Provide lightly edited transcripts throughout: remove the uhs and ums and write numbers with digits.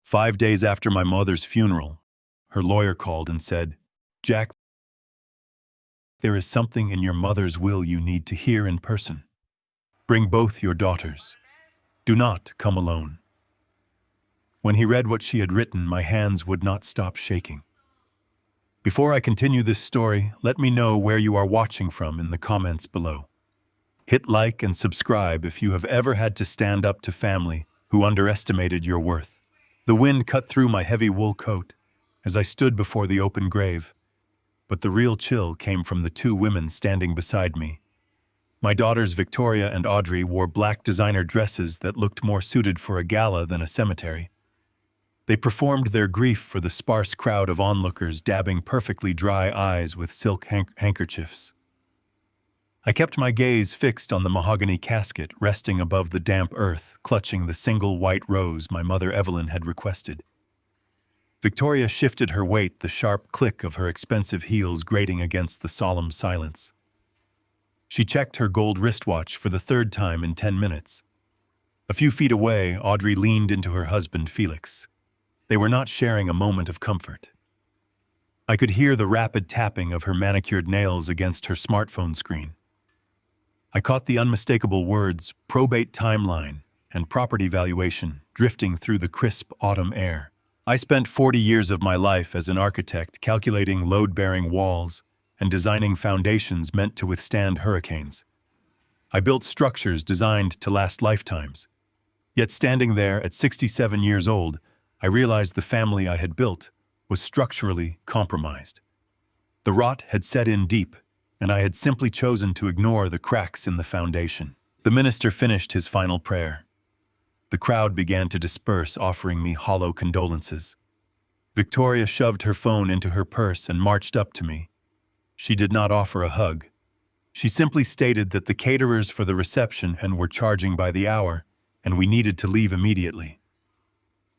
5 days after my mother's funeral, her lawyer called and said, "Jack, there is something in your mother's will you need to hear in person. Bring both your daughters. Do not come alone." When he read what she had written, my hands would not stop shaking. Before I continue this story, let me know where you are watching from in the comments below. Hit like and subscribe if you have ever had to stand up to family who underestimated your worth. The wind cut through my heavy wool coat as I stood before the open grave, but the real chill came from the two women standing beside me. My daughters Victoria and Audrey wore black designer dresses that looked more suited for a gala than a cemetery. They performed their grief for the sparse crowd of onlookers, dabbing perfectly dry eyes with silk handkerchiefs. I kept my gaze fixed on the mahogany casket resting above the damp earth, clutching the single white rose my mother Evelyn had requested. Victoria shifted her weight, the sharp click of her expensive heels grating against the solemn silence. She checked her gold wristwatch for the third time in 10 minutes. A few feet away, Audrey leaned into her husband, Felix. They were not sharing a moment of comfort. I could hear the rapid tapping of her manicured nails against her smartphone screen. I caught the unmistakable words probate timeline and property valuation drifting through the crisp autumn air. I spent 40 years of my life as an architect calculating load-bearing walls and designing foundations meant to withstand hurricanes. I built structures designed to last lifetimes. Yet standing there at 67 years old, I realized the family I had built was structurally compromised. The rot had set in deep, and I had simply chosen to ignore the cracks in the foundation. The minister finished his final prayer. The crowd began to disperse, offering me hollow condolences. Victoria shoved her phone into her purse and marched up to me. She did not offer a hug. She simply stated that the caterers for the reception were charging by the hour, and we needed to leave immediately.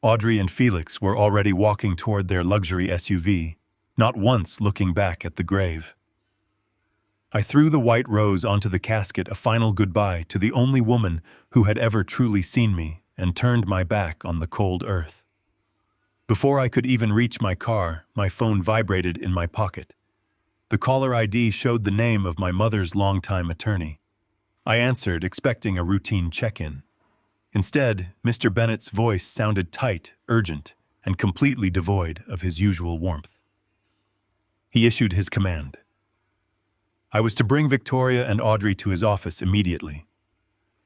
Audrey and Felix were already walking toward their luxury SUV, not once looking back at the grave. I threw the white rose onto the casket, a final goodbye to the only woman who had ever truly seen me, and turned my back on the cold earth. Before I could even reach my car, my phone vibrated in my pocket. The caller ID showed the name of my mother's longtime attorney. I answered, expecting a routine check-in. Instead, Mr. Bennett's voice sounded tight, urgent, and completely devoid of his usual warmth. He issued his command. I was to bring Victoria and Audrey to his office immediately.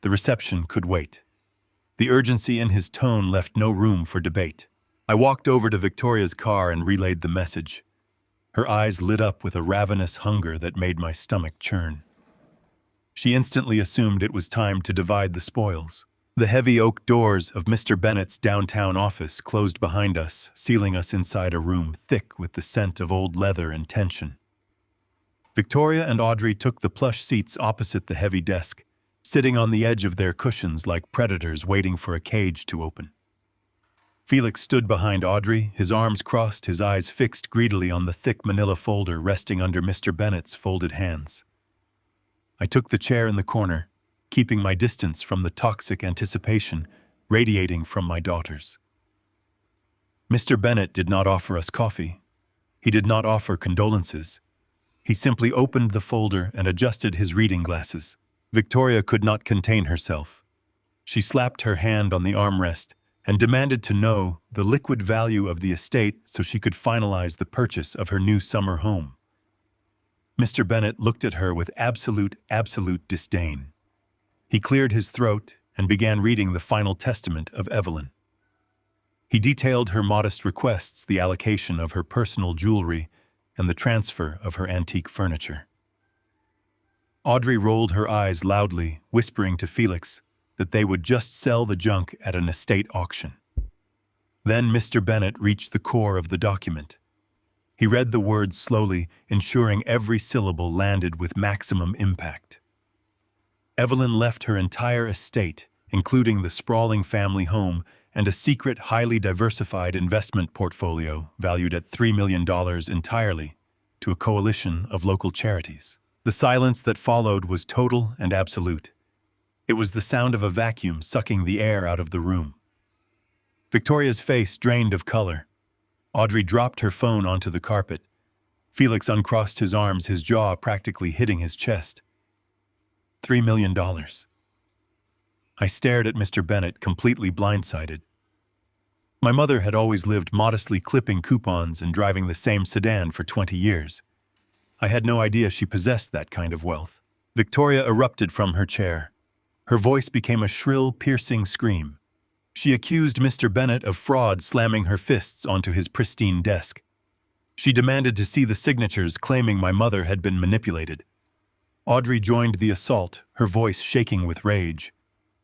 The reception could wait. The urgency in his tone left no room for debate. I walked over to Victoria's car and relayed the message. Her eyes lit up with a ravenous hunger that made my stomach churn. She instantly assumed it was time to divide the spoils. The heavy oak doors of Mr. Bennett's downtown office closed behind us, sealing us inside a room thick with the scent of old leather and tension. Victoria and Audrey took the plush seats opposite the heavy desk, sitting on the edge of their cushions like predators waiting for a cage to open. Felix stood behind Audrey, his arms crossed, his eyes fixed greedily on the thick manila folder resting under Mr. Bennett's folded hands. I took the chair in the corner, keeping my distance from the toxic anticipation radiating from my daughters. Mr. Bennett did not offer us coffee. He did not offer condolences. He simply opened the folder and adjusted his reading glasses. Victoria could not contain herself. She slapped her hand on the armrest and demanded to know the liquid value of the estate so she could finalize the purchase of her new summer home. Mr. Bennett looked at her with absolute disdain. He cleared his throat and began reading the final testament of Evelyn. He detailed her modest requests, the allocation of her personal jewelry, and the transfer of her antique furniture. Audrey rolled her eyes loudly, whispering to Felix that they would just sell the junk at an estate auction. Then Mr. Bennett reached the core of the document. He read the words slowly, ensuring every syllable landed with maximum impact. Evelyn left her entire estate, including the sprawling family home and a secret, highly diversified investment portfolio valued at $3 million entirely, to a coalition of local charities. The silence that followed was total and absolute. It was the sound of a vacuum sucking the air out of the room. Victoria's face drained of color. Audrey dropped her phone onto the carpet. Felix uncrossed his arms, his jaw practically hitting his chest. $3 million. I stared at Mr. Bennett, completely blindsided. My mother had always lived modestly, clipping coupons and driving the same sedan for 20 years. I had no idea she possessed that kind of wealth. Victoria erupted from her chair. Her voice became a shrill, piercing scream. She accused Mr. Bennett of fraud, slamming her fists onto his pristine desk. She demanded to see the signatures, claiming my mother had been manipulated. Audrey joined the assault, her voice shaking with rage.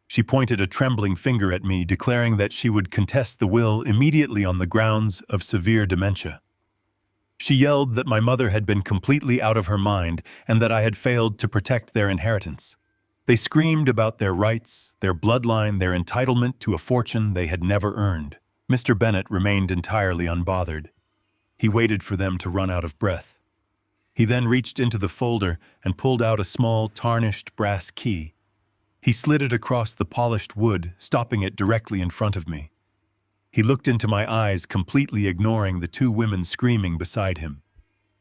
She pointed a trembling finger at me, declaring that she would contest the will immediately on the grounds of severe dementia. She yelled that my mother had been completely out of her mind and that I had failed to protect their inheritance. They screamed about their rights, their bloodline, their entitlement to a fortune they had never earned. Mr. Bennett remained entirely unbothered. He waited for them to run out of breath. He then reached into the folder and pulled out a small, tarnished brass key. He slid it across the polished wood, stopping it directly in front of me. He looked into my eyes, completely ignoring the two women screaming beside him.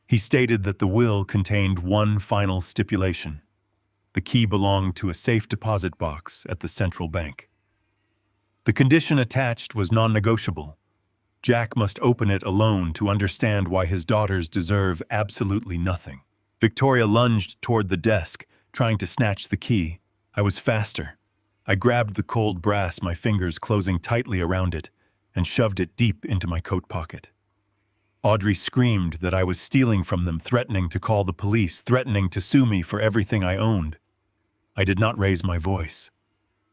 He stated that the will contained one final stipulation. The key belonged to a safe deposit box at the central bank. The condition attached was non-negotiable. Jack must open it alone to understand why his daughters deserve absolutely nothing. Victoria lunged toward the desk, trying to snatch the key. I was faster. I grabbed the cold brass, my fingers closing tightly around it, and shoved it deep into my coat pocket. Audrey screamed that I was stealing from them, threatening to call the police, threatening to sue me for everything I owned. I did not raise my voice.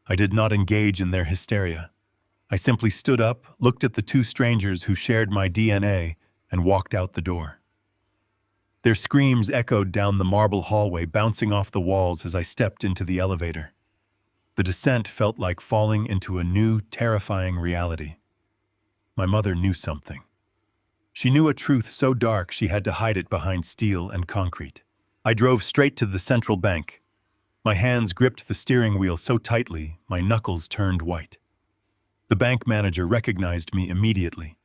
I did not engage in their hysteria. I simply stood up, looked at the two strangers who shared my DNA, and walked out the door. Their screams echoed down the marble hallway, bouncing off the walls as I stepped into the elevator. The descent felt like falling into a new, terrifying reality. My mother knew something. She knew a truth so dark she had to hide it behind steel and concrete. I drove straight to the central bank. My hands gripped the steering wheel so tightly, my knuckles turned white. The bank manager recognized me immediately.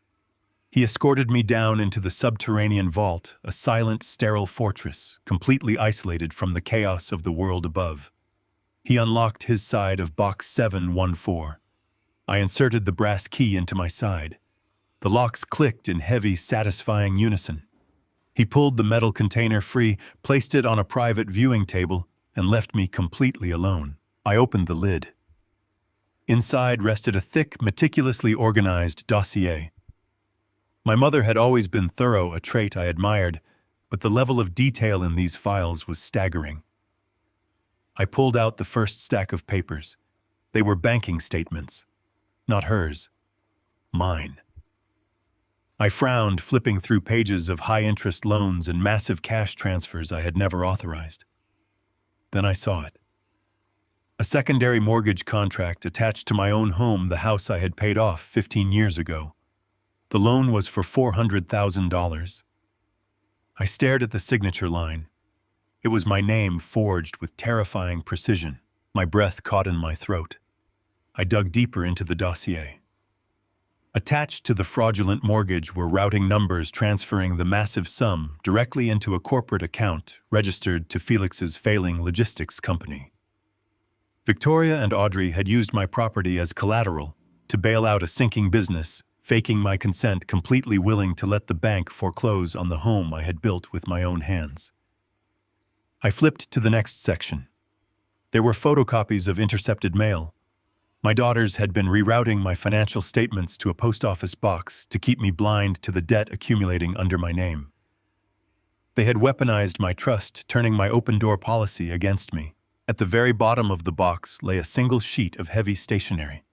He escorted me down into the subterranean vault, a silent, sterile fortress, completely isolated from the chaos of the world above. He unlocked his side of box 714. I inserted the brass key into my side. The locks clicked in heavy, satisfying unison. He pulled the metal container free, placed it on a private viewing table, and left me completely alone. I opened the lid. Inside rested a thick, meticulously organized dossier. My mother had always been thorough, a trait I admired, but the level of detail in these files was staggering. I pulled out the first stack of papers. They were banking statements. Not hers. Mine. I frowned, flipping through pages of high-interest loans and massive cash transfers I had never authorized. Then I saw it. A secondary mortgage contract attached to my own home, the house I had paid off 15 years ago. The loan was for $400,000. I stared at the signature line. It was my name forged with terrifying precision. My breath caught in my throat. I dug deeper into the dossier. Attached to the fraudulent mortgage were routing numbers transferring the massive sum directly into a corporate account registered to Felix's failing logistics company. Victoria and Audrey had used my property as collateral to bail out a sinking business, faking my consent, completely willing to let the bank foreclose on the home I had built with my own hands. I flipped to the next section. There were photocopies of intercepted mail. My daughters had been rerouting my financial statements to a post office box to keep me blind to the debt accumulating under my name. They had weaponized my trust, turning my open-door policy against me. At the very bottom of the box lay a single sheet of heavy stationery.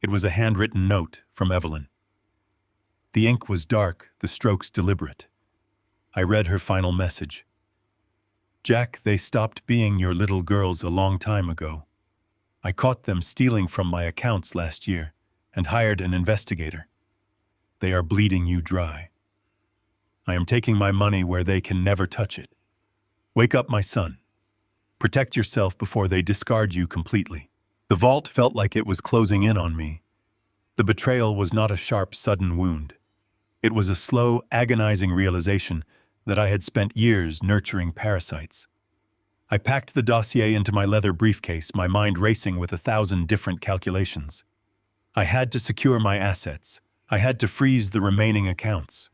It was a handwritten note from Evelyn. The ink was dark, the strokes deliberate. I read her final message. Jack, they stopped being your little girls a long time ago. I caught them stealing from my accounts last year and hired an investigator. They are bleeding you dry. I am taking my money where they can never touch it. Wake up, my son. Protect yourself before they discard you completely. The vault felt like it was closing in on me. The betrayal was not a sharp, sudden wound. It was a slow, agonizing realization that I had spent years nurturing parasites. I packed the dossier into my leather briefcase, my mind racing with 1,000 different calculations. I had to secure my assets. I had to freeze the remaining accounts.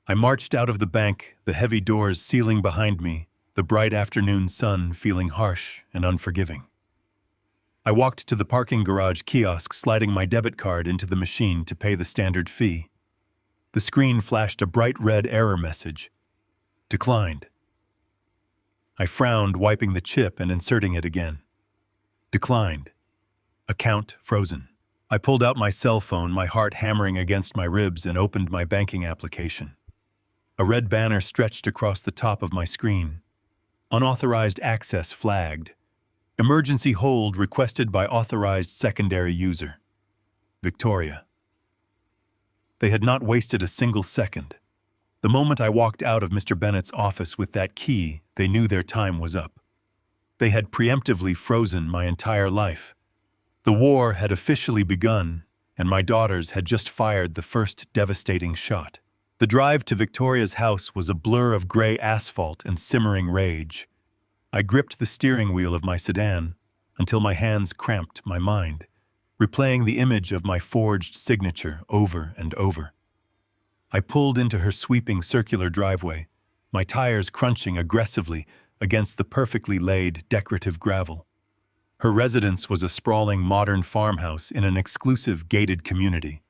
I marched out of the bank, the heavy doors sealing behind me, the bright afternoon sun feeling harsh and unforgiving. I walked to the parking garage kiosk, sliding my debit card into the machine to pay the standard fee. The screen flashed a bright red error message. Declined. I frowned, wiping the chip and inserting it again. Declined. Account frozen. I pulled out my cell phone, my heart hammering against my ribs, and opened my banking application. A red banner stretched across the top of my screen. Unauthorized access flagged. Emergency hold requested by authorized secondary user. Victoria. They had not wasted a single second. The moment I walked out of Mr. Bennett's office with that key, they knew their time was up. They had preemptively frozen my entire life. The war had officially begun, and my daughters had just fired the first devastating shot. The drive to Victoria's house was a blur of gray asphalt and simmering rage. I gripped the steering wheel of my sedan until my hands cramped my mind, replaying the image of my forged signature over and over. I pulled into her sweeping circular driveway, my tires crunching aggressively against the perfectly laid decorative gravel. Her residence was a sprawling modern farmhouse in an exclusive gated community.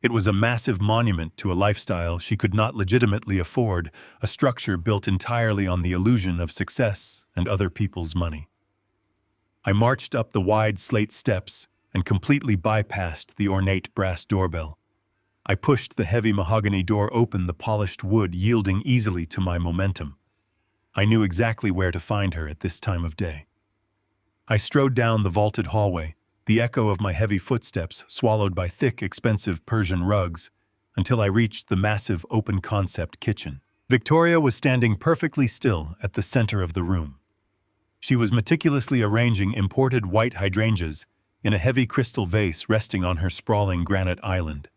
It was a massive monument to a lifestyle she could not legitimately afford, a structure built entirely on the illusion of success and other people's money. I marched up the wide slate steps and completely bypassed the ornate brass doorbell. I pushed the heavy mahogany door open, the polished wood yielding easily to my momentum. I knew exactly where to find her at this time of day. I strode down the vaulted hallway, the echo of my heavy footsteps swallowed by thick, expensive Persian rugs, until I reached the massive open-concept kitchen. Victoria was standing perfectly still at the center of the room. She was meticulously arranging imported white hydrangeas in a heavy crystal vase resting on her sprawling granite island.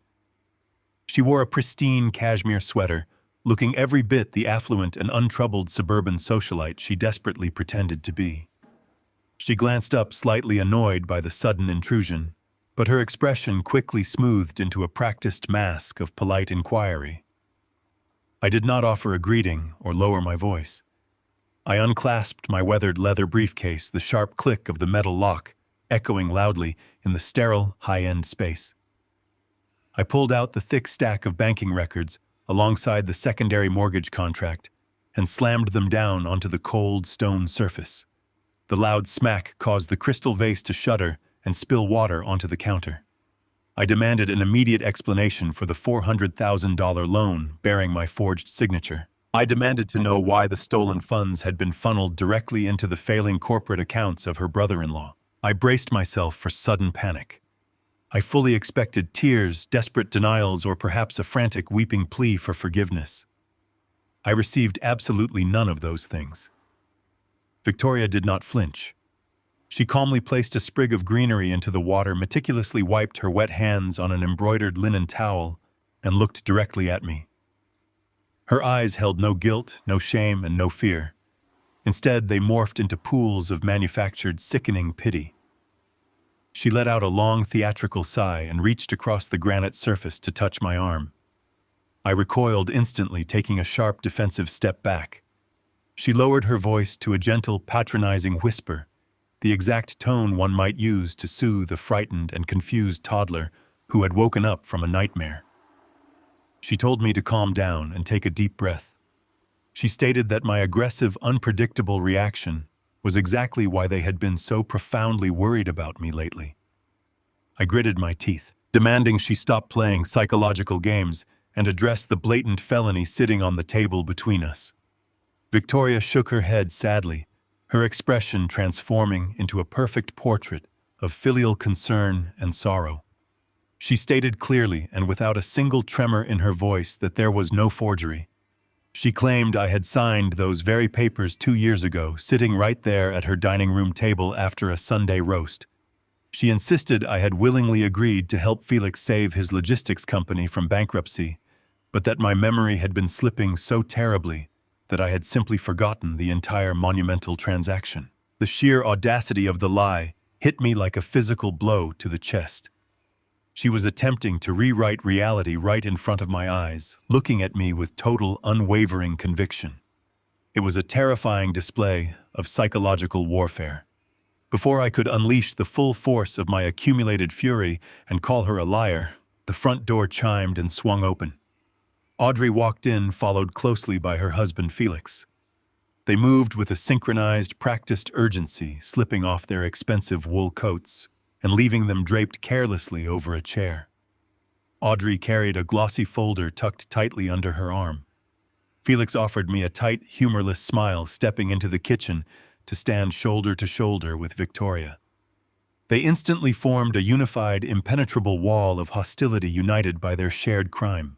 She wore a pristine cashmere sweater, looking every bit the affluent and untroubled suburban socialite she desperately pretended to be. She glanced up, slightly annoyed by the sudden intrusion, but her expression quickly smoothed into a practiced mask of polite inquiry. I did not offer a greeting or lower my voice. I unclasped my weathered leather briefcase, the sharp click of the metal lock echoing loudly in the sterile, high-end space. I pulled out the thick stack of banking records alongside the secondary mortgage contract and slammed them down onto the cold stone surface. The loud smack caused the crystal vase to shudder and spill water onto the counter. I demanded an immediate explanation for the $400,000 loan bearing my forged signature. I demanded to know why the stolen funds had been funneled directly into the failing corporate accounts of her brother-in-law. I braced myself for sudden panic. I fully expected tears, desperate denials, or perhaps a frantic weeping plea for forgiveness. I received absolutely none of those things. Victoria did not flinch. She calmly placed a sprig of greenery into the water, meticulously wiped her wet hands on an embroidered linen towel, and looked directly at me. Her eyes held no guilt, no shame, and no fear. Instead, they morphed into pools of manufactured, sickening pity. She let out a long, theatrical sigh and reached across the granite surface to touch my arm. I recoiled instantly, taking a sharp, defensive step back. She lowered her voice to a gentle, patronizing whisper, the exact tone one might use to soothe a frightened and confused toddler who had woken up from a nightmare. She told me to calm down and take a deep breath. She stated that my aggressive, unpredictable reaction was exactly why they had been so profoundly worried about me lately. I gritted my teeth, demanding she stop playing psychological games and address the blatant felony sitting on the table between us. Victoria shook her head sadly, her expression transforming into a perfect portrait of filial concern and sorrow. She stated clearly and without a single tremor in her voice that there was no forgery. She claimed I had signed those very papers 2 years ago, sitting right there at her dining room table after a Sunday roast. She insisted I had willingly agreed to help Felix save his logistics company from bankruptcy, but that my memory had been slipping so terribly that I had simply forgotten the entire monumental transaction. The sheer audacity of the lie hit me like a physical blow to the chest. She was attempting to rewrite reality right in front of my eyes, looking at me with total, unwavering conviction. It was a terrifying display of psychological warfare. Before I could unleash the full force of my accumulated fury and call her a liar, the front door chimed and swung open. Audrey walked in, followed closely by her husband Felix. They moved with a synchronized, practiced urgency, slipping off their expensive wool coats and leaving them draped carelessly over a chair. Audrey carried a glossy folder tucked tightly under her arm. Felix offered me a tight, humorless smile, stepping into the kitchen to stand shoulder to shoulder with Victoria. They instantly formed a unified, impenetrable wall of hostility united by their shared crime.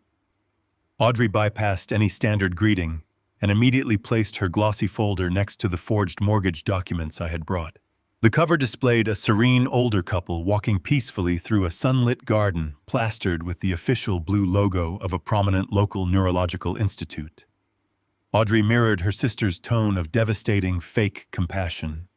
Audrey bypassed any standard greeting and immediately placed her glossy folder next to the forged mortgage documents I had brought. The cover displayed a serene older couple walking peacefully through a sunlit garden plastered with the official blue logo of a prominent local neurological institute. Audrey mirrored her sister's tone of devastating, fake compassion.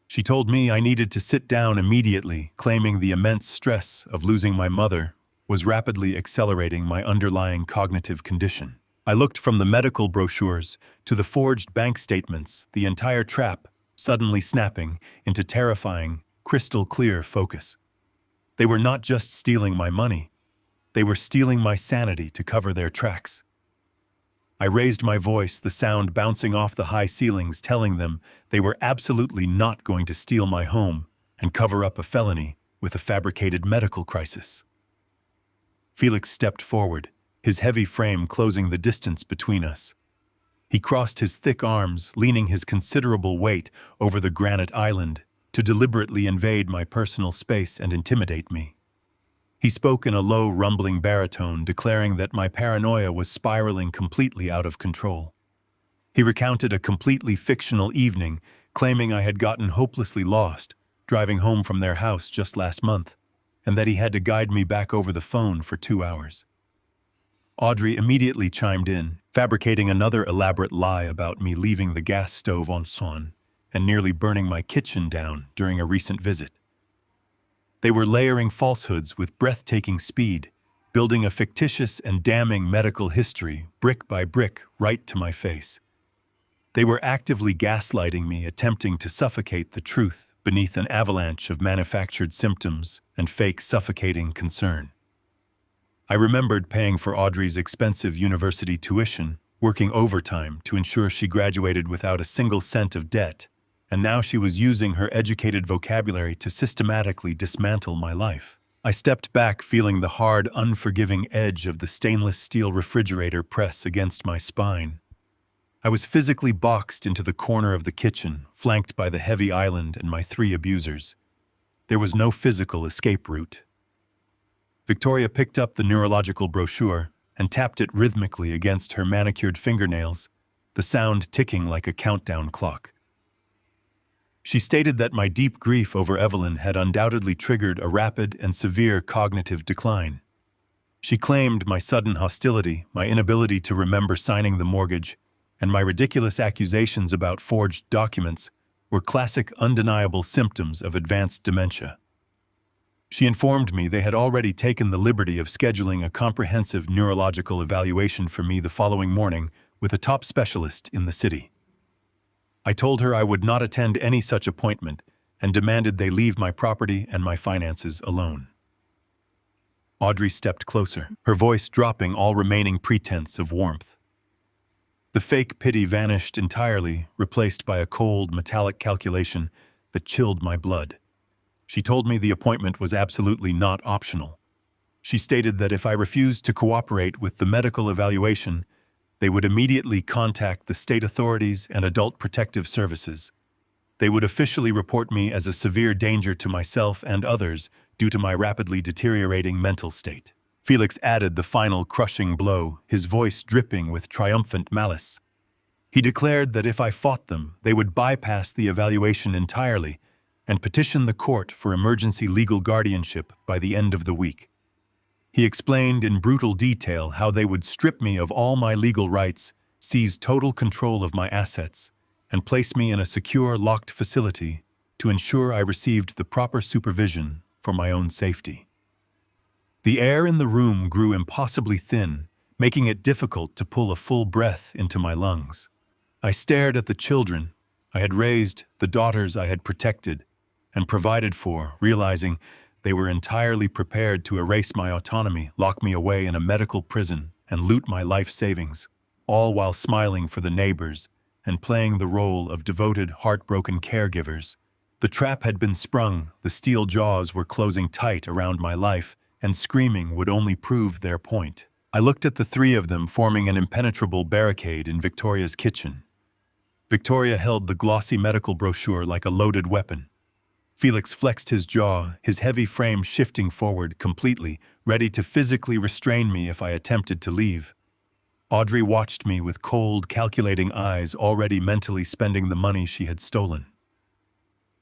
She told me I needed to sit down immediately, claiming the immense stress of losing my mother was rapidly accelerating my underlying cognitive condition. I looked from the medical brochures to the forged bank statements, the entire trap suddenly snapping into terrifying, crystal-clear focus. They were not just stealing my money, they were stealing my sanity to cover their tracks. I raised my voice, the sound bouncing off the high ceilings, telling them they were absolutely not going to steal my home and cover up a felony with a fabricated medical crisis. Felix stepped forward, his heavy frame closing the distance between us. He crossed his thick arms, leaning his considerable weight over the granite island to deliberately invade my personal space and intimidate me. He spoke in a low, rumbling baritone, declaring that my paranoia was spiraling completely out of control. He recounted a completely fictional evening, claiming I had gotten hopelessly lost, driving home from their house just last month, and that he had to guide me back over the phone for 2 hours. Audrey immediately chimed in, fabricating another elaborate lie about me leaving the gas stove on and nearly burning my kitchen down during a recent visit. They were layering falsehoods with breathtaking speed, building a fictitious and damning medical history, brick by brick, right to my face. They were actively gaslighting me, attempting to suffocate the truth beneath an avalanche of manufactured symptoms and fake suffocating concern. I remembered paying for Audrey's expensive university tuition, working overtime to ensure she graduated without a single cent of debt, and now she was using her educated vocabulary to systematically dismantle my life. I stepped back, feeling the hard, unforgiving edge of the stainless steel refrigerator press against my spine. I was physically boxed into the corner of the kitchen, flanked by the heavy island and my 3 abusers. There was no physical escape route. Victoria picked up the neurological brochure and tapped it rhythmically against her manicured fingernails, the sound ticking like a countdown clock. She stated that my deep grief over Evelyn had undoubtedly triggered a rapid and severe cognitive decline. She claimed my sudden hostility, my inability to remember signing the mortgage, and my ridiculous accusations about forged documents were classic, undeniable symptoms of advanced dementia. She informed me they had already taken the liberty of scheduling a comprehensive neurological evaluation for me the following morning with a top specialist in the city. I told her I would not attend any such appointment and demanded they leave my property and my finances alone. Audrey stepped closer, her voice dropping all remaining pretense of warmth. The fake pity vanished entirely, replaced by a cold, metallic calculation that chilled my blood. She told me the appointment was absolutely not optional. She stated that if I refused to cooperate with the medical evaluation, they would immediately contact the state authorities and adult protective services. They would officially report me as a severe danger to myself and others due to my rapidly deteriorating mental state. Felix added the final crushing blow, his voice dripping with triumphant malice. He declared that if I fought them, they would bypass the evaluation entirely and petition the court for emergency legal guardianship by the end of the week. He explained in brutal detail how they would strip me of all my legal rights, seize total control of my assets, and place me in a secure, locked facility to ensure I received the proper supervision for my own safety. The air in the room grew impossibly thin, making it difficult to pull a full breath into my lungs. I stared at the children I had raised, the daughters I had protected and provided for, realizing they were entirely prepared to erase my autonomy, lock me away in a medical prison, and loot my life savings, all while smiling for the neighbors and playing the role of devoted, heartbroken caregivers. The trap had been sprung, the steel jaws were closing tight around my life, and screaming would only prove their point. I looked at the three of them forming an impenetrable barricade in Victoria's kitchen. Victoria held the glossy medical brochure like a loaded weapon. Felix flexed his jaw, his heavy frame shifting forward completely, ready to physically restrain me if I attempted to leave. Audrey watched me with cold, calculating eyes, already mentally spending the money she had stolen.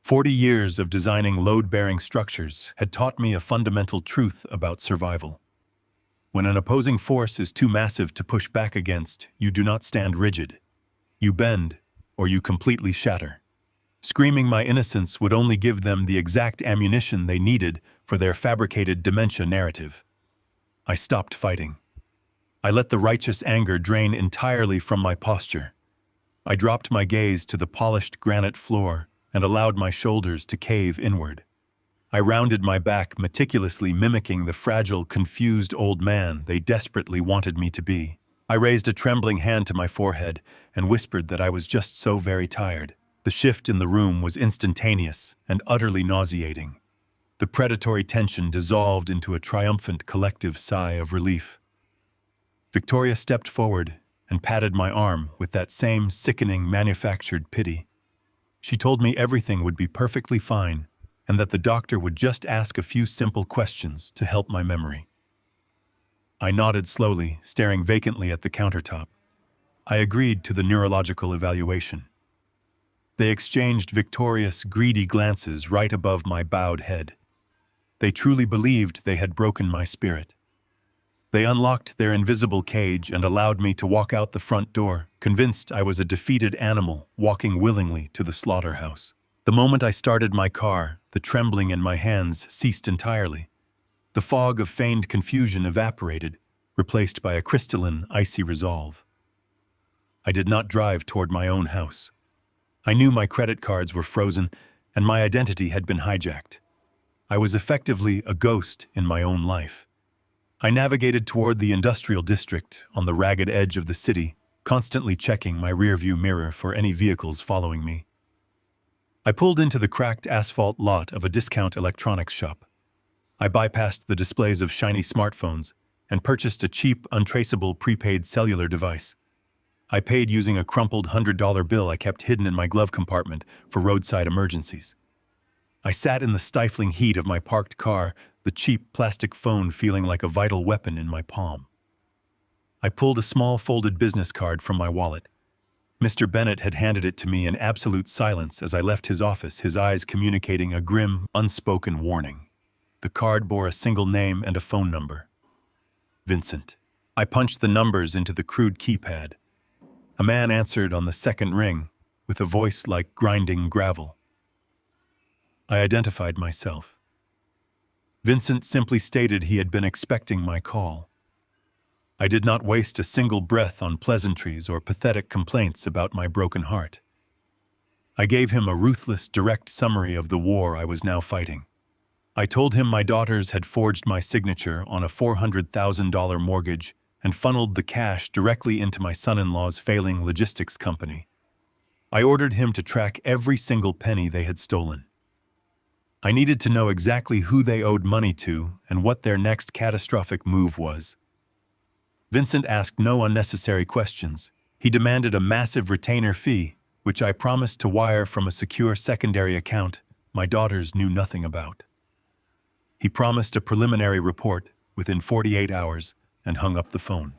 40 years of designing load-bearing structures had taught me a fundamental truth about survival. When an opposing force is too massive to push back against, you do not stand rigid. You bend, or you completely shatter. Screaming my innocence would only give them the exact ammunition they needed for their fabricated dementia narrative. I stopped fighting. I let the righteous anger drain entirely from my posture. I dropped my gaze to the polished granite floor and allowed my shoulders to cave inward. I rounded my back, meticulously mimicking the fragile, confused old man they desperately wanted me to be. I raised a trembling hand to my forehead and whispered that I was just so very tired. The shift in the room was instantaneous and utterly nauseating. The predatory tension dissolved into a triumphant collective sigh of relief. Victoria stepped forward and patted my arm with that same sickening manufactured pity. She told me everything would be perfectly fine and that the doctor would just ask a few simple questions to help my memory. I nodded slowly, staring vacantly at the countertop. I agreed to the neurological evaluation. They exchanged victorious, greedy glances right above my bowed head. They truly believed they had broken my spirit. They unlocked their invisible cage and allowed me to walk out the front door, convinced I was a defeated animal walking willingly to the slaughterhouse. The moment I started my car, the trembling in my hands ceased entirely. The fog of feigned confusion evaporated, replaced by a crystalline, icy resolve. I did not drive toward my own house. I knew my credit cards were frozen and my identity had been hijacked. I was effectively a ghost in my own life. I navigated toward the industrial district on the ragged edge of the city, constantly checking my rearview mirror for any vehicles following me. I pulled into the cracked asphalt lot of a discount electronics shop. I bypassed the displays of shiny smartphones and purchased a cheap, untraceable prepaid cellular device. I paid using a crumpled $100 bill I kept hidden in my glove compartment for roadside emergencies. I sat in the stifling heat of my parked car, the cheap plastic phone feeling like a vital weapon in my palm. I pulled a small folded business card from my wallet. Mr. Bennett had handed it to me in absolute silence as I left his office, his eyes communicating a grim, unspoken warning. The card bore a single name and a phone number. Vincent. I punched the numbers into the crude keypad. A man answered on the second ring, with a voice like grinding gravel. I identified myself. Vincent simply stated he had been expecting my call. I did not waste a single breath on pleasantries or pathetic complaints about my broken heart. I gave him a ruthless, direct summary of the war I was now fighting. I told him my daughters had forged my signature on a $400,000 mortgage and funneled the cash directly into my son-in-law's failing logistics company. I ordered him to track every single penny they had stolen. I needed to know exactly who they owed money to and what their next catastrophic move was. Vincent asked no unnecessary questions. He demanded a massive retainer fee, which I promised to wire from a secure secondary account my daughters knew nothing about. He promised a preliminary report within 48 hours and hung up the phone.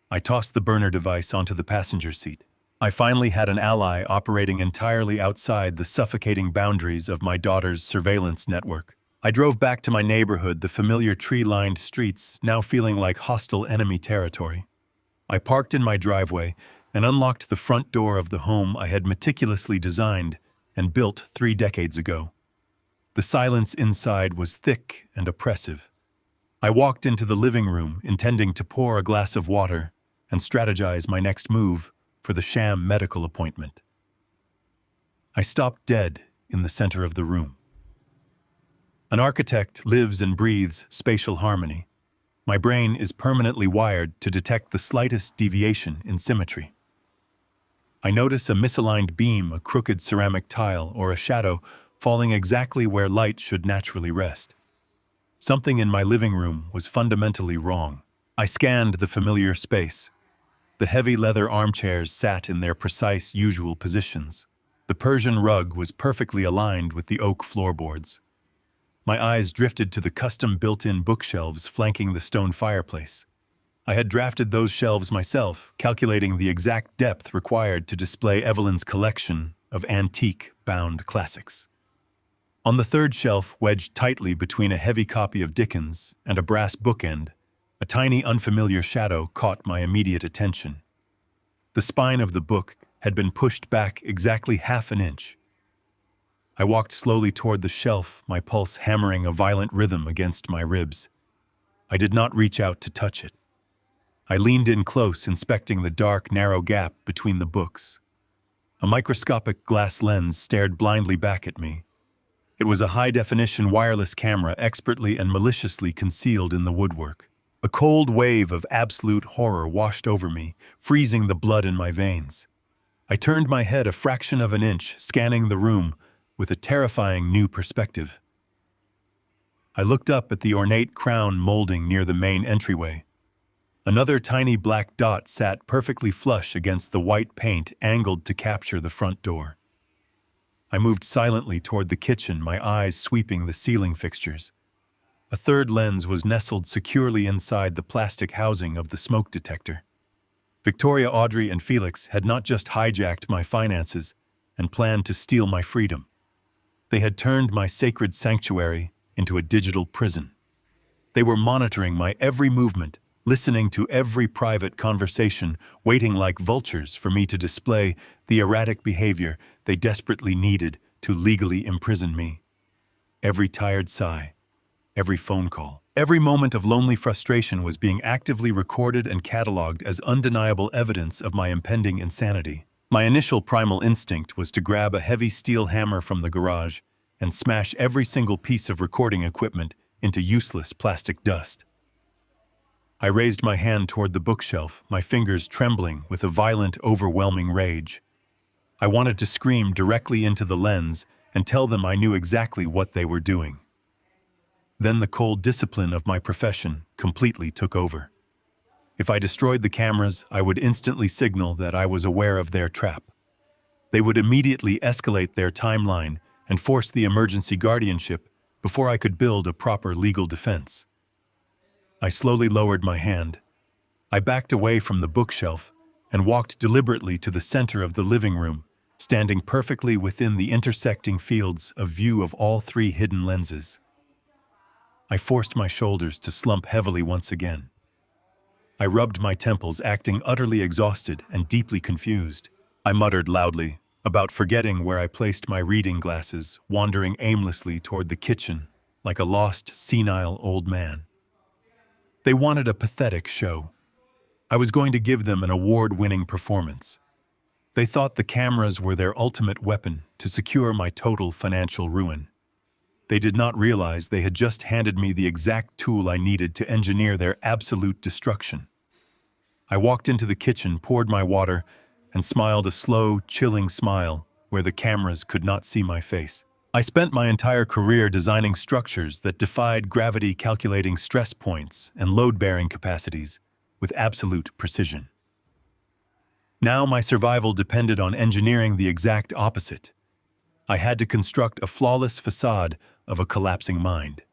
I tossed the burner device onto the passenger seat. I finally had an ally operating entirely outside the suffocating boundaries of my daughter's surveillance network. I drove back to my neighborhood, the familiar tree-lined streets now feeling like hostile enemy territory. I parked in my driveway and unlocked the front door of the home I had meticulously designed and built 3 decades ago. The silence inside was thick and oppressive. I walked into the living room, intending to pour a glass of water and strategize my next move for the sham medical appointment. I stopped dead in the center of the room. An architect lives and breathes spatial harmony. My brain is permanently wired to detect the slightest deviation in symmetry. I notice a misaligned beam, a crooked ceramic tile, or a shadow falling exactly where light should naturally rest. Something in my living room was fundamentally wrong. I scanned the familiar space. The heavy leather armchairs sat in their precise, usual positions. The Persian rug was perfectly aligned with the oak floorboards. My eyes drifted to the custom built-in bookshelves flanking the stone fireplace. I had drafted those shelves myself, calculating the exact depth required to display Evelyn's collection of antique, bound classics. On the third shelf, wedged tightly between a heavy copy of Dickens and a brass bookend, a tiny, unfamiliar shadow caught my immediate attention. The spine of the book had been pushed back exactly half an inch. I walked slowly toward the shelf, my pulse hammering a violent rhythm against my ribs. I did not reach out to touch it. I leaned in close, inspecting the dark, narrow gap between the books. A microscopic glass lens stared blindly back at me. It was a high-definition wireless camera expertly and maliciously concealed in the woodwork. A cold wave of absolute horror washed over me, freezing the blood in my veins. I turned my head a fraction of an inch, scanning the room with a terrifying new perspective. I looked up at the ornate crown molding near the main entryway. Another tiny black dot sat perfectly flush against the white paint angled to capture the front door. I moved silently toward the kitchen, my eyes sweeping the ceiling fixtures. A third lens was nestled securely inside the plastic housing of the smoke detector. Victoria, Audrey, and Felix had not just hijacked my finances and planned to steal my freedom. They had turned my sacred sanctuary into a digital prison. They were monitoring my every movement, listening to every private conversation, waiting like vultures for me to display the erratic behavior they desperately needed to legally imprison me. Every tired sigh, every phone call, every moment of lonely frustration was being actively recorded and cataloged as undeniable evidence of my impending insanity. My initial primal instinct was to grab a heavy steel hammer from the garage and smash every single piece of recording equipment into useless plastic dust. I raised my hand toward the bookshelf, my fingers trembling with a violent, overwhelming rage. I wanted to scream directly into the lens and tell them I knew exactly what they were doing. Then the cold discipline of my profession completely took over. If I destroyed the cameras, I would instantly signal that I was aware of their trap. They would immediately escalate their timeline and force the emergency guardianship before I could build a proper legal defense. I slowly lowered my hand. I backed away from the bookshelf and walked deliberately to the center of the living room, standing perfectly within the intersecting fields of view of all 3 hidden lenses. I forced my shoulders to slump heavily once again. I rubbed my temples, acting utterly exhausted and deeply confused. I muttered loudly, about forgetting where I placed my reading glasses, wandering aimlessly toward the kitchen like a lost, senile old man. They wanted a pathetic show. I was going to give them an award-winning performance. They thought the cameras were their ultimate weapon to secure my total financial ruin. They did not realize they had just handed me the exact tool I needed to engineer their absolute destruction. I walked into the kitchen, poured my water, and smiled a slow, chilling smile where the cameras could not see my face. I spent my entire career designing structures that defied gravity, calculating stress points and load-bearing capacities with absolute precision. Now my survival depended on engineering the exact opposite. I had to construct a flawless facade of a collapsing mind.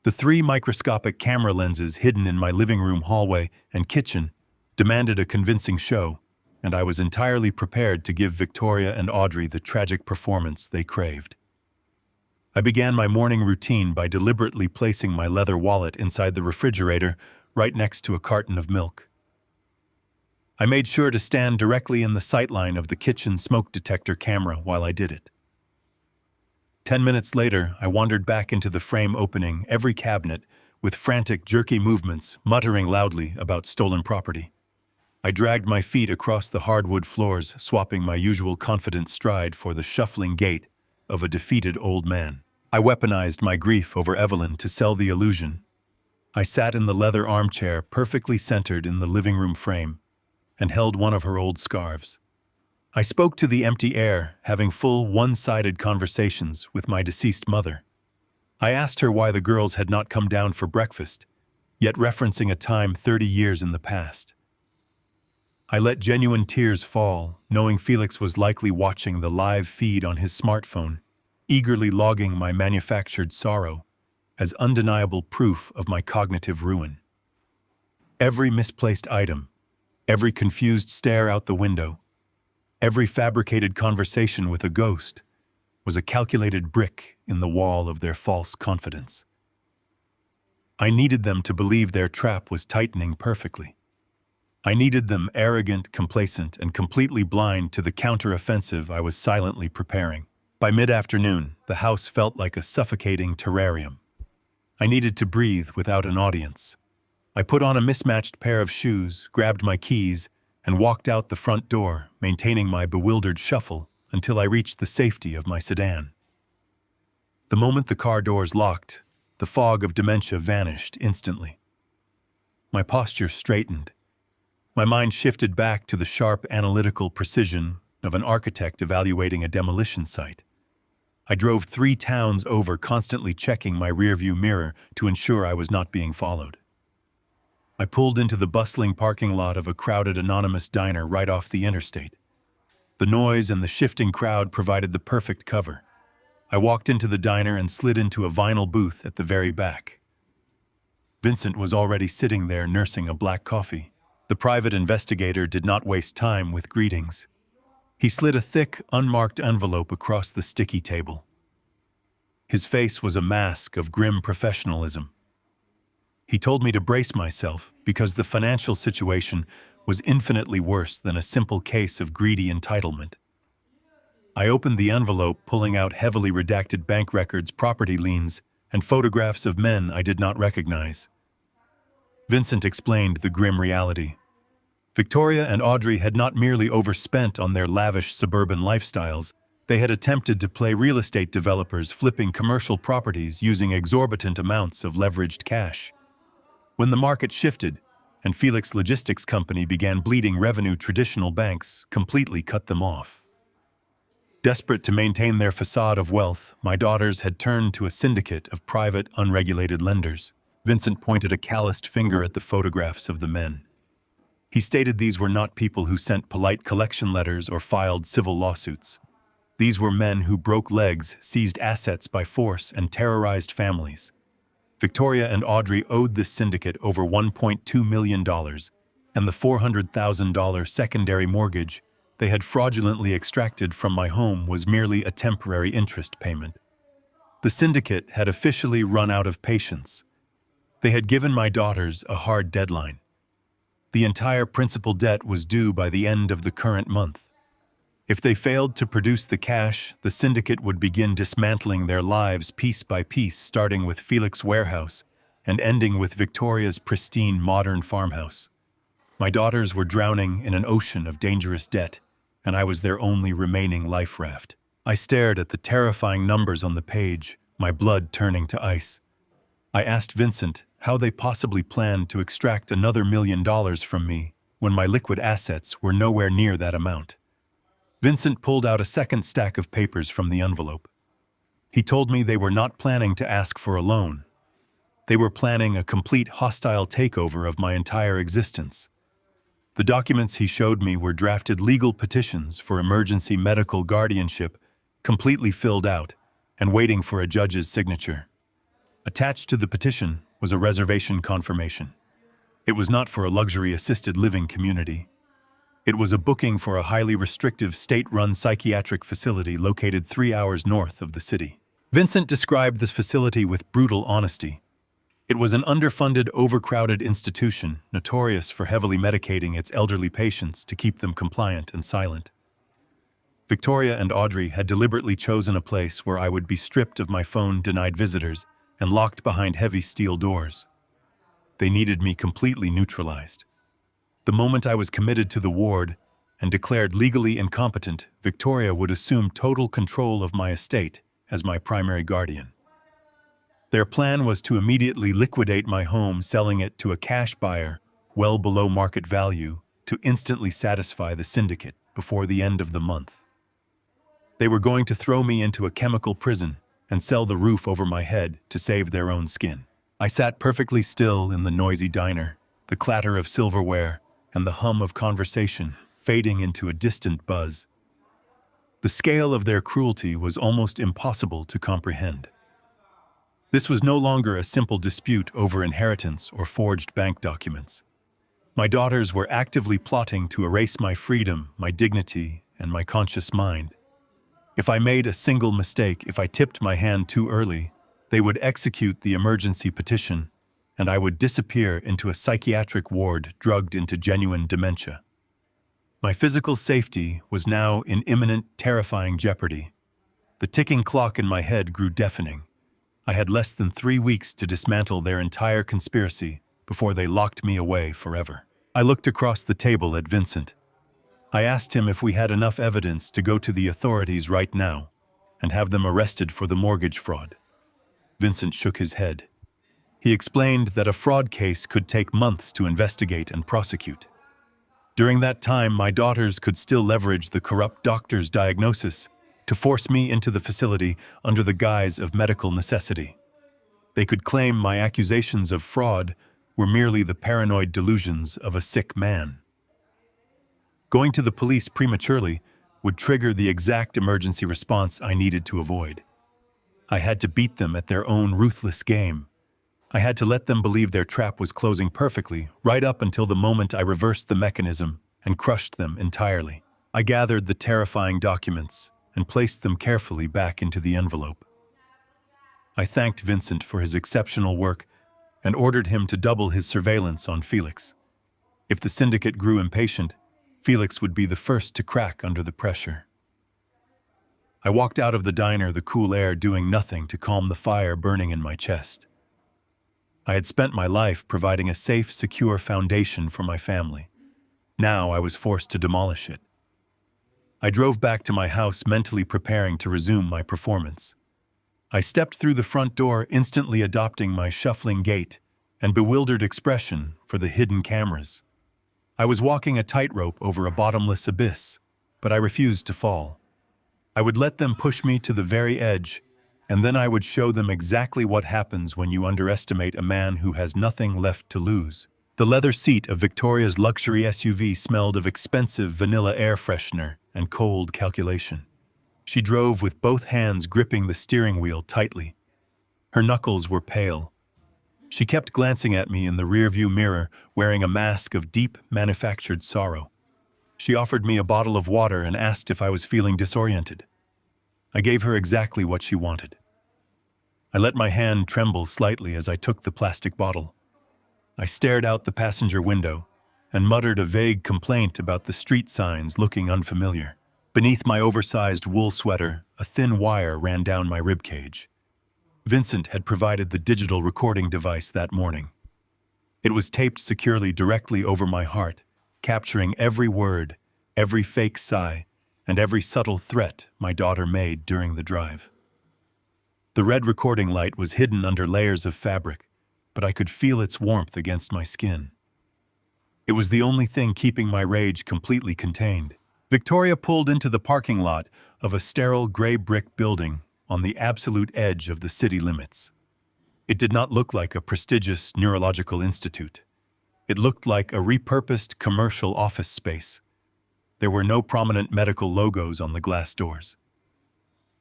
The 3 microscopic camera lenses hidden in my living room, hallway, and kitchen demanded a convincing show. and I was entirely prepared to give Victoria and Audrey the tragic performance they craved. I began my morning routine by deliberately placing my leather wallet inside the refrigerator right next to a carton of milk. I made sure to stand directly in the sightline of the kitchen smoke detector camera while I did it. 10 minutes later, I wandered back into the frame, opening every cabinet with frantic, jerky movements, muttering loudly about stolen property. I dragged my feet across the hardwood floors, swapping my usual confident stride for the shuffling gait of a defeated old man. I weaponized my grief over Evelyn to sell the illusion. I sat in the leather armchair, perfectly centered in the living room frame, and held one of her old scarves. I spoke to the empty air, having full, one-sided conversations with my deceased mother. I asked her why the girls had not come down for breakfast, yet referencing a time 30 years in the past. I let genuine tears fall, knowing Felix was likely watching the live feed on his smartphone, eagerly logging my manufactured sorrow as undeniable proof of my cognitive ruin. Every misplaced item, every confused stare out the window, every fabricated conversation with a ghost was a calculated brick in the wall of their false confidence. I needed them to believe their trap was tightening perfectly. I needed them arrogant, complacent, and completely blind to the counter-offensive I was silently preparing. By mid-afternoon, the house felt like a suffocating terrarium. I needed to breathe without an audience. I put on a mismatched pair of shoes, grabbed my keys, and walked out the front door, maintaining my bewildered shuffle until I reached the safety of my sedan. The moment the car doors locked, the fog of dementia vanished instantly. My posture straightened. My mind shifted back to the sharp analytical precision of an architect evaluating a demolition site. I drove 3 towns over, constantly checking my rearview mirror to ensure I was not being followed. I pulled into the bustling parking lot of a crowded anonymous diner right off the interstate. The noise and the shifting crowd provided the perfect cover. I walked into the diner and slid into a vinyl booth at the very back. Vincent was already sitting there nursing a black coffee. The private investigator did not waste time with greetings. He slid a thick, unmarked envelope across the sticky table. His face was a mask of grim professionalism. He told me to brace myself because the financial situation was infinitely worse than a simple case of greedy entitlement. I opened the envelope, pulling out heavily redacted bank records, property liens, and photographs of men I did not recognize. Vincent explained the grim reality. Victoria and Audrey had not merely overspent on their lavish suburban lifestyles, they had attempted to play real estate developers, flipping commercial properties using exorbitant amounts of leveraged cash. When the market shifted, and Felix Logistics Company began bleeding revenue, traditional banks completely cut them off. Desperate to maintain their facade of wealth, my daughters had turned to a syndicate of private, unregulated lenders. Vincent pointed a calloused finger at the photographs of the men. He stated these were not people who sent polite collection letters or filed civil lawsuits. These were men who broke legs, seized assets by force, and terrorized families. Victoria and Audrey owed this syndicate over $1.2 million, and the $400,000 secondary mortgage they had fraudulently extracted from my home was merely a temporary interest payment. The syndicate had officially run out of patience. They had given my daughters a hard deadline. The entire principal debt was due by the end of the current month. If they failed to produce the cash, the syndicate would begin dismantling their lives piece by piece, starting with Felix Warehouse and ending with Victoria's pristine modern farmhouse. My daughters were drowning in an ocean of dangerous debt, and I was their only remaining life raft. I stared at the terrifying numbers on the page, my blood turning to ice. I asked Vincent how they possibly planned to extract another $1 million from me when my liquid assets were nowhere near that amount. Vincent pulled out a second stack of papers from the envelope. He told me they were not planning to ask for a loan. They were planning a complete hostile takeover of my entire existence. The documents he showed me were drafted legal petitions for emergency medical guardianship, completely filled out and waiting for a judge's signature. Attached to the petition was a reservation confirmation. It was not for a luxury assisted living community. It was a booking for a highly restrictive state-run psychiatric facility located 3 hours north of the city. Vincent described this facility with brutal honesty. It was an underfunded, overcrowded institution, notorious for heavily medicating its elderly patients to keep them compliant and silent. Victoria and Audrey had deliberately chosen a place where I would be stripped of my phone, denied visitors, and locked behind heavy steel doors. They needed me completely neutralized. The moment I was committed to the ward and declared legally incompetent, Victoria would assume total control of my estate as my primary guardian. Their plan was to immediately liquidate my home, selling it to a cash buyer well below market value to instantly satisfy the syndicate before the end of the month. They were going to throw me into a chemical prison and sell the roof over my head to save their own skin. I sat perfectly still in the noisy diner, the clatter of silverware and the hum of conversation fading into a distant buzz. The scale of their cruelty was almost impossible to comprehend. This was no longer a simple dispute over inheritance or forged bank documents. My daughters were actively plotting to erase my freedom, my dignity, and my conscious mind. If I made a single mistake, if I tipped my hand too early, they would execute the emergency petition, and I would disappear into a psychiatric ward drugged into genuine dementia. My physical safety was now in imminent, terrifying jeopardy. The ticking clock in my head grew deafening. I had less than 3 weeks to dismantle their entire conspiracy before they locked me away forever. I looked across the table at Vincent. I asked him if we had enough evidence to go to the authorities right now and have them arrested for the mortgage fraud. Vincent shook his head. He explained that a fraud case could take months to investigate and prosecute. During that time, my daughters could still leverage the corrupt doctor's diagnosis to force me into the facility under the guise of medical necessity. They could claim my accusations of fraud were merely the paranoid delusions of a sick man. Going to the police prematurely would trigger the exact emergency response I needed to avoid. I had to beat them at their own ruthless game. I had to let them believe their trap was closing perfectly, right up until the moment I reversed the mechanism and crushed them entirely. I gathered the terrifying documents and placed them carefully back into the envelope. I thanked Vincent for his exceptional work and ordered him to double his surveillance on Felix. If the syndicate grew impatient, Felix would be the first to crack under the pressure. I walked out of the diner, the cool air doing nothing to calm the fire burning in my chest. I had spent my life providing a safe, secure foundation for my family. Now I was forced to demolish it. I drove back to my house, mentally preparing to resume my performance. I stepped through the front door, instantly adopting my shuffling gait and bewildered expression for the hidden cameras. I was walking a tightrope over a bottomless abyss, but I refused to fall. I would let them push me to the very edge, and then I would show them exactly what happens when you underestimate a man who has nothing left to lose. The leather seat of Victoria's luxury SUV smelled of expensive vanilla air freshener and cold calculation. She drove with both hands gripping the steering wheel tightly. Her knuckles were pale. She kept glancing at me in the rearview mirror, wearing a mask of deep, manufactured sorrow. She offered me a bottle of water and asked if I was feeling disoriented. I gave her exactly what she wanted. I let my hand tremble slightly as I took the plastic bottle. I stared out the passenger window and muttered a vague complaint about the street signs looking unfamiliar. Beneath my oversized wool sweater, a thin wire ran down my ribcage. Vincent had provided the digital recording device that morning. It was taped securely directly over my heart, capturing every word, every fake sigh, and every subtle threat my daughter made during the drive. The red recording light was hidden under layers of fabric, but I could feel its warmth against my skin. It was the only thing keeping my rage completely contained. Victoria pulled into the parking lot of a sterile gray brick building on the absolute edge of the city limits. It did not look like a prestigious neurological institute. It looked like a repurposed commercial office space. There were no prominent medical logos on the glass doors.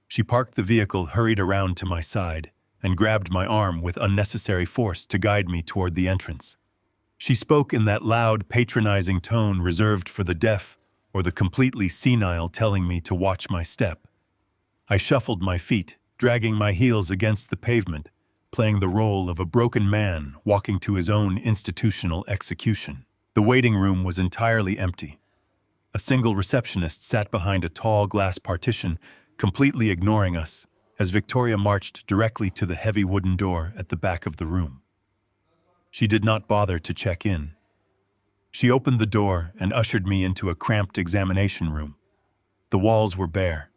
She parked the vehicle, hurried around to my side, and grabbed my arm with unnecessary force to guide me toward the entrance. She spoke in that loud, patronizing tone reserved for the deaf or the completely senile, telling me to watch my step. I shuffled my feet, dragging my heels against the pavement, playing the role of a broken man walking to his own institutional execution. The waiting room was entirely empty. A single receptionist sat behind a tall glass partition, completely ignoring us, as Victoria marched directly to the heavy wooden door at the back of the room. She did not bother to check in. She opened the door and ushered me into a cramped examination room. The walls were bare.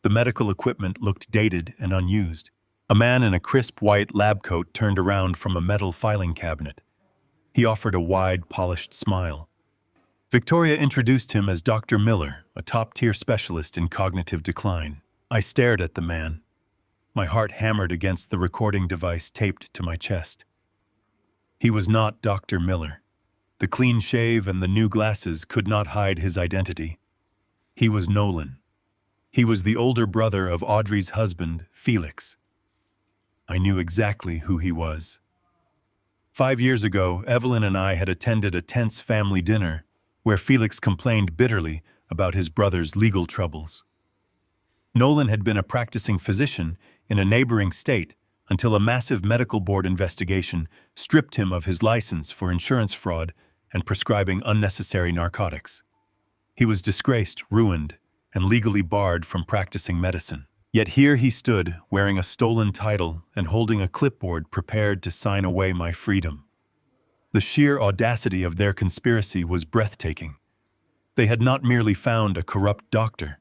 The medical equipment looked dated and unused. A man in a crisp white lab coat turned around from a metal filing cabinet. He offered a wide, polished smile. Victoria introduced him as Dr. Miller, a top-tier specialist in cognitive decline. I stared at the man. My heart hammered against the recording device taped to my chest. He was not Dr. Miller. The clean shave and the new glasses could not hide his identity. He was Nolan. He was the older brother of Audrey's husband, Felix. I knew exactly who he was. 5 years ago, Evelyn and I had attended a tense family dinner where Felix complained bitterly about his brother's legal troubles. Nolan had been a practicing physician in a neighboring state until a massive medical board investigation stripped him of his license for insurance fraud and prescribing unnecessary narcotics. He was disgraced, ruined, and legally barred from practicing medicine. Yet here he stood, wearing a stolen title and holding a clipboard prepared to sign away my freedom. The sheer audacity of their conspiracy was breathtaking. They had not merely found a corrupt doctor.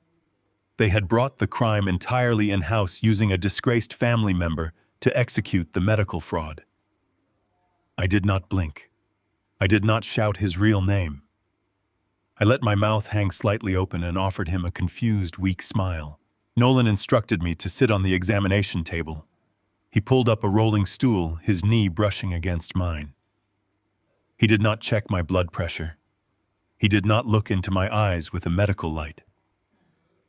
They had brought the crime entirely in-house using a disgraced family member to execute the medical fraud. I did not blink. I did not shout his real name. I let my mouth hang slightly open and offered him a confused, weak smile. Nolan instructed me to sit on the examination table. He pulled up a rolling stool, his knee brushing against mine. He did not check my blood pressure. He did not look into my eyes with a medical light.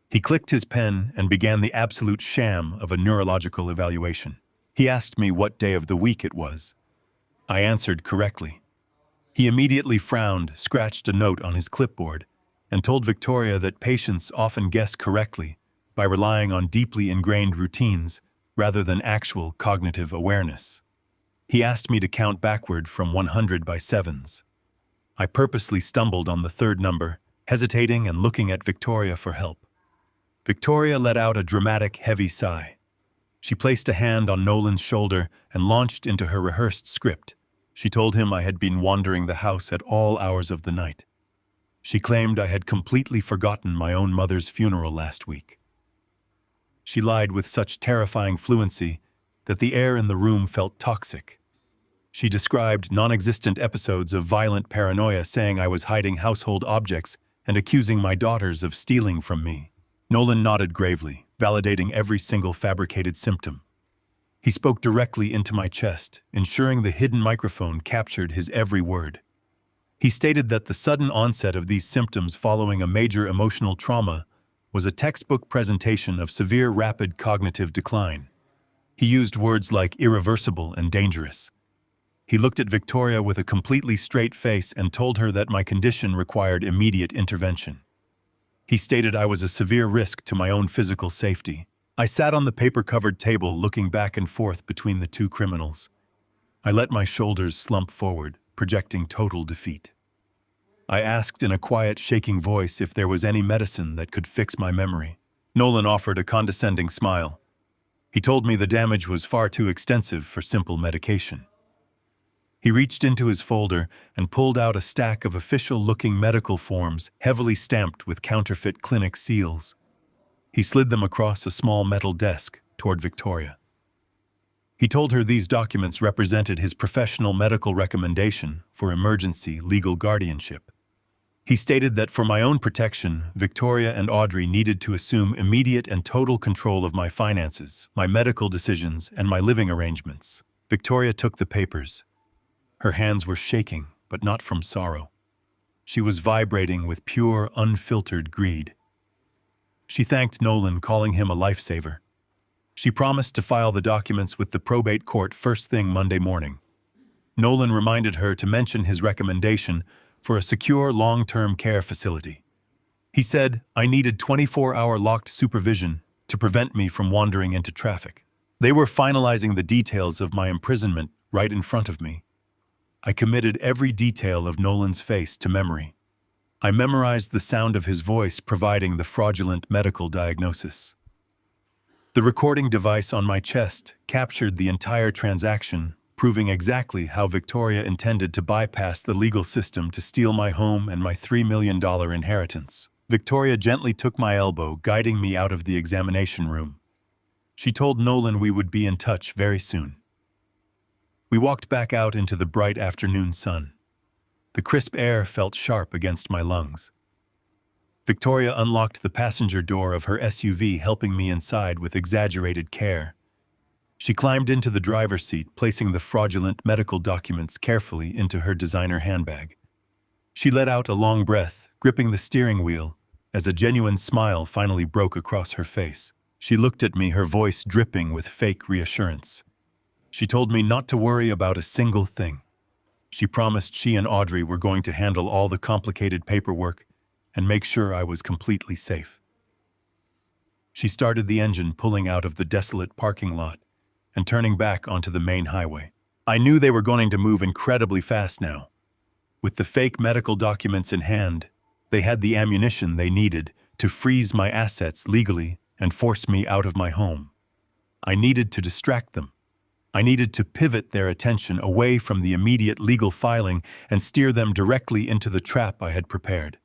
He clicked his pen and began the absolute sham of a neurological evaluation. He asked me what day of the week it was. I answered correctly. He immediately frowned, scratched a note on his clipboard, and told Victoria that patients often guess correctly by relying on deeply ingrained routines rather than actual cognitive awareness. He asked me to count backward from 100 by sevens. I purposely stumbled on the third number, hesitating and looking at Victoria for help. Victoria let out a dramatic, heavy sigh. She placed a hand on Nolan's shoulder and launched into her rehearsed script. She told him I had been wandering the house at all hours of the night. She claimed I had completely forgotten my own mother's funeral last week. She lied with such terrifying fluency that the air in the room felt toxic. She described non-existent episodes of violent paranoia, saying I was hiding household objects and accusing my daughters of stealing from me. Nolan nodded gravely, validating every single fabricated symptom. He spoke directly into my chest, ensuring the hidden microphone captured his every word. He stated that the sudden onset of these symptoms following a major emotional trauma was a textbook presentation of severe rapid cognitive decline. He used words like irreversible and dangerous. He looked at Victoria with a completely straight face and told her that my condition required immediate intervention. He stated I was a severe risk to my own physical safety. I sat on the paper-covered table looking back and forth between the two criminals. I let my shoulders slump forward, projecting total defeat. I asked in a quiet, shaking voice if there was any medicine that could fix my memory. Nolan offered a condescending smile. He told me the damage was far too extensive for simple medication. He reached into his folder and pulled out a stack of official-looking medical forms heavily stamped with counterfeit clinic seals. He slid them across a small metal desk toward Victoria. He told her these documents represented his professional medical recommendation for emergency legal guardianship. He stated that for my own protection, Victoria and Audrey needed to assume immediate and total control of my finances, my medical decisions, and my living arrangements. Victoria took the papers. Her hands were shaking, but not from sorrow. She was vibrating with pure, unfiltered greed. She thanked Nolan, calling him a lifesaver. She promised to file the documents with the probate court first thing Monday morning. Nolan reminded her to mention his recommendation for a secure long-term care facility. He said I needed 24-hour locked supervision to prevent me from wandering into traffic. They were finalizing the details of my imprisonment right in front of me. I committed every detail of Nolan's face to memory. I memorized the sound of his voice providing the fraudulent medical diagnosis. The recording device on my chest captured the entire transaction, proving exactly how Victoria intended to bypass the legal system to steal my home and my $3 million inheritance. Victoria gently took my elbow, guiding me out of the examination room. She told Nolan we would be in touch very soon. We walked back out into the bright afternoon sun. The crisp air felt sharp against my lungs. Victoria unlocked the passenger door of her SUV, helping me inside with exaggerated care. She climbed into the driver's seat, placing the fraudulent medical documents carefully into her designer handbag. She let out a long breath, gripping the steering wheel, as a genuine smile finally broke across her face. She looked at me, her voice dripping with fake reassurance. She told me not to worry about a single thing. She promised she and Audrey were going to handle all the complicated paperwork and make sure I was completely safe. She started the engine, pulling out of the desolate parking lot and turning back onto the main highway. I knew they were going to move incredibly fast now. With the fake medical documents in hand, they had the ammunition they needed to freeze my assets legally and force me out of my home. I needed to distract them. I needed to pivot their attention away from the immediate legal filing and steer them directly into the trap I had prepared.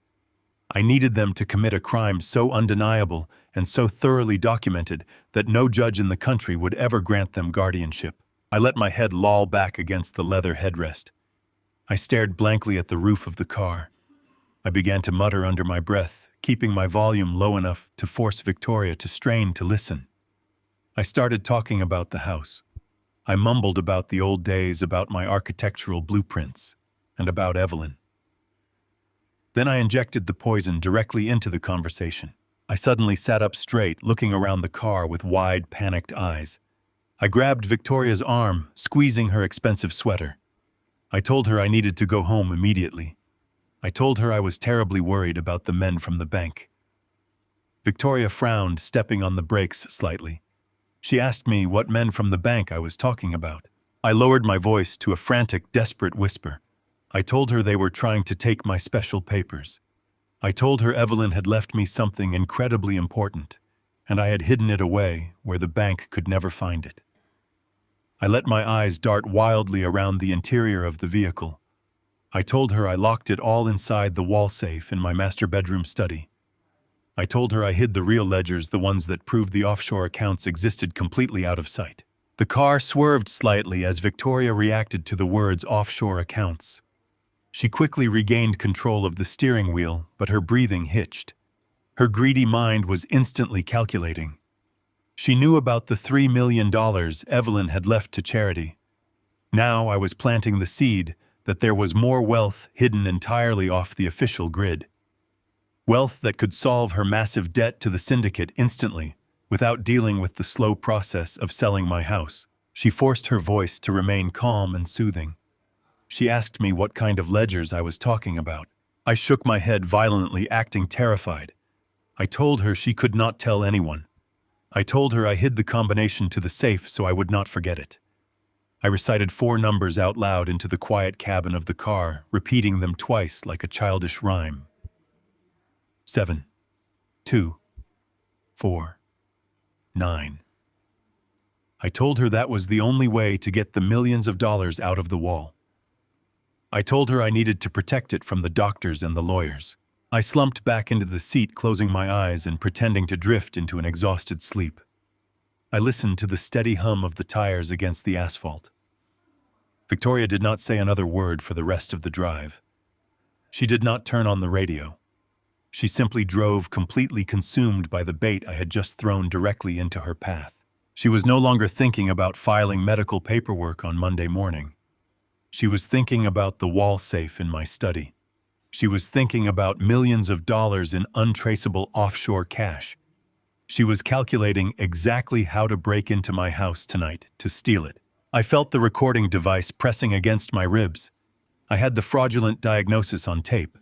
I needed them to commit a crime so undeniable and so thoroughly documented that no judge in the country would ever grant them guardianship. I let my head loll back against the leather headrest. I stared blankly at the roof of the car. I began to mutter under my breath, keeping my volume low enough to force Victoria to strain to listen. I started talking about the house. I mumbled about the old days, about my architectural blueprints, and about Evelyn. Then I injected the poison directly into the conversation. I suddenly sat up straight, looking around the car with wide, panicked eyes. I grabbed Victoria's arm, squeezing her expensive sweater. I told her I needed to go home immediately. I told her I was terribly worried about the men from the bank. Victoria frowned, stepping on the brakes slightly. She asked me what men from the bank I was talking about. I lowered my voice to a frantic, desperate whisper. I told her they were trying to take my special papers. I told her Evelyn had left me something incredibly important, and I had hidden it away where the bank could never find it. I let my eyes dart wildly around the interior of the vehicle. I told her I locked it all inside the wall safe in my master bedroom study. I told her I hid the real ledgers, the ones that proved the offshore accounts existed, completely out of sight. The car swerved slightly as Victoria reacted to the words offshore accounts. She quickly regained control of the steering wheel, but her breathing hitched. Her greedy mind was instantly calculating. She knew about the $3 million Evelyn had left to charity. Now I was planting the seed that there was more wealth hidden entirely off the official grid. Wealth that could solve her massive debt to the syndicate instantly, without dealing with the slow process of selling my house. She forced her voice to remain calm and soothing. She asked me what kind of ledgers I was talking about. I shook my head violently, acting terrified. I told her she could not tell anyone. I told her I hid the combination to the safe so I would not forget it. I recited 4 numbers out loud into the quiet cabin of the car, repeating them twice like a childish rhyme. 7, 2, 4, 9. I told her that was the only way to get the millions of dollars out of the wall. I told her I needed to protect it from the doctors and the lawyers. I slumped back into the seat, closing my eyes and pretending to drift into an exhausted sleep. I listened to the steady hum of the tires against the asphalt. Victoria did not say another word for the rest of the drive. She did not turn on the radio. She simply drove, completely consumed by the bait I had just thrown directly into her path. She was no longer thinking about filing medical paperwork on Monday morning. She was thinking about the wall safe in my study. She was thinking about millions of dollars in untraceable offshore cash. She was calculating exactly how to break into my house tonight to steal it. I felt the recording device pressing against my ribs. I had the fraudulent diagnosis on tape.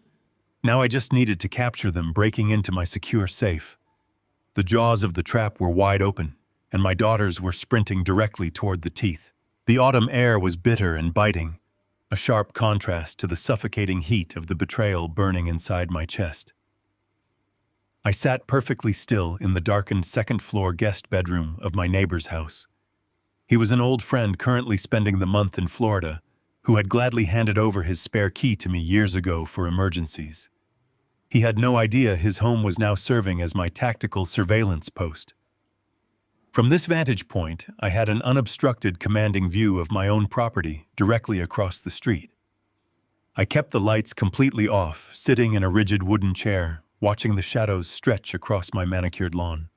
Now I just needed to capture them breaking into my secure safe. The jaws of the trap were wide open, and my daughters were sprinting directly toward the teeth. The autumn air was bitter and biting, a sharp contrast to the suffocating heat of the betrayal burning inside my chest. I sat perfectly still in the darkened second-floor guest bedroom of my neighbor's house. He was an old friend currently spending the month in Florida, who had gladly handed over his spare key to me years ago for emergencies. He had no idea his home was now serving as my tactical surveillance post. From this vantage point, I had an unobstructed commanding view of my own property directly across the street. I kept the lights completely off, sitting in a rigid wooden chair, watching the shadows stretch across my manicured lawn.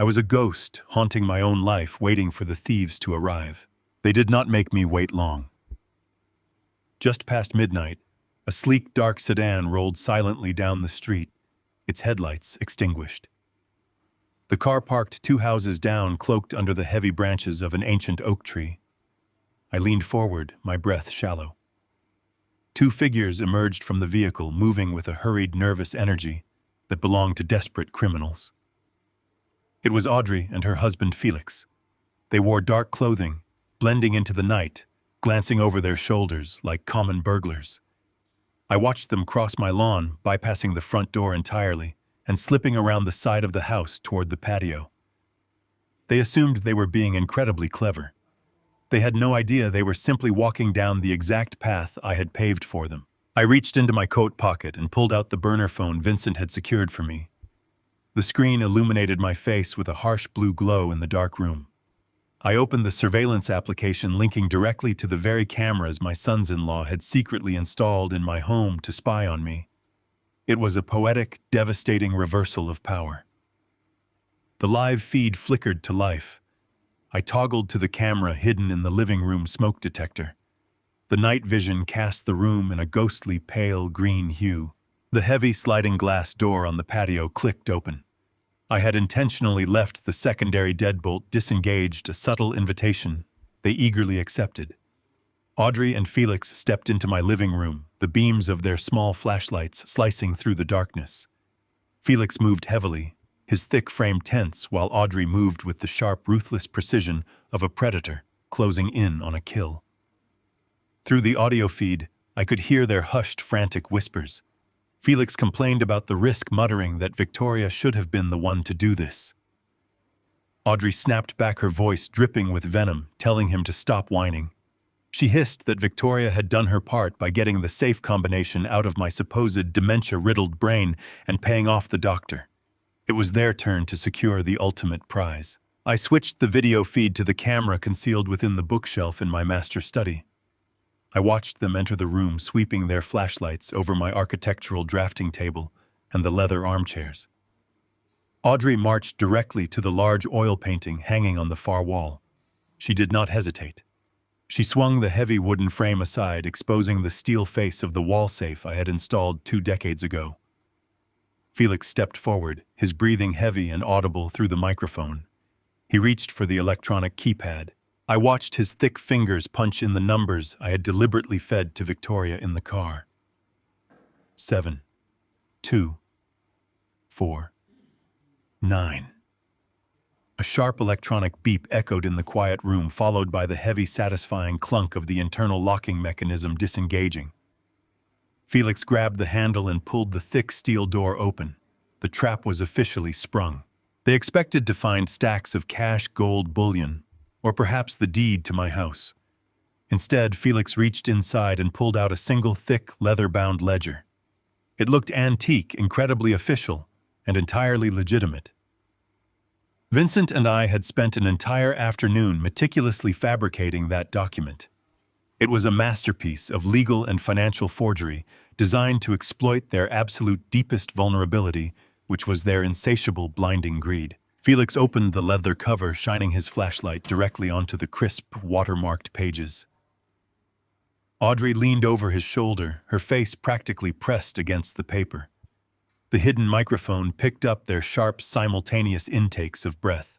I was a ghost, haunting my own life, waiting for the thieves to arrive. They did not make me wait long. Just past midnight, a sleek, dark sedan rolled silently down the street, its headlights extinguished. The car parked 2 houses down, cloaked under the heavy branches of an ancient oak tree. I leaned forward, my breath shallow. 2 figures emerged from the vehicle, moving with a hurried, nervous energy that belonged to desperate criminals. It was Audrey and her husband Felix. They wore dark clothing, blending into the night, glancing over their shoulders like common burglars. I watched them cross my lawn, bypassing the front door entirely, and slipping around the side of the house toward the patio. They assumed they were being incredibly clever. They had no idea they were simply walking down the exact path I had paved for them. I reached into my coat pocket and pulled out the burner phone Vincent had secured for me. The screen illuminated my face with a harsh blue glow in the dark room. I opened the surveillance application linking directly to the very cameras my sons-in-law had secretly installed in my home to spy on me. It was a poetic, devastating reversal of power. The live feed flickered to life. I toggled to the camera hidden in the living room smoke detector. The night vision cast the room in a ghostly pale green hue. The heavy sliding glass door on the patio clicked open. I had intentionally left the secondary deadbolt disengaged, a subtle invitation they eagerly accepted. Audrey and Felix stepped into my living room, the beams of their small flashlights slicing through the darkness. Felix moved heavily, his thick frame tense, while Audrey moved with the sharp, ruthless precision of a predator closing in on a kill. Through the audio feed, I could hear their hushed, frantic whispers. Felix complained about the risk, muttering that Victoria should have been the one to do this. Audrey snapped back, her voice dripping with venom, telling him to stop whining. She hissed that Victoria had done her part by getting the safe combination out of my supposed dementia-riddled brain and paying off the doctor. It was their turn to secure the ultimate prize. I switched the video feed to the camera concealed within the bookshelf in my master study. I watched them enter the room, sweeping their flashlights over my architectural drafting table and the leather armchairs. Audrey marched directly to the large oil painting hanging on the far wall. She did not hesitate. She swung the heavy wooden frame aside, exposing the steel face of the wall safe I had installed 2 decades ago. Felix stepped forward, his breathing heavy and audible through the microphone. He reached for the electronic keypad. I watched his thick fingers punch in the numbers I had deliberately fed to Victoria in the car. 7, 2, 4, 9. A sharp electronic beep echoed in the quiet room, followed by the heavy, satisfying clunk of the internal locking mechanism disengaging. Felix grabbed the handle and pulled the thick steel door open. The trap was officially sprung. They expected to find stacks of cash, gold, bullion, or perhaps the deed to my house. Instead, Felix reached inside and pulled out a single thick, leather-bound ledger. It looked antique, incredibly official, and entirely legitimate. Vincent and I had spent an entire afternoon meticulously fabricating that document. It was a masterpiece of legal and financial forgery designed to exploit their absolute deepest vulnerability, which was their insatiable, blinding greed. Felix opened the leather cover, shining his flashlight directly onto the crisp, watermarked pages. Audrey leaned over his shoulder, her face practically pressed against the paper. The hidden microphone picked up their sharp, simultaneous intakes of breath.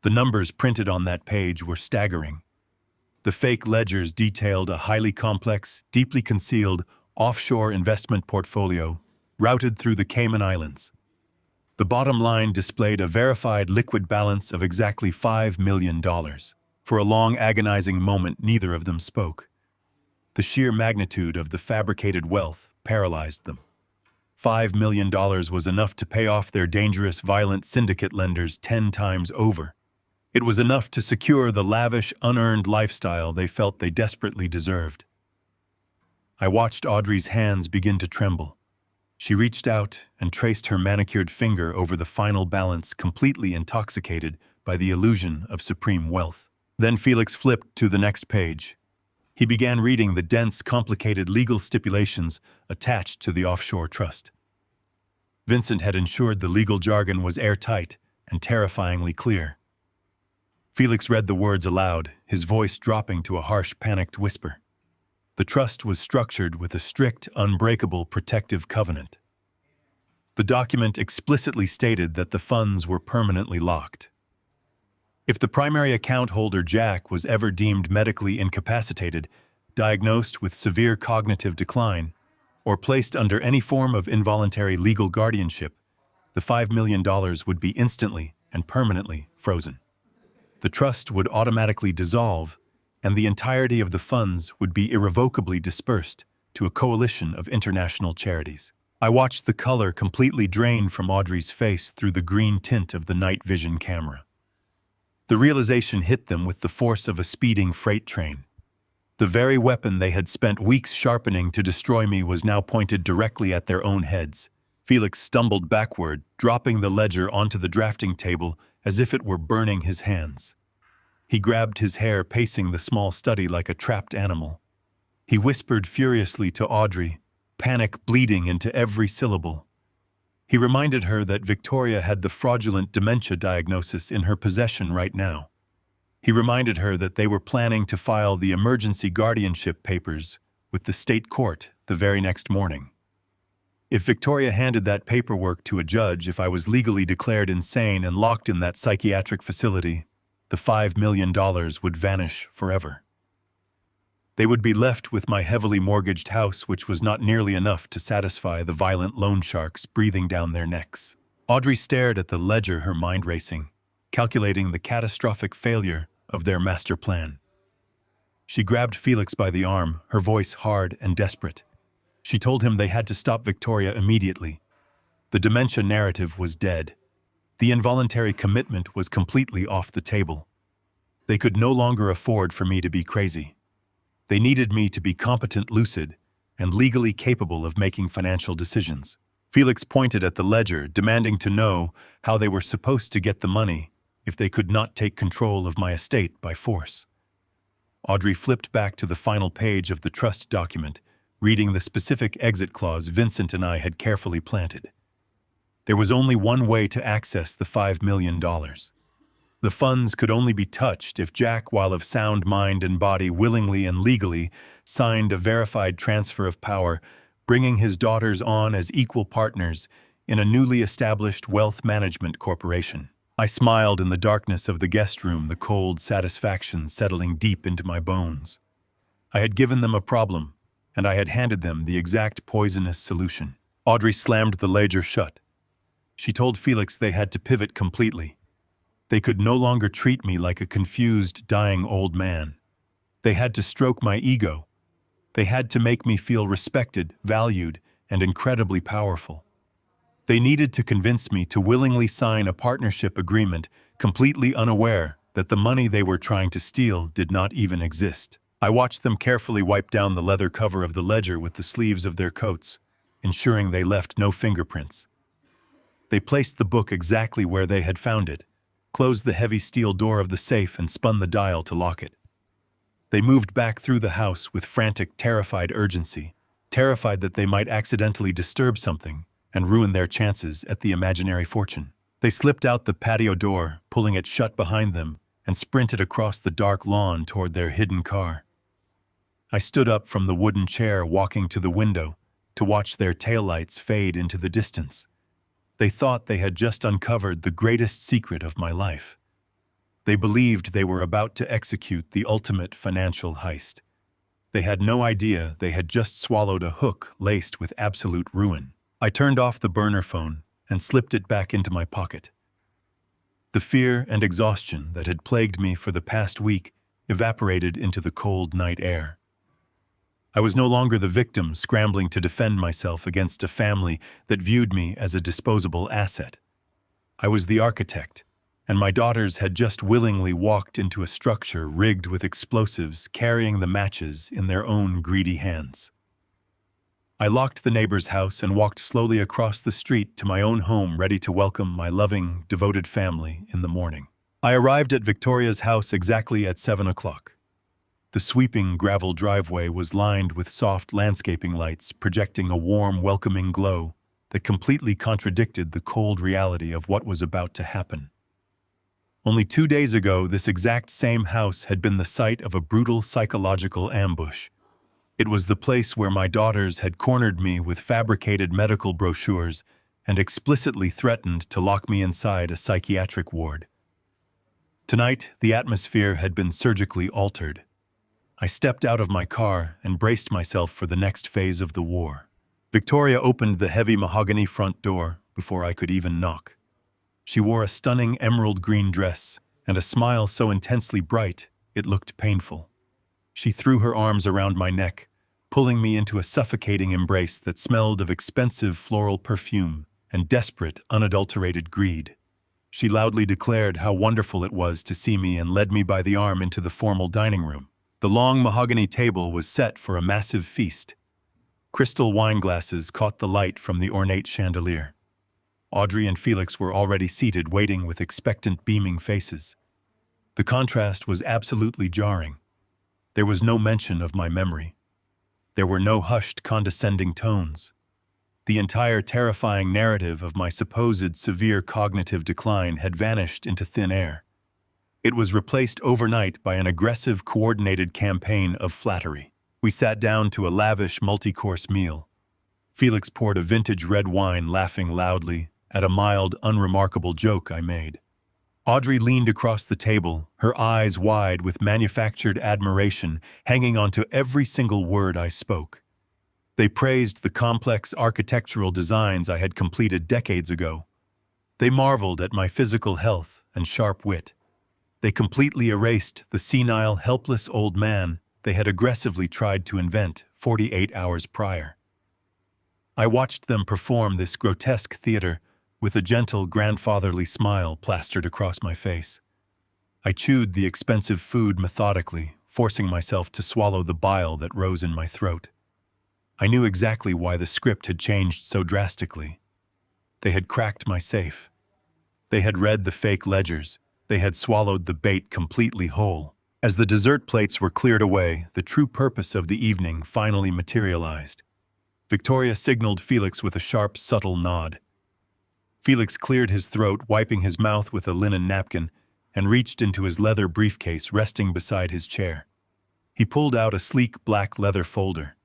The numbers printed on that page were staggering. The fake ledgers detailed a highly complex, deeply concealed, offshore investment portfolio routed through the Cayman Islands. The bottom line displayed a verified liquid balance of exactly $5 million. For a long, agonizing moment, neither of them spoke. The sheer magnitude of the fabricated wealth paralyzed them. $5 million was enough to pay off their dangerous, violent syndicate lenders 10 times over. It was enough to secure the lavish, unearned lifestyle they felt they desperately deserved. I watched Audrey's hands begin to tremble. She reached out and traced her manicured finger over the final balance, completely intoxicated by the illusion of supreme wealth. Then Felix flipped to the next page. He began reading the dense, complicated legal stipulations attached to the offshore trust. Vincent had ensured the legal jargon was airtight and terrifyingly clear. Felix read the words aloud, his voice dropping to a harsh, panicked whisper. The trust was structured with a strict, unbreakable protective covenant. The document explicitly stated that the funds were permanently locked. If the primary account holder, Jack, was ever deemed medically incapacitated, diagnosed with severe cognitive decline, or placed under any form of involuntary legal guardianship, the $5 million would be instantly and permanently frozen. The trust would automatically dissolve, and the entirety of the funds would be irrevocably dispersed to a coalition of international charities. I watched the color completely drain from Audrey's face through the green tint of the night vision camera. The realization hit them with the force of a speeding freight train. The very weapon they had spent weeks sharpening to destroy me was now pointed directly at their own heads. Felix stumbled backward, dropping the ledger onto the drafting table as if it were burning his hands. He grabbed his hair, pacing the small study like a trapped animal. He whispered furiously to Audrey, panic bleeding into every syllable. He reminded her that Victoria had the fraudulent dementia diagnosis in her possession right now. He reminded her that they were planning to file the emergency guardianship papers with the state court the very next morning. If Victoria handed that paperwork to a judge, if I was legally declared insane and locked in that psychiatric facility, the $5 million would vanish forever. They would be left with my heavily mortgaged house, which was not nearly enough to satisfy the violent loan sharks breathing down their necks. Audrey stared at the ledger, her mind racing, calculating the catastrophic failure of their master plan. She grabbed Felix by the arm, her voice hard and desperate. She told him they had to stop Victoria immediately. The dementia narrative was dead. The involuntary commitment was completely off the table. They could no longer afford for me to be crazy. They needed me to be competent, lucid, and legally capable of making financial decisions. Felix pointed at the ledger, demanding to know how they were supposed to get the money if they could not take control of my estate by force. Audrey flipped back to the final page of the trust document, reading the specific exit clause Vincent and I had carefully planted. There was only one way to access the $5 million. The funds could only be touched if Jack, while of sound mind and body, willingly and legally signed a verified transfer of power, bringing his daughters on as equal partners in a newly established wealth management corporation. I smiled in the darkness of the guest room, the cold satisfaction settling deep into my bones. I had given them a problem, and I had handed them the exact poisonous solution. Audrey slammed the ledger shut. She told Felix they had to pivot completely. They could no longer treat me like a confused, dying old man. They had to stroke my ego. They had to make me feel respected, valued, and incredibly powerful. They needed to convince me to willingly sign a partnership agreement, completely unaware that the money they were trying to steal did not even exist. I watched them carefully wipe down the leather cover of the ledger with the sleeves of their coats, ensuring they left no fingerprints. They placed the book exactly where they had found it, closed the heavy steel door of the safe, and spun the dial to lock it. They moved back through the house with frantic, terrified urgency, terrified that they might accidentally disturb something and ruin their chances at the imaginary fortune. They slipped out the patio door, pulling it shut behind them, and sprinted across the dark lawn toward their hidden car. I stood up from the wooden chair, walking to the window to watch their taillights fade into the distance. They thought they had just uncovered the greatest secret of my life. They believed they were about to execute the ultimate financial heist. They had no idea they had just swallowed a hook laced with absolute ruin. I turned off the burner phone and slipped it back into my pocket. The fear and exhaustion that had plagued me for the past week evaporated into the cold night air. I was no longer the victim scrambling to defend myself against a family that viewed me as a disposable asset. I was the architect, and my daughters had just willingly walked into a structure rigged with explosives, carrying the matches in their own greedy hands. I locked the neighbor's house and walked slowly across the street to my own home, ready to welcome my loving, devoted family in the morning. I arrived at Victoria's house exactly at 7 o'clock. The sweeping gravel driveway was lined with soft landscaping lights, projecting a warm, welcoming glow that completely contradicted the cold reality of what was about to happen. Only 2 days ago, this exact same house had been the site of a brutal psychological ambush. It was the place where my daughters had cornered me with fabricated medical brochures and explicitly threatened to lock me inside a psychiatric ward. Tonight, the atmosphere had been surgically altered. I stepped out of my car and braced myself for the next phase of the war. Victoria opened the heavy mahogany front door before I could even knock. She wore a stunning emerald green dress and a smile so intensely bright it looked painful. She threw her arms around my neck, pulling me into a suffocating embrace that smelled of expensive floral perfume and desperate, unadulterated greed. She loudly declared how wonderful it was to see me and led me by the arm into the formal dining room. The long mahogany table was set for a massive feast. Crystal wine glasses caught the light from the ornate chandelier. Audrey and Felix were already seated, waiting with expectant, beaming faces. The contrast was absolutely jarring. There was no mention of my memory. There were no hushed, condescending tones. The entire terrifying narrative of my supposed severe cognitive decline had vanished into thin air. It was replaced overnight by an aggressive, coordinated campaign of flattery. We sat down to a lavish, multi-course meal. Felix poured a vintage red wine, laughing loudly at a mild, unremarkable joke I made. Audrey leaned across the table, her eyes wide with manufactured admiration, hanging onto every single word I spoke. They praised the complex architectural designs I had completed decades ago. They marveled at my physical health and sharp wit. They completely erased the senile, helpless old man they had aggressively tried to invent 48 hours prior. I watched them perform this grotesque theater with a gentle, grandfatherly smile plastered across my face. I chewed the expensive food methodically, forcing myself to swallow the bile that rose in my throat. I knew exactly why the script had changed so drastically. They had cracked my safe. They had read the fake ledgers. They had swallowed the bait completely whole. As the dessert plates were cleared away, the true purpose of the evening finally materialized. Victoria signaled Felix with a sharp, subtle nod. Felix cleared his throat, wiping his mouth with a linen napkin, and reached into his leather briefcase resting beside his chair. He pulled out a sleek black leather folder.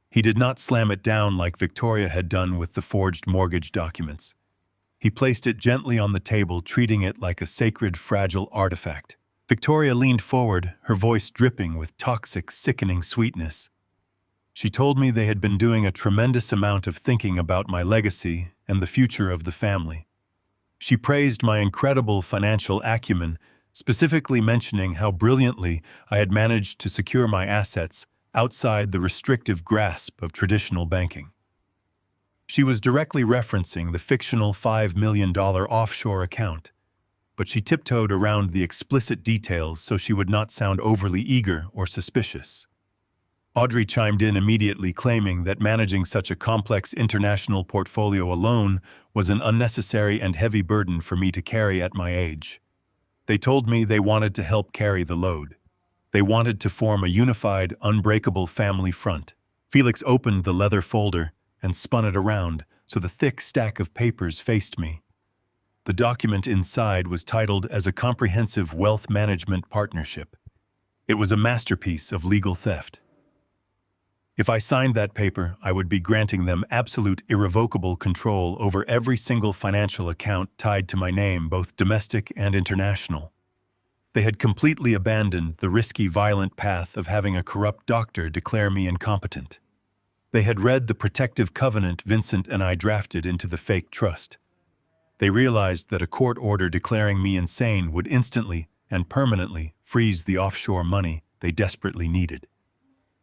He did not slam it down like Victoria had done with the forged mortgage documents. He placed it gently on the table, treating it like a sacred, fragile artifact. Victoria leaned forward, her voice dripping with toxic, sickening sweetness. She told me they had been doing a tremendous amount of thinking about my legacy and the future of the family. She praised my incredible financial acumen, specifically mentioning how brilliantly I had managed to secure my assets outside the restrictive grasp of traditional banking. She was directly referencing the fictional $5 million offshore account, but she tiptoed around the explicit details so she would not sound overly eager or suspicious. Audrey chimed in immediately, claiming that managing such a complex international portfolio alone was an unnecessary and heavy burden for me to carry at my age. They told me they wanted to help carry the load. They wanted to form a unified, unbreakable family front. Felix opened the leather folder and spun it around so the thick stack of papers faced me. The document inside was titled as a comprehensive wealth management partnership. It was a masterpiece of legal theft. If I signed that paper, I would be granting them absolute, irrevocable control over every single financial account tied to my name, both domestic and international. They had completely abandoned the risky, violent path of having a corrupt doctor declare me incompetent. They had read the protective covenant Vincent and I drafted into the fake trust. They realized that a court order declaring me insane would instantly and permanently freeze the offshore money they desperately needed.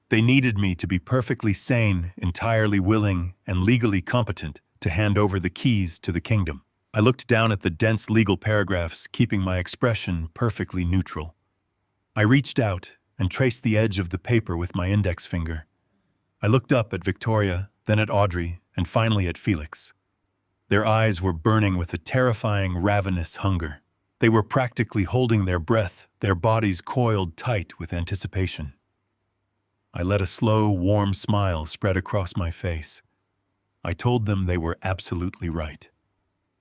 They needed me to be perfectly sane, entirely willing, and legally competent to hand over the keys to the kingdom. I looked down at the dense legal paragraphs, keeping my expression perfectly neutral. I reached out and traced the edge of the paper with my index finger. I looked up at Victoria, then at Audrey, and finally at Felix. Their eyes were burning with a terrifying, ravenous hunger. They were practically holding their breath, their bodies coiled tight with anticipation. I let a slow, warm smile spread across my face. I told them they were absolutely right.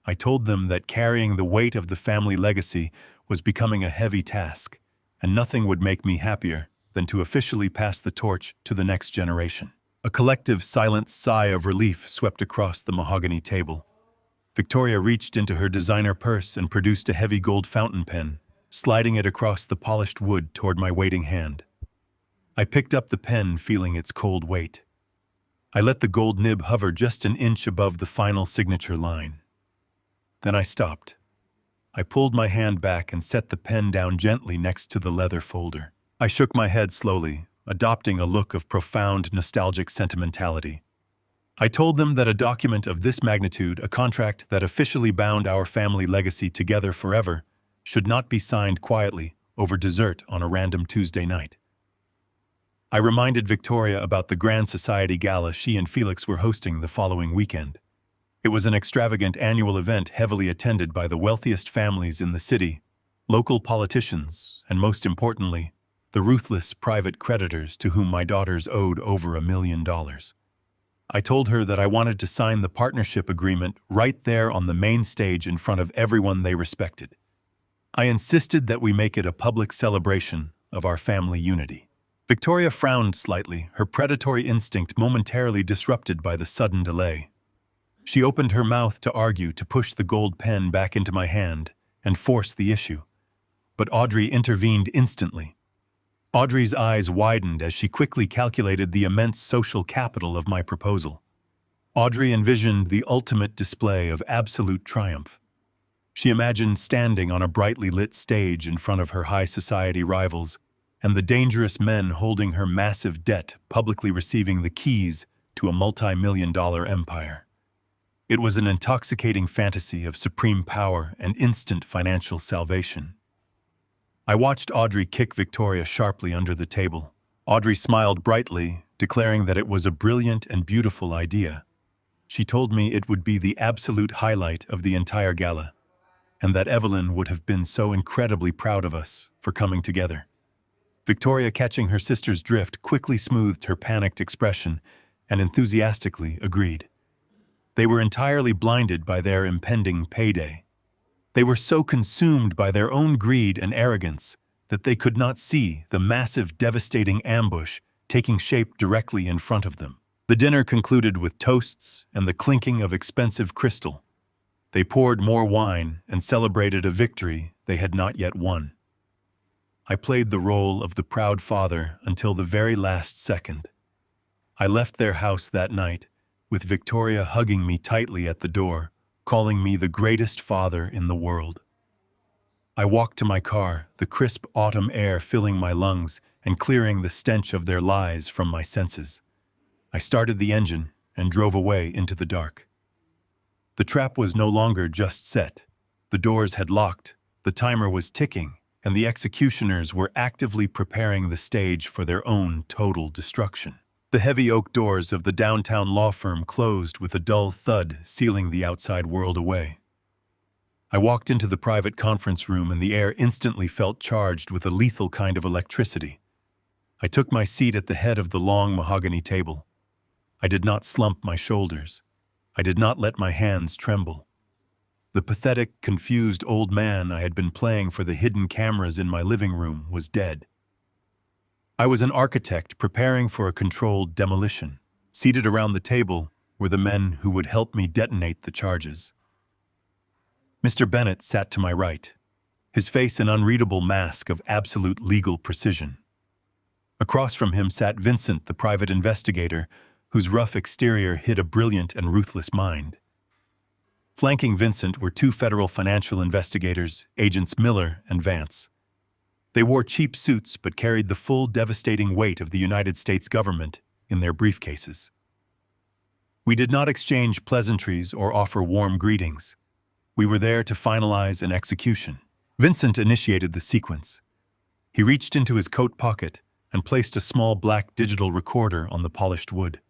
I told them that carrying the weight of the family legacy was becoming a heavy task, and nothing would make me happier than to officially pass the torch to the next generation. A collective, silent sigh of relief swept across the mahogany table. Victoria reached into her designer purse and produced a heavy gold fountain pen, sliding it across the polished wood toward my waiting hand. I picked up the pen, feeling its cold weight. I let the gold nib hover just an inch above the final signature line. Then I stopped. I pulled my hand back and set the pen down gently next to the leather folder. I shook my head slowly, adopting a look of profound nostalgic sentimentality. I told them that a document of this magnitude, a contract that officially bound our family legacy together forever, should not be signed quietly over dessert on a random Tuesday night. I reminded Victoria about the Grand Society Gala she and Felix were hosting the following weekend. It was an extravagant annual event heavily attended by the wealthiest families in the city, local politicians, and most importantly, the ruthless private creditors to whom my daughters owed over $1 million. I told her that I wanted to sign the partnership agreement right there on the main stage in front of everyone they respected. I insisted that we make it a public celebration of our family unity. Victoria frowned slightly, her predatory instinct momentarily disrupted by the sudden delay. She opened her mouth to argue to push the gold pen back into my hand and force the issue. But Audrey intervened instantly. Audrey's eyes widened as she quickly calculated the immense social capital of my proposal. Audrey envisioned the ultimate display of absolute triumph. She imagined standing on a brightly lit stage in front of her high society rivals, and the dangerous men holding her massive debt publicly receiving the keys to a multi-million-dollar empire. It was an intoxicating fantasy of supreme power and instant financial salvation. I watched Audrey kick Victoria sharply under the table. Audrey smiled brightly, declaring that it was a brilliant and beautiful idea. She told me it would be the absolute highlight of the entire gala, and that Evelyn would have been so incredibly proud of us for coming together. Victoria, catching her sister's drift, quickly smoothed her panicked expression and enthusiastically agreed. They were entirely blinded by their impending payday. They were so consumed by their own greed and arrogance that they could not see the massive, devastating ambush taking shape directly in front of them. The dinner concluded with toasts and the clinking of expensive crystal. They poured more wine and celebrated a victory they had not yet won. I played the role of the proud father until the very last second. I left their house that night, with Victoria hugging me tightly at the door, calling me the greatest father in the world. I walked to my car, the crisp autumn air filling my lungs and clearing the stench of their lies from my senses. I started the engine and drove away into the dark. The trap was no longer just set. The doors had locked, the timer was ticking, and the executioners were actively preparing the stage for their own total destruction. The heavy oak doors of the downtown law firm closed with a dull thud, sealing the outside world away. I walked into the private conference room and the air instantly felt charged with a lethal kind of electricity. I took my seat at the head of the long mahogany table. I did not slump my shoulders. I did not let my hands tremble. The pathetic, confused old man I had been playing for the hidden cameras in my living room was dead. I was an architect preparing for a controlled demolition. Seated around the table were the men who would help me detonate the charges. Mr. Bennett sat to my right. his face an unreadable mask of absolute legal precision. Across from him sat Vincent, the private investigator, whose rough exterior hid a brilliant and ruthless mind. Flanking Vincent were two federal financial investigators, Agents Miller and Vance. They wore cheap suits but carried the full, devastating weight of the United States government in their briefcases. We did not exchange pleasantries or offer warm greetings. We were there to finalize an execution. Vincent initiated the sequence. He reached into his coat pocket and placed a small black digital recorder on the polished wood.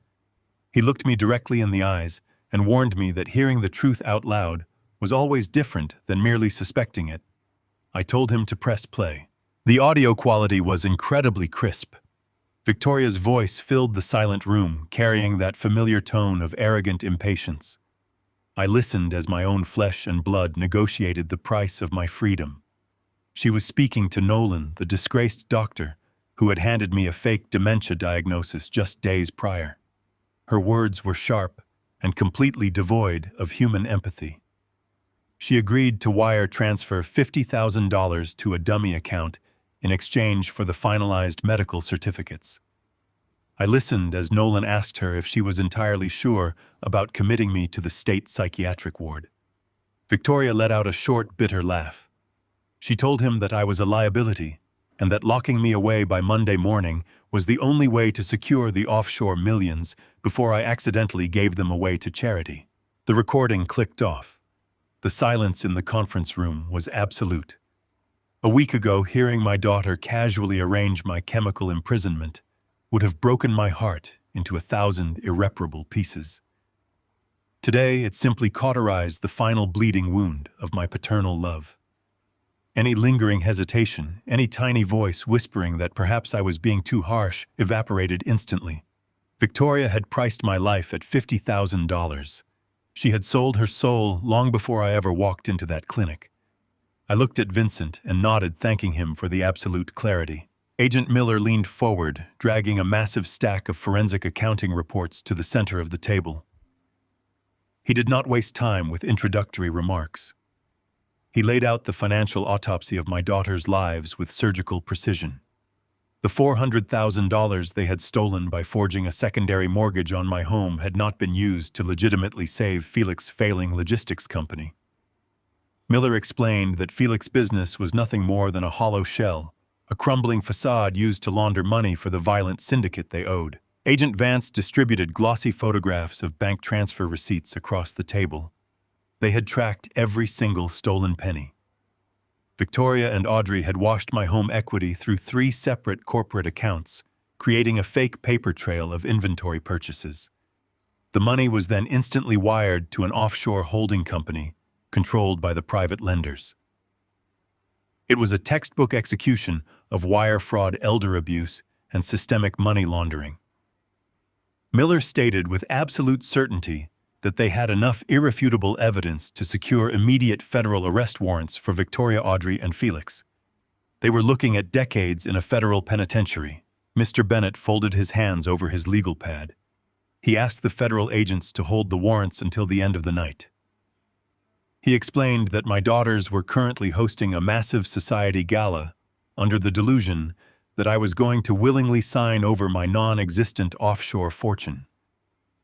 He looked me directly in the eyes and warned me that hearing the truth out loud was always different than merely suspecting it. I told him to press play. The audio quality was incredibly crisp. Victoria's voice filled the silent room, carrying that familiar tone of arrogant impatience. I listened as my own flesh and blood negotiated the price of my freedom. She was speaking to Nolan, the disgraced doctor, who had handed me a fake dementia diagnosis just days prior. Her words were sharp and completely devoid of human empathy. She agreed to wire transfer $50,000 to a dummy account in exchange for the finalized medical certificates. I listened as Nolan asked her if she was entirely sure about committing me to the state psychiatric ward. Victoria let out a short, bitter laugh. She told him that I was a liability and that locking me away by Monday morning was the only way to secure the offshore millions before I accidentally gave them away to charity. The recording clicked off. The silence in the conference room was absolute. A week ago, hearing my daughter casually arrange my chemical imprisonment would have broken my heart into 1,000 irreparable pieces. Today, it simply cauterized the final bleeding wound of my paternal love. Any lingering hesitation, any tiny voice whispering that perhaps I was being too harsh, evaporated instantly. Victoria had priced my life at $50,000. She had sold her soul long before I ever walked into that clinic. I looked at Vincent and nodded, thanking him for the absolute clarity. Agent Miller leaned forward, dragging a massive stack of forensic accounting reports to the center of the table. He did not waste time with introductory remarks. He laid out the financial autopsy of my daughter's lives with surgical precision. The $400,000 they had stolen by forging a secondary mortgage on my home had not been used to legitimately save Felix's failing logistics company. Miller explained that Felix's business was nothing more than a hollow shell, a crumbling facade used to launder money for the violent syndicate they owed. Agent Vance distributed glossy photographs of bank transfer receipts across the table. They had tracked every single stolen penny. Victoria and Audrey had washed my home equity through 3 separate corporate accounts, creating a fake paper trail of inventory purchases. The money was then instantly wired to an offshore holding company controlled by the private lenders. It was a textbook execution of wire fraud, elder abuse, and systemic money laundering. Miller stated with absolute certainty that they had enough irrefutable evidence to secure immediate federal arrest warrants for Victoria, Audrey, and Felix. They were looking at decades in a federal penitentiary. Mr. Bennett folded his hands over his legal pad. He asked the federal agents to hold the warrants until the end of the night. He explained that my daughters were currently hosting a massive society gala under the delusion that I was going to willingly sign over my non-existent offshore fortune.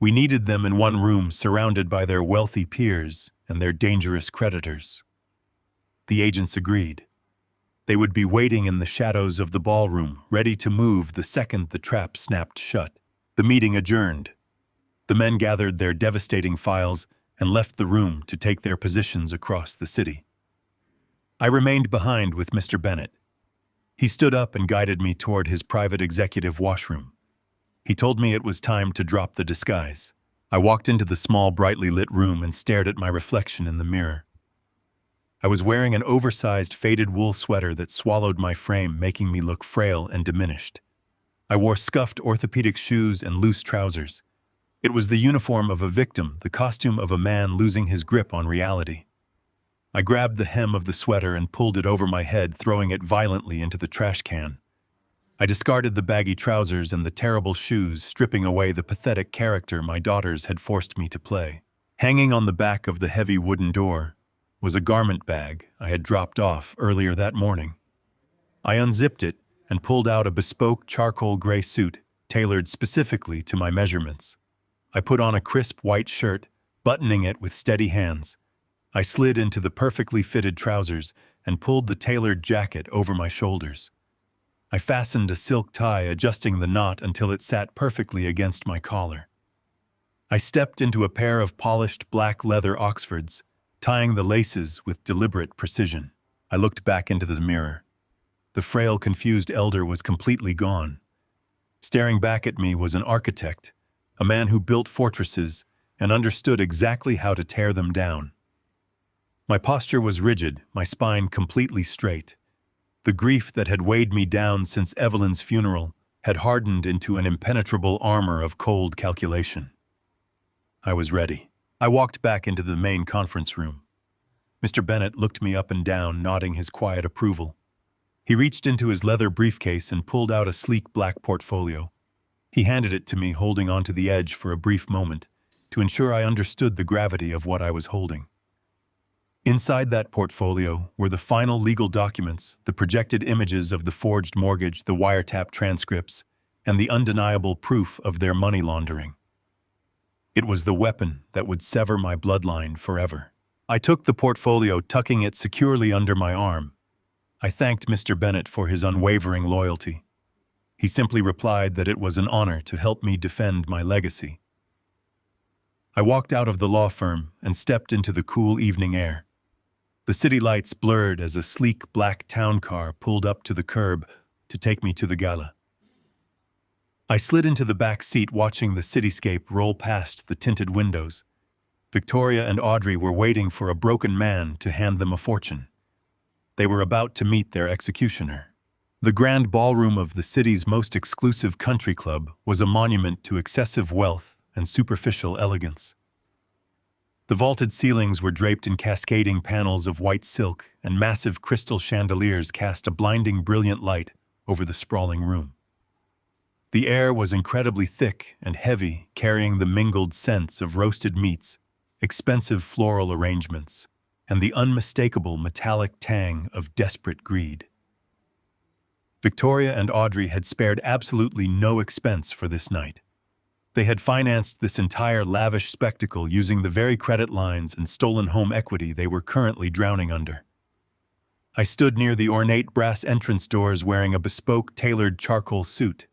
We needed them in one room surrounded by their wealthy peers and their dangerous creditors. The agents agreed. They would be waiting in the shadows of the ballroom, ready to move the second the trap snapped shut. The meeting adjourned. The men gathered their devastating files and left the room to take their positions across the city. I remained behind with Mr. Bennett. He stood up and guided me toward his private executive washroom. He told me it was time to drop the disguise. I walked into the small, brightly lit room and stared at my reflection in the mirror. I was wearing an oversized faded wool sweater that swallowed my frame, making me look frail and diminished. I wore scuffed orthopedic shoes and loose trousers. It was the uniform of a victim, the costume of a man losing his grip on reality. I grabbed the hem of the sweater and pulled it over my head, throwing it violently into the trash can. I discarded the baggy trousers and the terrible shoes, stripping away the pathetic character my daughters had forced me to play. Hanging on the back of the heavy wooden door was a garment bag I had dropped off earlier that morning. I unzipped it and pulled out a bespoke charcoal gray suit tailored specifically to my measurements. I put on a crisp white shirt, buttoning it with steady hands. I slid into the perfectly fitted trousers and pulled the tailored jacket over my shoulders. I fastened a silk tie, adjusting the knot until it sat perfectly against my collar. I stepped into a pair of polished black leather Oxfords, tying the laces with deliberate precision. I looked back into the mirror. The frail, confused elder was completely gone. Staring back at me was an architect, a man who built fortresses and understood exactly how to tear them down. My posture was rigid, my spine completely straight. The grief that had weighed me down since Evelyn's funeral had hardened into an impenetrable armor of cold calculation. I was ready. I walked back into the main conference room. Mr. Bennett looked me up and down, nodding his quiet approval. He reached into his leather briefcase and pulled out a sleek black portfolio. He handed it to me, holding onto the edge for a brief moment, to ensure I understood the gravity of what I was holding. Inside that portfolio were the final legal documents, the projected images of the forged mortgage, the wiretap transcripts, and the undeniable proof of their money laundering. It was the weapon that would sever my bloodline forever. I took the portfolio, tucking it securely under my arm. I thanked Mr. Bennett for his unwavering loyalty. He simply replied that it was an honor to help me defend my legacy. I walked out of the law firm and stepped into the cool evening air. The city lights blurred as a sleek black town car pulled up to the curb to take me to the gala. I slid into the back seat, watching the cityscape roll past the tinted windows. Victoria and Audrey were waiting for a broken man to hand them a fortune. They were about to meet their executioner. The grand ballroom of the city's most exclusive country club was a monument to excessive wealth and superficial elegance. The vaulted ceilings were draped in cascading panels of white silk, and massive crystal chandeliers cast a blinding, brilliant light over the sprawling room. The air was incredibly thick and heavy, carrying the mingled scents of roasted meats, expensive floral arrangements, and the unmistakable metallic tang of desperate greed. Victoria and Audrey had spared absolutely no expense for this night. They had financed this entire lavish spectacle using the very credit lines and stolen home equity they were currently drowning under. I stood near the ornate brass entrance doors, wearing a bespoke tailored charcoal suit,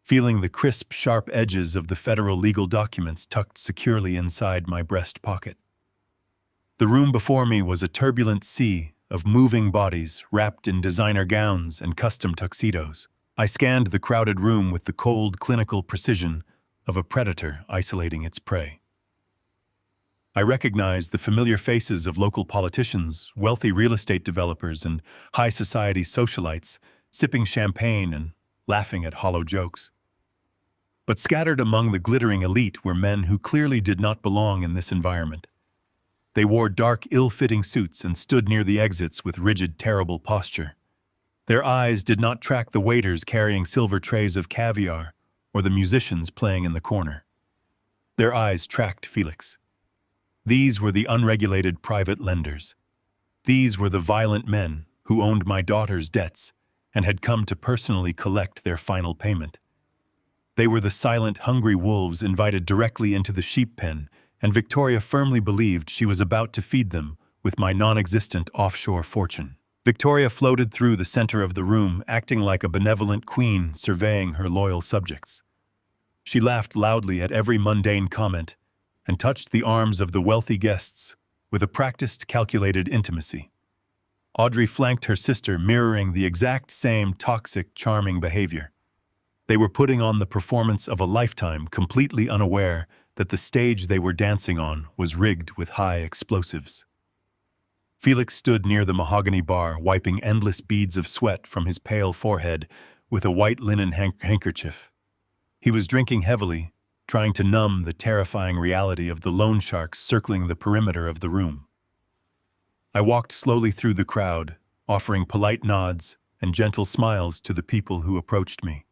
feeling the crisp, sharp edges of the federal legal documents tucked securely inside my breast pocket. The room before me was a turbulent sea of moving bodies wrapped in designer gowns and custom tuxedos. I scanned the crowded room with the cold, clinical precision of a predator isolating its prey. I recognized the familiar faces of local politicians, wealthy real estate developers, and high society socialites, sipping champagne and laughing at hollow jokes. But scattered among the glittering elite were men who clearly did not belong in this environment. They wore dark, ill-fitting suits and stood near the exits with rigid, terrible posture. Their eyes did not track the waiters carrying silver trays of caviar or the musicians playing in the corner. Their eyes tracked Felix. These were the unregulated private lenders. These were the violent men who owned my daughter's debts and had come to personally collect their final payment. They were the silent, hungry wolves invited directly into the sheep pen, and Victoria firmly believed she was about to feed them with my non-existent offshore fortune. Victoria floated through the center of the room, acting like a benevolent queen surveying her loyal subjects. She laughed loudly at every mundane comment and touched the arms of the wealthy guests with a practiced, calculated intimacy. Audrey flanked her sister, mirroring the exact same toxic, charming behavior. They were putting on the performance of a lifetime, completely unaware that the stage they were dancing on was rigged with high explosives. Felix stood near the mahogany bar, wiping endless beads of sweat from his pale forehead with a white linen handkerchief. He was drinking heavily, trying to numb the terrifying reality of the loan sharks circling the perimeter of the room. I walked slowly through the crowd, offering polite nods and gentle smiles to the people who approached me.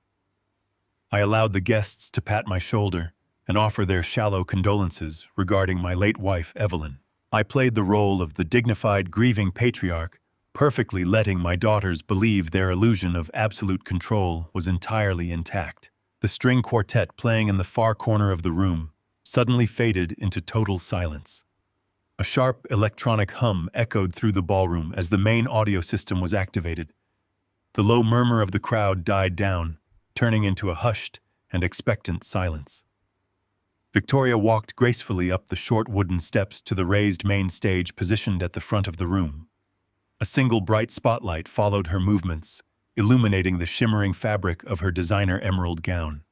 I allowed the guests to pat my shoulder and offer their shallow condolences regarding my late wife, Evelyn. I played the role of the dignified, grieving patriarch, perfectly letting my daughters believe their illusion of absolute control was entirely intact. The string quartet playing in the far corner of the room suddenly faded into total silence. A sharp electronic hum echoed through the ballroom as the main audio system was activated. The low murmur of the crowd died down, turning into a hushed and expectant silence. Victoria walked gracefully up the short wooden steps to the raised main stage positioned at the front of the room. A single bright spotlight followed her movements, illuminating the shimmering fabric of her designer emerald gown.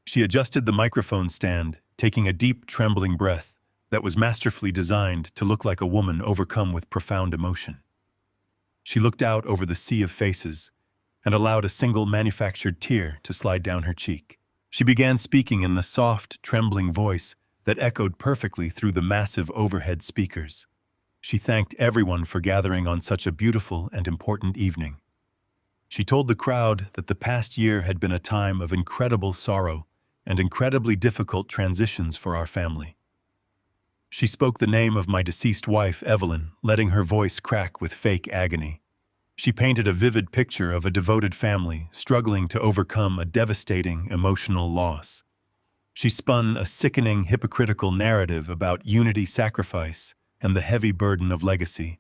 She adjusted the microphone stand, taking a deep, trembling breath that was masterfully designed to look like a woman overcome with profound emotion. She looked out over the sea of faces and allowed a single manufactured tear to slide down her cheek. She began speaking in the soft, trembling voice that echoed perfectly through the massive overhead speakers. She thanked everyone for gathering on such a beautiful and important evening. She told the crowd that the past year had been a time of incredible sorrow and incredibly difficult transitions for our family. She spoke the name of my deceased wife, Evelyn, letting her voice crack with fake agony. She painted a vivid picture of a devoted family struggling to overcome a devastating emotional loss. She spun a sickening, hypocritical narrative about unity, sacrifice, and the heavy burden of legacy.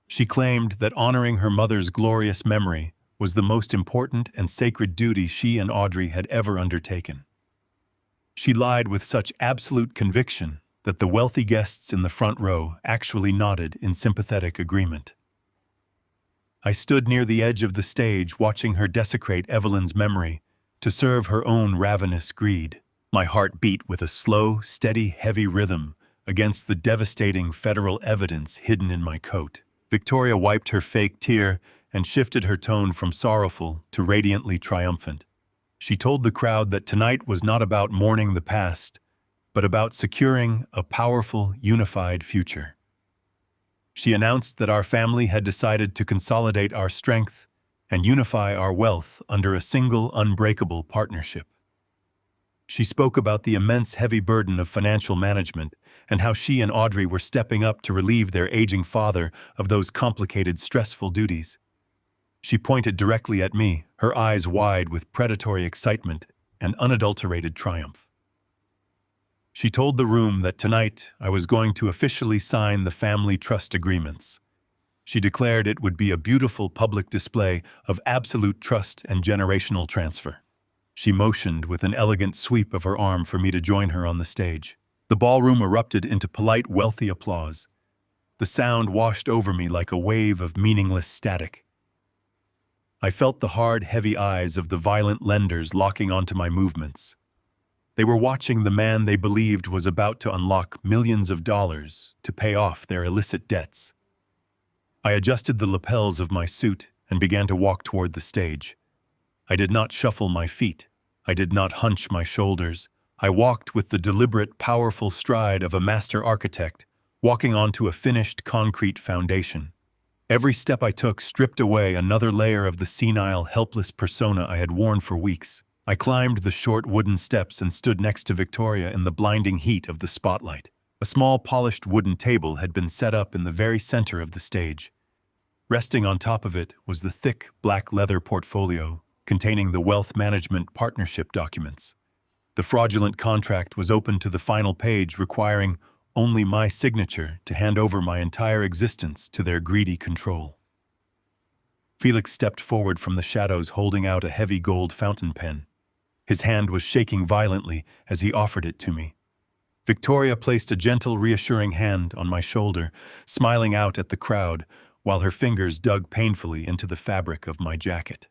She claimed that honoring her mother's glorious memory was the most important and sacred duty she and Audrey had ever undertaken. She lied with such absolute conviction that the wealthy guests in the front row actually nodded in sympathetic agreement. I stood near the edge of the stage watching her desecrate Evelyn's memory to serve her own ravenous greed. My heart beat with a slow, steady, heavy rhythm against the devastating federal evidence hidden in my coat. Victoria wiped her fake tear and shifted her tone from sorrowful to radiantly triumphant. She told the crowd that tonight was not about mourning the past, but about securing a powerful, unified future. She announced that our family had decided to consolidate our strength and unify our wealth under a single, unbreakable partnership. She spoke about the immense heavy burden of financial management and how she and Audrey were stepping up to relieve their aging father of those complicated, stressful duties. She pointed directly at me, her eyes wide with predatory excitement and unadulterated triumph. She told the room that tonight I was going to officially sign the family trust agreements. She declared it would be a beautiful public display of absolute trust and generational transfer. She motioned with an elegant sweep of her arm for me to join her on the stage. The ballroom erupted into polite, wealthy applause. The sound washed over me like a wave of meaningless static. I felt the hard, heavy eyes of the violent lenders locking onto my movements. They were watching the man they believed was about to unlock millions of dollars to pay off their illicit debts. I adjusted the lapels of my suit and began to walk toward the stage. I did not shuffle my feet. I did not hunch my shoulders. I walked with the deliberate, powerful stride of a master architect, walking onto a finished concrete foundation. Every step I took stripped away another layer of the senile, helpless persona I had worn for weeks. I climbed the short wooden steps and stood next to Victoria in the blinding heat of the spotlight. A small polished wooden table had been set up in the very center of the stage. Resting on top of it was the thick black leather portfolio containing the wealth management partnership documents. The fraudulent contract was open to the final page, requiring only my signature to hand over my entire existence to their greedy control. Felix stepped forward from the shadows holding out a heavy gold fountain pen. His hand was shaking violently as he offered it to me. Victoria placed a gentle, reassuring hand on my shoulder, smiling out at the crowd while her fingers dug painfully into the fabric of my jacket.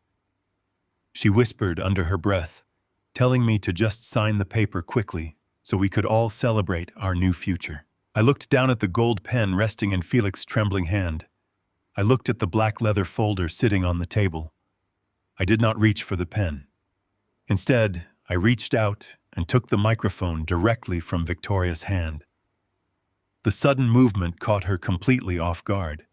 She whispered under her breath, telling me to just sign the paper quickly so we could all celebrate our new future. I looked down at the gold pen resting in Felix's trembling hand. I looked at the black leather folder sitting on the table. I did not reach for the pen. Instead, I reached out and took the microphone directly from Victoria's hand. The sudden movement caught her completely off guard.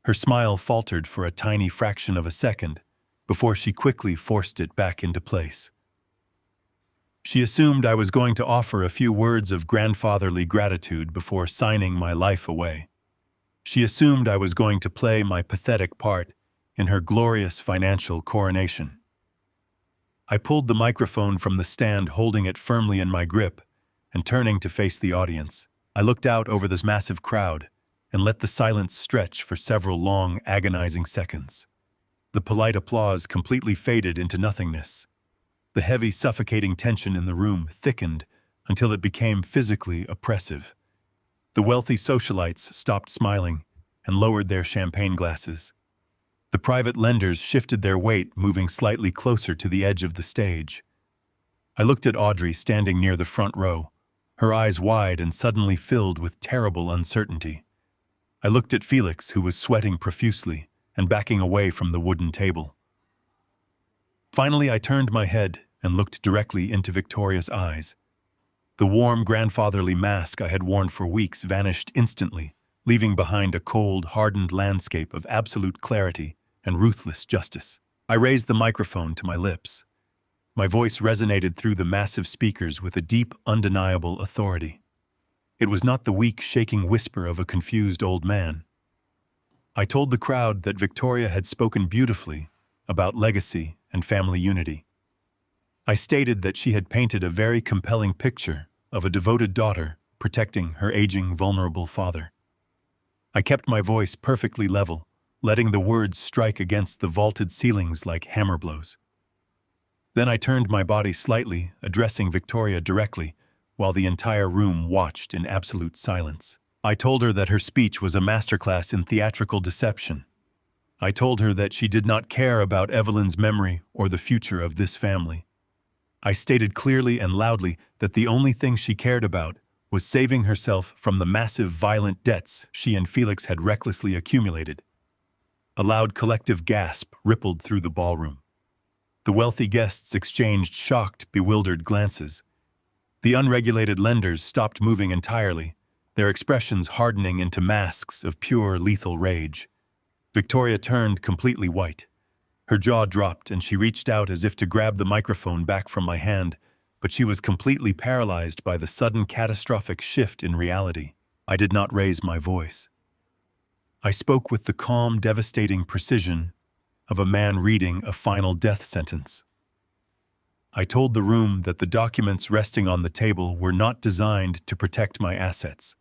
Her smile faltered for a tiny fraction of a second before she quickly forced it back into place. She assumed I was going to offer a few words of grandfatherly gratitude before signing my life away. She assumed I was going to play my pathetic part in her glorious financial coronation. I pulled the microphone from the stand, holding it firmly in my grip, and turning to face the audience. I looked out over this massive crowd and let the silence stretch for several long, agonizing seconds. The polite applause completely faded into nothingness. The heavy, suffocating tension in the room thickened until it became physically oppressive. The wealthy socialites stopped smiling and lowered their champagne glasses. The private lenders shifted their weight, moving slightly closer to the edge of the stage. I looked at Audrey standing near the front row, her eyes wide and suddenly filled with terrible uncertainty. I looked at Felix, who was sweating profusely and backing away from the wooden table. Finally, I turned my head and looked directly into Victoria's eyes. The warm, grandfatherly mask I had worn for weeks vanished instantly, leaving behind a cold, hardened landscape of absolute clarity and ruthless justice. I raised the microphone to my lips. My voice resonated through the massive speakers with a deep, undeniable authority. It was not the weak, shaking whisper of a confused old man. I told the crowd that Victoria had spoken beautifully about legacy and family unity. I stated that she had painted a very compelling picture of a devoted daughter protecting her aging, vulnerable father. I kept my voice perfectly level, letting the words strike against the vaulted ceilings like hammer blows. Then I turned my body slightly, addressing Victoria directly, while the entire room watched in absolute silence. I told her that her speech was a masterclass in theatrical deception. I told her that she did not care about Evelyn's memory or the future of this family. I stated clearly and loudly that the only thing she cared about was saving herself from the massive, violent debts she and Felix had recklessly accumulated. A loud collective gasp rippled through the ballroom. The wealthy guests exchanged shocked, bewildered glances. The unregulated lenders stopped moving entirely, their expressions hardening into masks of pure, lethal rage. Victoria turned completely white. Her jaw dropped and she reached out as if to grab the microphone back from my hand, but she was completely paralyzed by the sudden catastrophic shift in reality. I did not raise my voice. I spoke with the calm, devastating precision of a man reading a final death sentence. I told the room that the documents resting on the table were not designed to protect my assets.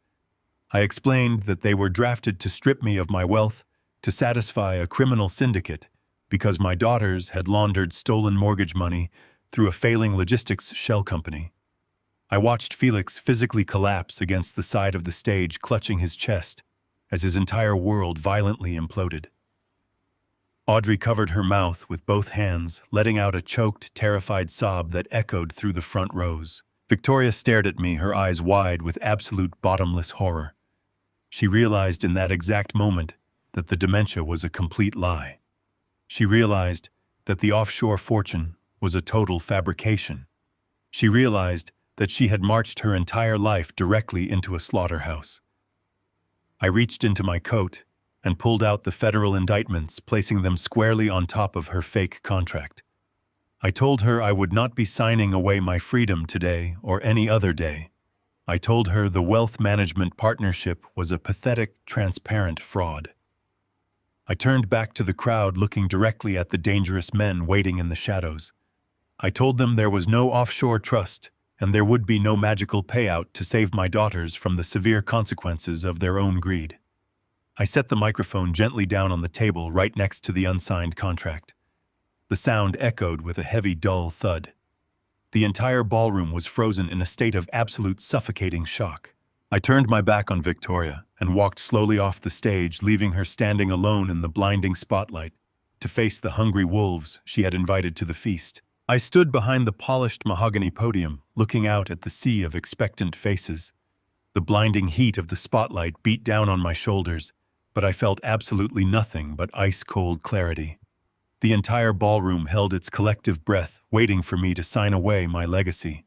I explained that they were drafted to strip me of my wealth to satisfy a criminal syndicate because my daughters had laundered stolen mortgage money through a failing logistics shell company. I watched Felix physically collapse against the side of the stage, clutching his chest as his entire world violently imploded. Audrey covered her mouth with both hands, letting out a choked, terrified sob that echoed through the front rows. Victoria stared at me, her eyes wide with absolute bottomless horror. She realized in that exact moment that the dementia was a complete lie. She realized that the offshore fortune was a total fabrication. She realized that she had marched her entire life directly into a slaughterhouse. I reached into my coat and pulled out the federal indictments, placing them squarely on top of her fake contract. I told her I would not be signing away my freedom today or any other day. I told her the wealth management partnership was a pathetic, transparent fraud. I turned back to the crowd, looking directly at the dangerous men waiting in the shadows. I told them there was no offshore trust, and there would be no magical payout to save my daughters from the severe consequences of their own greed. I set the microphone gently down on the table right next to the unsigned contract. The sound echoed with a heavy, dull thud. The entire ballroom was frozen in a state of absolute suffocating shock. I turned my back on Victoria and walked slowly off the stage, leaving her standing alone in the blinding spotlight to face the hungry wolves she had invited to the feast. I stood behind the polished mahogany podium, looking out at the sea of expectant faces. The blinding heat of the spotlight beat down on my shoulders, but I felt absolutely nothing but ice-cold clarity. The entire ballroom held its collective breath, waiting for me to sign away my legacy.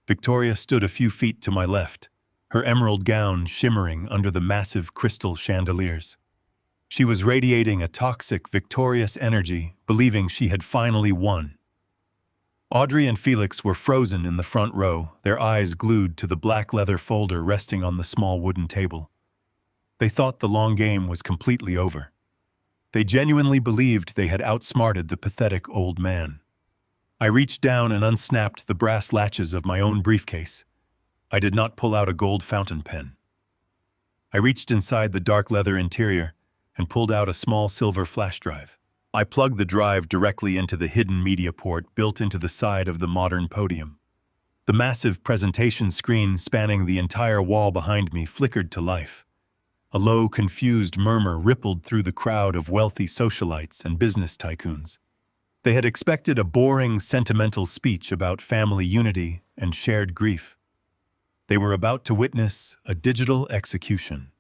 Victoria stood a few feet to my left, her emerald gown shimmering under the massive crystal chandeliers. She was radiating a toxic, victorious energy, believing she had finally won. Audrey and Felix were frozen in the front row, their eyes glued to the black leather folder resting on the small wooden table. They thought the long game was completely over. They genuinely believed they had outsmarted the pathetic old man. I reached down and unsnapped the brass latches of my own briefcase. I did not pull out a gold fountain pen. I reached inside the dark leather interior and pulled out a small silver flash drive. I plugged the drive directly into the hidden media port built into the side of the modern podium. The massive presentation screen spanning the entire wall behind me flickered to life. A low, confused murmur rippled through the crowd of wealthy socialites and business tycoons. They had expected a boring, sentimental speech about family unity and shared grief. They were about to witness a digital execution.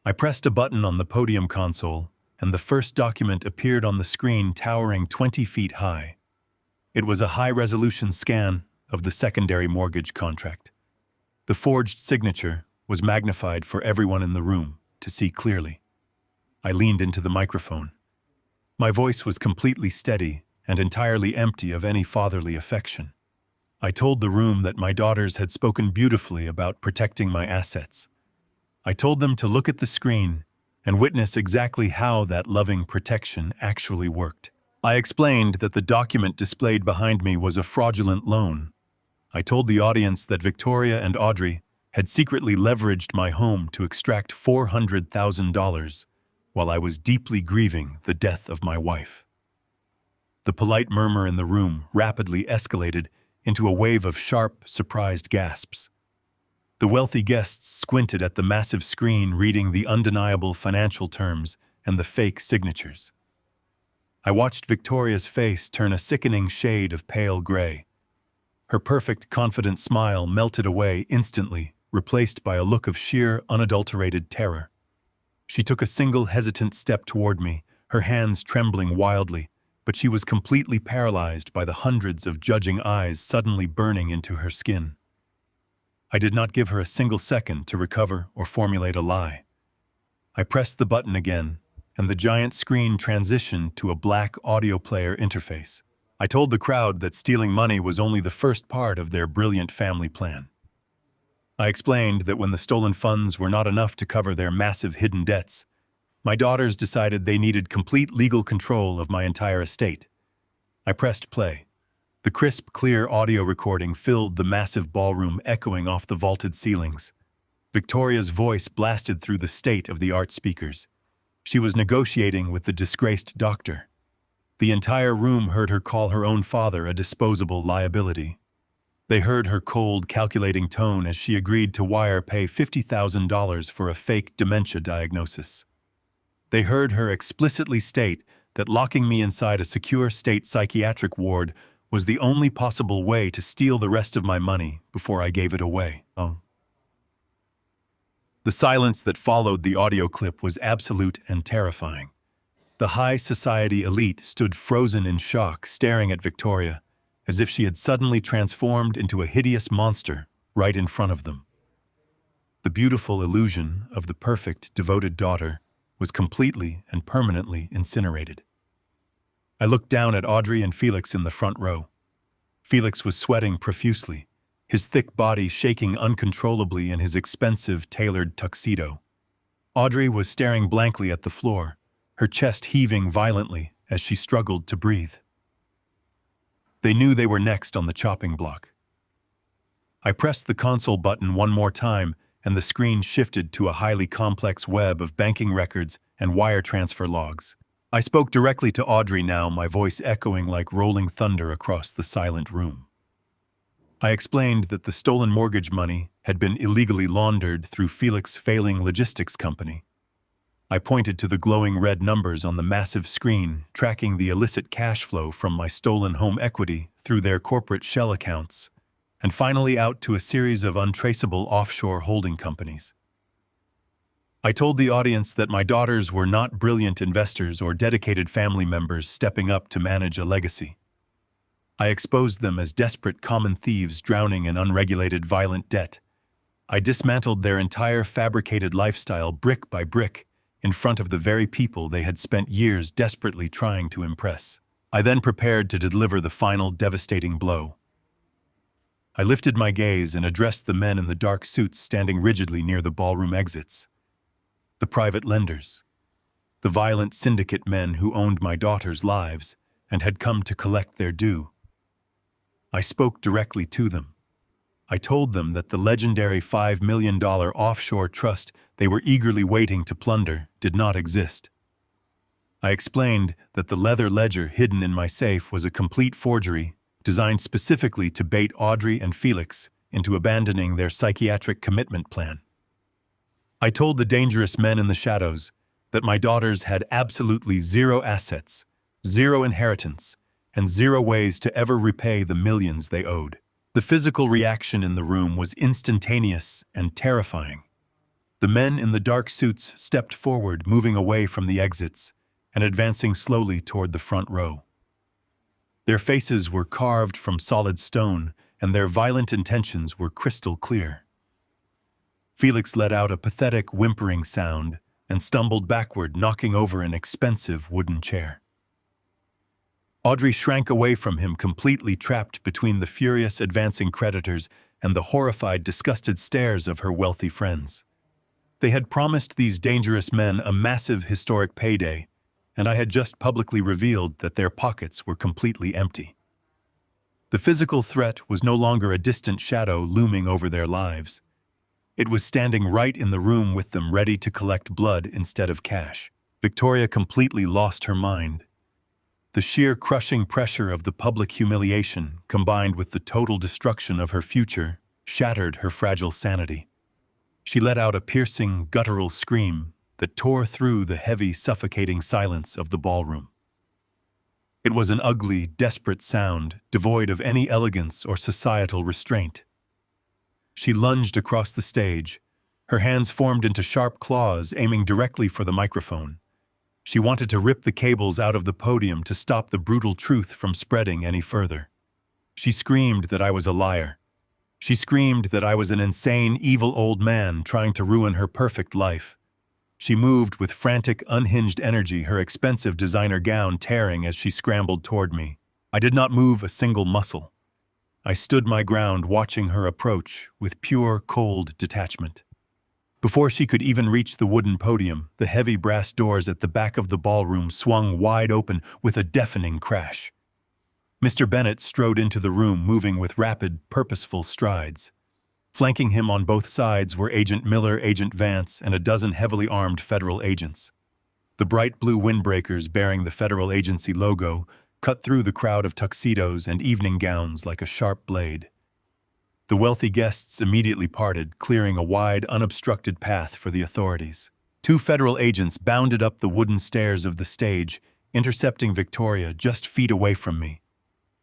I pressed a button on the podium console, and the first document appeared on the screen towering 20 feet high. It was a high-resolution scan of the secondary mortgage contract. The forged signature was magnified for everyone in the room to see clearly. I leaned into the microphone. My voice was completely steady and entirely empty of any fatherly affection. I told the room that my daughters had spoken beautifully about protecting my assets. I told them to look at the screen and witness exactly how that loving protection actually worked. I explained that the document displayed behind me was a fraudulent loan. I told the audience that Victoria and Audrey had secretly leveraged my home to extract $400,000 while I was deeply grieving the death of my wife. The polite murmur in the room rapidly escalated into a wave of sharp, surprised gasps. The wealthy guests squinted at the massive screen reading the undeniable financial terms and the fake signatures. I watched Victoria's face turn a sickening shade of pale gray. Her perfect, confident smile melted away instantly, replaced by a look of sheer, unadulterated terror. She took a single hesitant step toward me, her hands trembling wildly, but she was completely paralyzed by the hundreds of judging eyes suddenly burning into her skin. I did not give her a single second to recover or formulate a lie. I pressed the button again, and the giant screen transitioned to a black audio player interface. I told the crowd that stealing money was only the first part of their brilliant family plan. I explained that when the stolen funds were not enough to cover their massive hidden debts, my daughters decided they needed complete legal control of my entire estate. I pressed play. The crisp, clear audio recording filled the massive ballroom, echoing off the vaulted ceilings. Victoria's voice blasted through the state-of-the-art speakers. She was negotiating with the disgraced doctor. The entire room heard her call her own father a disposable liability. They heard her cold, calculating tone as she agreed to pay $50,000 for a fake dementia diagnosis. They heard her explicitly state that locking me inside a secure state psychiatric ward was the only possible way to steal the rest of my money before I gave it away. The silence that followed the audio clip was absolute and terrifying. The high society elite stood frozen in shock, staring at Victoria, as if she had suddenly transformed into a hideous monster right in front of them. The beautiful illusion of the perfect, devoted daughter was completely and permanently incinerated. I looked down at Audrey and Felix in the front row. Felix was sweating profusely, his thick body shaking uncontrollably in his expensive, tailored tuxedo. Audrey was staring blankly at the floor, her chest heaving violently as she struggled to breathe. They knew they were next on the chopping block. I pressed the console button one more time, and the screen shifted to a highly complex web of banking records and wire transfer logs. I spoke directly to Audrey now, my voice echoing like rolling thunder across the silent room. I explained that the stolen mortgage money had been illegally laundered through Felix's failing logistics company. I pointed to the glowing red numbers on the massive screen, tracking the illicit cash flow from my stolen home equity through their corporate shell accounts, and finally out to a series of untraceable offshore holding companies. I told the audience that my daughters were not brilliant investors or dedicated family members stepping up to manage a legacy. I exposed them as desperate common thieves drowning in unregulated violent debt. I dismantled their entire fabricated lifestyle brick by brick in front of the very people they had spent years desperately trying to impress. I then prepared to deliver the final devastating blow. I lifted my gaze and addressed the men in the dark suits standing rigidly near the ballroom exits. The private lenders. The violent syndicate men who owned my daughter's lives and had come to collect their due. I spoke directly to them. I told them that the legendary $5 million offshore trust they were eagerly waiting to plunder did not exist. I explained that the leather ledger hidden in my safe was a complete forgery designed specifically to bait Audrey and Felix into abandoning their psychiatric commitment plan. I told the dangerous men in the shadows that my daughters had absolutely zero assets, zero inheritance, and zero ways to ever repay the millions they owed. The physical reaction in the room was instantaneous and terrifying. The men in the dark suits stepped forward, moving away from the exits and advancing slowly toward the front row. Their faces were carved from solid stone, and their violent intentions were crystal clear. Felix let out a pathetic whimpering sound and stumbled backward, knocking over an expensive wooden chair. Audrey shrank away from him, completely trapped between the furious advancing creditors and the horrified, disgusted stares of her wealthy friends. They had promised these dangerous men a massive historic payday, and I had just publicly revealed that their pockets were completely empty. The physical threat was no longer a distant shadow looming over their lives. It was standing right in the room with them, ready to collect blood instead of cash. Victoria completely lost her mind. The sheer crushing pressure of the public humiliation, combined with the total destruction of her future, shattered her fragile sanity. She let out a piercing, guttural scream that tore through the heavy, suffocating silence of the ballroom. It was an ugly, desperate sound, devoid of any elegance or societal restraint. She lunged across the stage, her hands formed into sharp claws aiming directly for the microphone. She wanted to rip the cables out of the podium to stop the brutal truth from spreading any further. She screamed that I was a liar. She screamed that I was an insane, evil old man trying to ruin her perfect life. She moved with frantic, unhinged energy, her expensive designer gown tearing as she scrambled toward me. I did not move a single muscle. I stood my ground, watching her approach with pure, cold detachment. Before she could even reach the wooden podium, the heavy brass doors at the back of the ballroom swung wide open with a deafening crash. Mr. Bennett strode into the room, moving with rapid, purposeful strides. Flanking him on both sides were Agent Miller, Agent Vance, and a dozen heavily armed federal agents. The bright blue windbreakers bearing the federal agency logo cut through the crowd of tuxedos and evening gowns like a sharp blade. The wealthy guests immediately parted, clearing a wide, unobstructed path for the authorities. Two federal agents bounded up the wooden stairs of the stage, intercepting Victoria just feet away from me.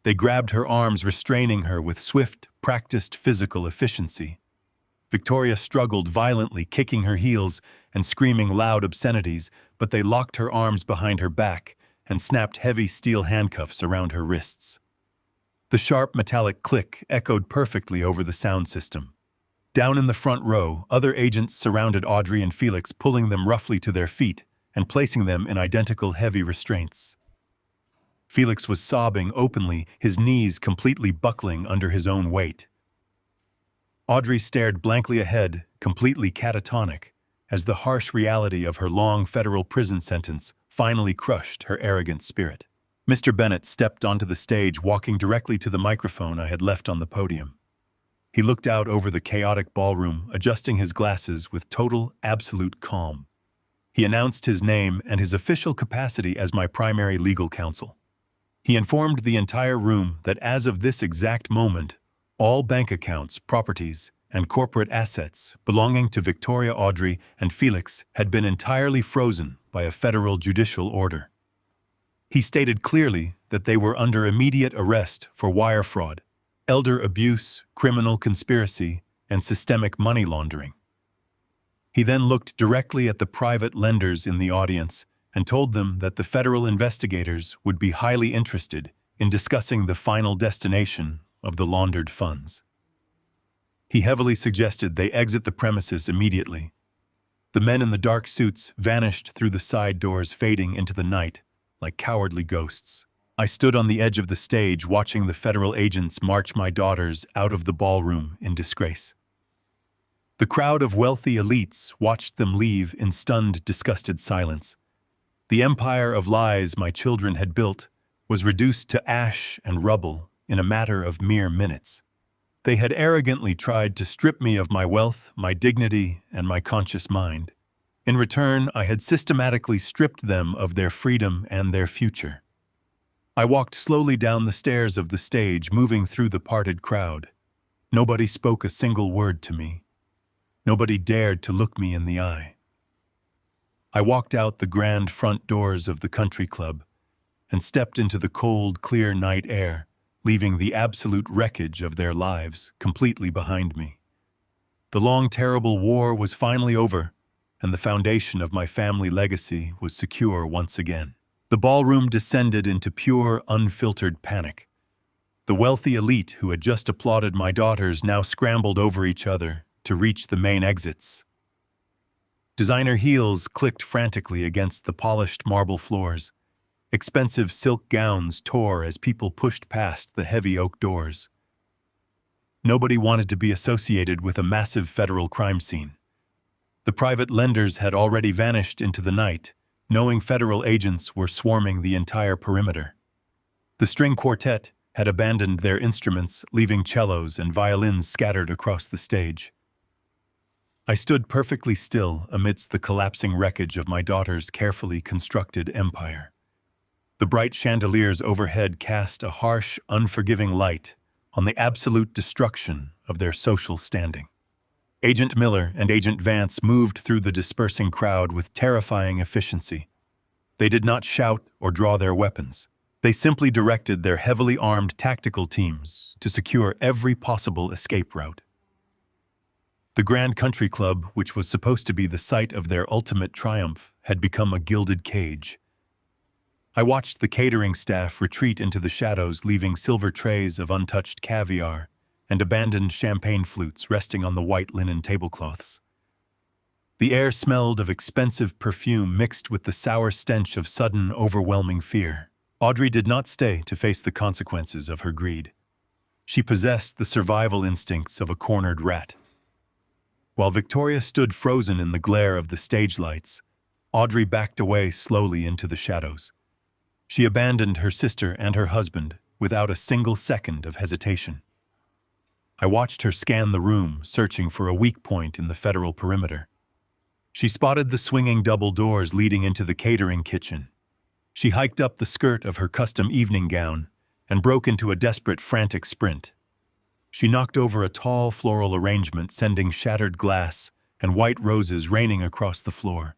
They grabbed her arms, restraining her with swift, practiced physical efficiency. Victoria struggled violently, kicking her heels and screaming loud obscenities, but they locked her arms behind her back and snapped heavy steel handcuffs around her wrists. The sharp metallic click echoed perfectly over the sound system. Down in the front row, other agents surrounded Audrey and Felix, pulling them roughly to their feet and placing them in identical heavy restraints. Felix was sobbing openly, his knees completely buckling under his own weight. Audrey stared blankly ahead, completely catatonic, as the harsh reality of her long federal prison sentence finally crushed her arrogant spirit. Mr. Bennett stepped onto the stage, walking directly to the microphone I had left on the podium. He looked out over the chaotic ballroom, adjusting his glasses with total, absolute calm. He announced his name and his official capacity as my primary legal counsel. He informed the entire room that as of this exact moment, all bank accounts, properties, and corporate assets belonging to Victoria, Audrey, and Felix had been entirely frozen by a federal judicial order. He stated clearly that they were under immediate arrest for wire fraud, elder abuse, criminal conspiracy, and systemic money laundering. He then looked directly at the private lenders in the audience and told them that the federal investigators would be highly interested in discussing the final destination of the laundered funds. He heavily suggested they exit the premises immediately. The men in the dark suits vanished through the side doors, fading into the night like cowardly ghosts. I stood on the edge of the stage watching the federal agents march my daughters out of the ballroom in disgrace. The crowd of wealthy elites watched them leave in stunned, disgusted silence. The empire of lies my children had built was reduced to ash and rubble in a matter of mere minutes. They had arrogantly tried to strip me of my wealth, my dignity, and my conscious mind. In return, I had systematically stripped them of their freedom and their future. I walked slowly down the stairs of the stage, moving through the parted crowd. Nobody spoke a single word to me. Nobody dared to look me in the eye. I walked out the grand front doors of the country club and stepped into the cold, clear night air, leaving the absolute wreckage of their lives completely behind me. The long, terrible war was finally over, and the foundation of my family legacy was secure once again. The ballroom descended into pure, unfiltered panic. The wealthy elite who had just applauded my daughters now scrambled over each other to reach the main exits. Designer heels clicked frantically against the polished marble floors. Expensive silk gowns tore as people pushed past the heavy oak doors. Nobody wanted to be associated with a massive federal crime scene. The private lenders had already vanished into the night, knowing federal agents were swarming the entire perimeter. The string quartet had abandoned their instruments, leaving cellos and violins scattered across the stage. I stood perfectly still amidst the collapsing wreckage of my daughter's carefully constructed empire. The bright chandeliers overhead cast a harsh, unforgiving light on the absolute destruction of their social standing. Agent Miller and Agent Vance moved through the dispersing crowd with terrifying efficiency. They did not shout or draw their weapons. They simply directed their heavily armed tactical teams to secure every possible escape route. The Grand Country Club, which was supposed to be the site of their ultimate triumph, had become a gilded cage. I watched the catering staff retreat into the shadows, leaving silver trays of untouched caviar and abandoned champagne flutes resting on the white linen tablecloths. The air smelled of expensive perfume mixed with the sour stench of sudden, overwhelming fear. Audrey did not stay to face the consequences of her greed. She possessed the survival instincts of a cornered rat. While Victoria stood frozen in the glare of the stage lights, Audrey backed away slowly into the shadows. She abandoned her sister and her husband without a single second of hesitation. I watched her scan the room, searching for a weak point in the federal perimeter. She spotted the swinging double doors leading into the catering kitchen. She hiked up the skirt of her custom evening gown and broke into a desperate, frantic sprint. She knocked over a tall floral arrangement, sending shattered glass and white roses raining across the floor.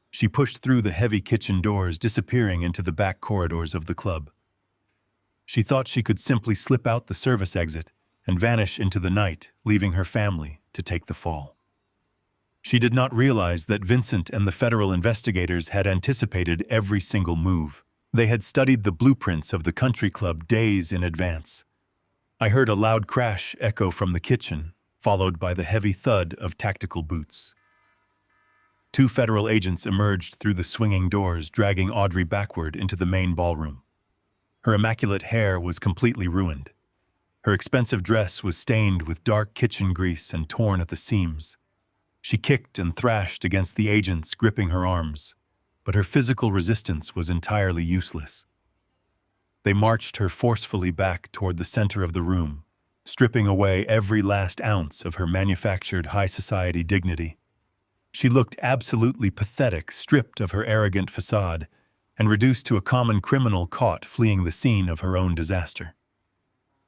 She pushed through the heavy kitchen doors, disappearing into the back corridors of the club. She thought she could simply slip out the service exit and vanish into the night, leaving her family to take the fall. She did not realize that Vincent and the federal investigators had anticipated every single move. They had studied the blueprints of the country club days in advance. I heard a loud crash echo from the kitchen, followed by the heavy thud of tactical boots. 2 federal agents emerged through the swinging doors, dragging Audrey backward into the main ballroom. Her immaculate hair was completely ruined. Her expensive dress was stained with dark kitchen grease and torn at the seams. She kicked and thrashed against the agents, gripping her arms, but her physical resistance was entirely useless. They marched her forcefully back toward the center of the room, stripping away every last ounce of her manufactured high society dignity. She looked absolutely pathetic, stripped of her arrogant facade, and reduced to a common criminal caught fleeing the scene of her own disaster.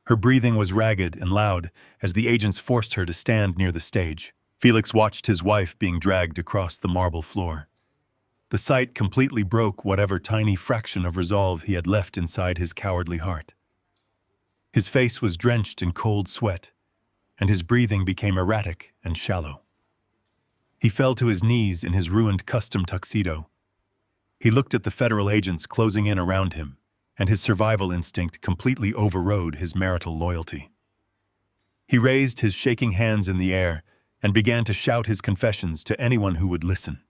Her breathing was ragged and loud as the agents forced her to stand near the stage. Felix watched his wife being dragged across the marble floor. The sight completely broke whatever tiny fraction of resolve he had left inside his cowardly heart. His face was drenched in cold sweat, and his breathing became erratic and shallow. He fell to his knees in his ruined custom tuxedo. He looked at the federal agents closing in around him, and his survival instinct completely overrode his marital loyalty. He raised his shaking hands in the air and began to shout his confessions to anyone who would listen.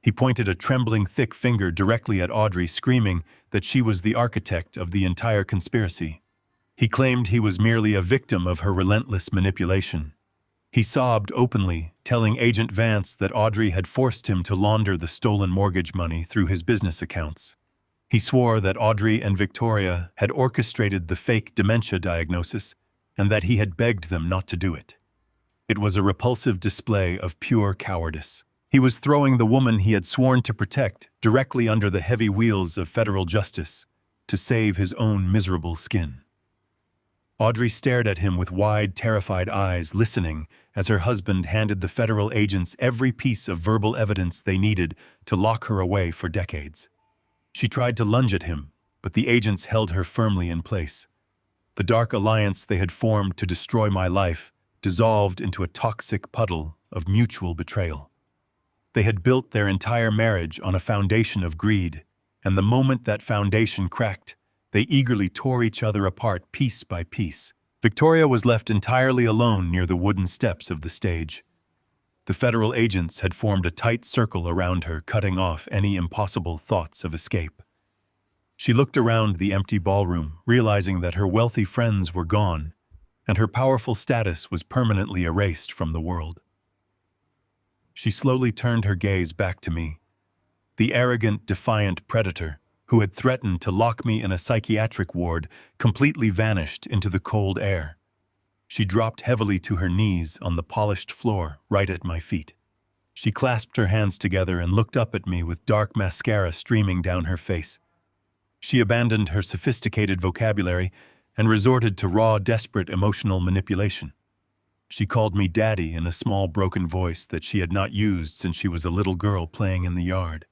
He pointed a trembling, thick finger directly at Audrey, screaming that she was the architect of the entire conspiracy. He claimed he was merely a victim of her relentless manipulation. He sobbed openly, telling Agent Vance that Audrey had forced him to launder the stolen mortgage money through his business accounts. He swore that Audrey and Victoria had orchestrated the fake dementia diagnosis and that he had begged them not to do it. It was a repulsive display of pure cowardice. He was throwing the woman he had sworn to protect directly under the heavy wheels of federal justice to save his own miserable skin. Audrey stared at him with wide, terrified eyes, listening as her husband handed the federal agents every piece of verbal evidence they needed to lock her away for decades. She tried to lunge at him, but the agents held her firmly in place. The dark alliance they had formed to destroy my life dissolved into a toxic puddle of mutual betrayal. They had built their entire marriage on a foundation of greed, and the moment that foundation cracked, they eagerly tore each other apart piece by piece. Victoria was left entirely alone near the wooden steps of the stage. The federal agents had formed a tight circle around her, cutting off any impossible thoughts of escape. She looked around the empty ballroom, realizing that her wealthy friends were gone, and her powerful status was permanently erased from the world. She slowly turned her gaze back to me. The arrogant, defiant predator who had threatened to lock me in a psychiatric ward completely vanished into the cold air. She dropped heavily to her knees on the polished floor right at my feet. She clasped her hands together and looked up at me with dark mascara streaming down her face. She abandoned her sophisticated vocabulary and resorted to raw, desperate emotional manipulation. She called me daddy in a small, broken voice that she had not used since she was a little girl playing in the yard.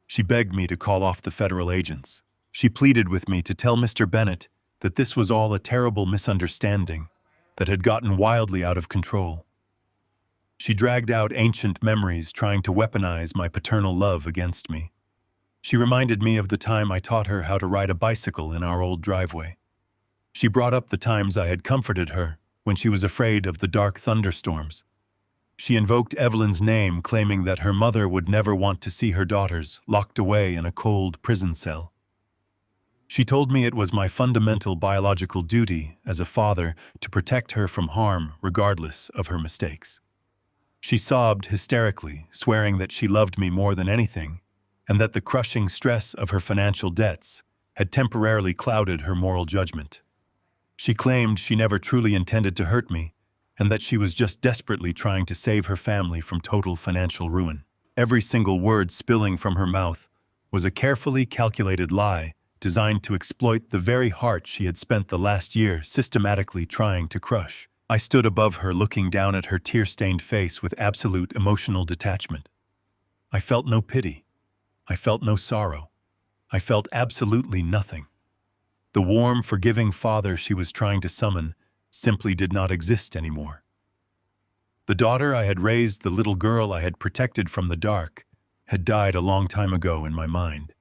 She begged me to call off the federal agents. She pleaded with me to tell Mr. Bennett that this was all a terrible misunderstanding that had gotten wildly out of control. She dragged out ancient memories, trying to weaponize my paternal love against me. She reminded me of the time I taught her how to ride a bicycle in our old driveway. She brought up the times I had comforted her when she was afraid of the dark thunderstorms. She invoked Evelyn's name, claiming that her mother would never want to see her daughters locked away in a cold prison cell. She told me it was my fundamental biological duty as a father to protect her from harm regardless of her mistakes. She sobbed hysterically, swearing that she loved me more than anything, and that the crushing stress of her financial debts had temporarily clouded her moral judgment. She claimed she never truly intended to hurt me, and that she was just desperately trying to save her family from total financial ruin. Every single word spilling from her mouth was a carefully calculated lie designed to exploit the very heart she had spent the last year systematically trying to crush. I stood above her, looking down at her tear-stained face with absolute emotional detachment. I felt no pity. I felt no sorrow. I felt absolutely nothing. The warm, forgiving father she was trying to summon simply did not exist anymore. The daughter I had raised, the little girl I had protected from the dark, had died a long time ago in my mind.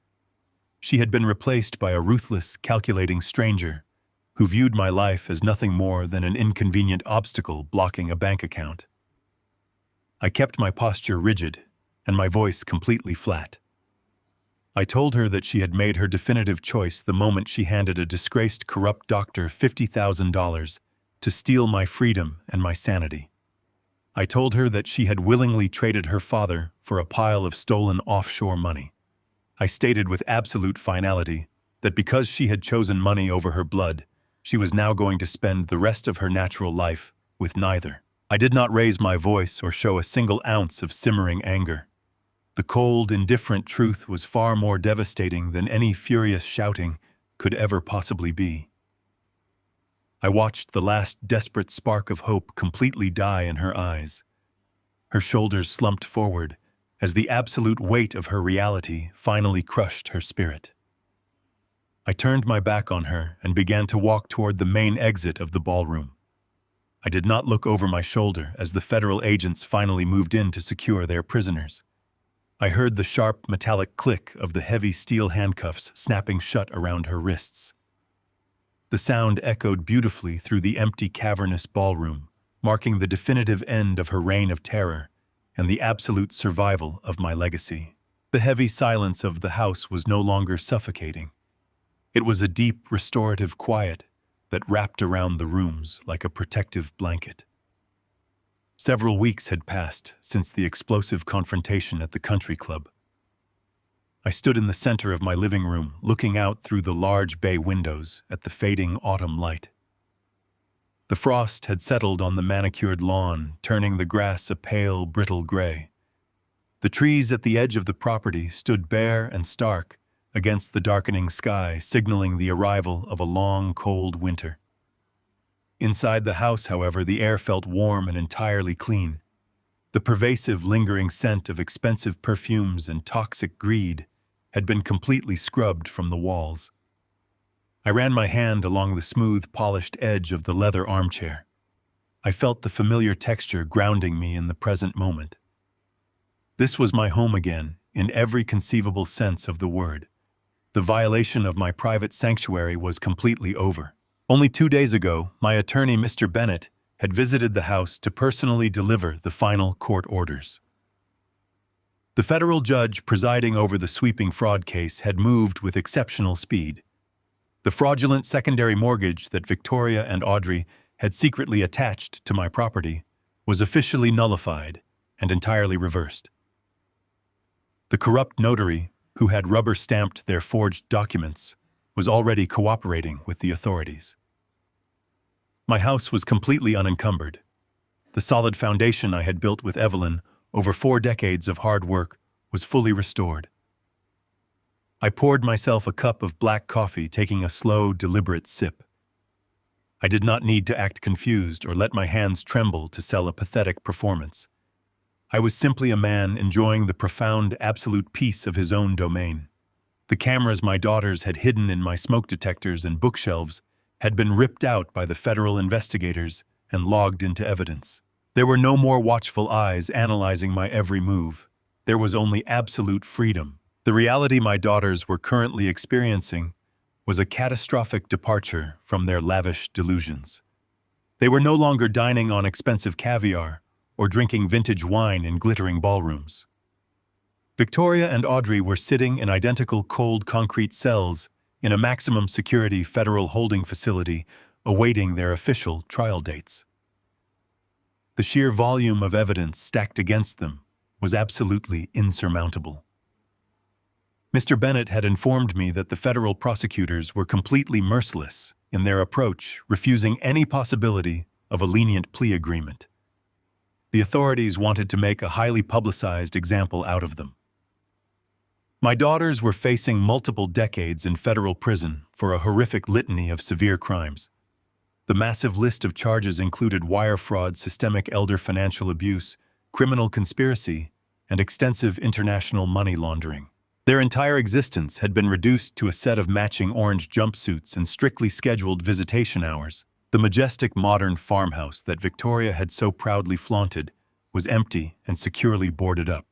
She had been replaced by a ruthless, calculating stranger who viewed my life as nothing more than an inconvenient obstacle blocking a bank account. I kept my posture rigid and my voice completely flat. I told her that she had made her definitive choice the moment she handed a disgraced, corrupt doctor $50,000 to steal my freedom and my sanity. I told her that she had willingly traded her father for a pile of stolen offshore money. I stated with absolute finality that because she had chosen money over her blood, she was now going to spend the rest of her natural life with neither. I did not raise my voice or show a single ounce of simmering anger. The cold, indifferent truth was far more devastating than any furious shouting could ever possibly be. I watched the last desperate spark of hope completely die in her eyes. Her shoulders slumped forward as the absolute weight of her reality finally crushed her spirit. I turned my back on her and began to walk toward the main exit of the ballroom. I did not look over my shoulder as the federal agents finally moved in to secure their prisoners. I heard the sharp, metallic click of the heavy steel handcuffs snapping shut around her wrists. The sound echoed beautifully through the empty, cavernous ballroom, marking the definitive end of her reign of terror and the absolute survival of my legacy. The heavy silence of the house was no longer suffocating. It was a deep, restorative quiet that wrapped around the rooms like a protective blanket. Several weeks had passed since the explosive confrontation at the country club. I stood in the center of my living room, looking out through the large bay windows at the fading autumn light. The frost had settled on the manicured lawn, turning the grass a pale, brittle gray. The trees at the edge of the property stood bare and stark against the darkening sky, signaling the arrival of a long, cold winter. Inside the house, however, the air felt warm and entirely clean. The pervasive, lingering scent of expensive perfumes and toxic greed had been completely scrubbed from the walls. I ran my hand along the smooth, polished edge of the leather armchair. I felt the familiar texture grounding me in the present moment. This was my home again, in every conceivable sense of the word. The violation of my private sanctuary was completely over. Only 2 days ago, my attorney, Mr. Bennett, had visited the house to personally deliver the final court orders. The federal judge presiding over the sweeping fraud case had moved with exceptional speed. The fraudulent secondary mortgage that Victoria and Audrey had secretly attached to my property was officially nullified and entirely reversed. The corrupt notary, who had rubber-stamped their forged documents, was already cooperating with the authorities. My house was completely unencumbered. The solid foundation I had built with Evelyn over 4 decades of hard work was fully restored. I poured myself a cup of black coffee, taking a slow, deliberate sip. I did not need to act confused or let my hands tremble to sell a pathetic performance. I was simply a man enjoying the profound, absolute peace of his own domain. The cameras my daughters had hidden in my smoke detectors and bookshelves had been ripped out by the federal investigators and logged into evidence. There were no more watchful eyes analyzing my every move. There was only absolute freedom. The reality my daughters were currently experiencing was a catastrophic departure from their lavish delusions. They were no longer dining on expensive caviar or drinking vintage wine in glittering ballrooms. Victoria and Audrey were sitting in identical cold concrete cells in a maximum security federal holding facility awaiting their official trial dates. The sheer volume of evidence stacked against them was absolutely insurmountable. Mr. Bennett had informed me that the federal prosecutors were completely merciless in their approach, refusing any possibility of a lenient plea agreement. The authorities wanted to make a highly publicized example out of them. My daughters were facing multiple decades in federal prison for a horrific litany of severe crimes. The massive list of charges included wire fraud, systemic elder financial abuse, criminal conspiracy, and extensive international money laundering. Their entire existence had been reduced to a set of matching orange jumpsuits and strictly scheduled visitation hours. The majestic modern farmhouse that Victoria had so proudly flaunted was empty and securely boarded up.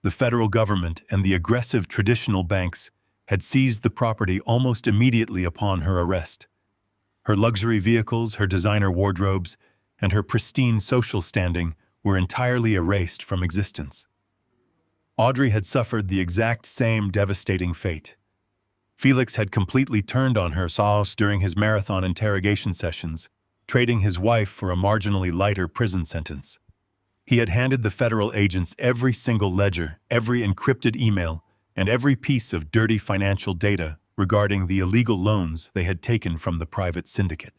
The federal government and the aggressive traditional banks had seized the property almost immediately upon her arrest. Her luxury vehicles, her designer wardrobes, and her pristine social standing were entirely erased from existence. Audrey had suffered the exact same devastating fate. Felix had completely turned on her sauce during his marathon interrogation sessions, trading his wife for a marginally lighter prison sentence. He had handed the federal agents every single ledger, every encrypted email, and every piece of dirty financial data regarding the illegal loans they had taken from the private syndicate.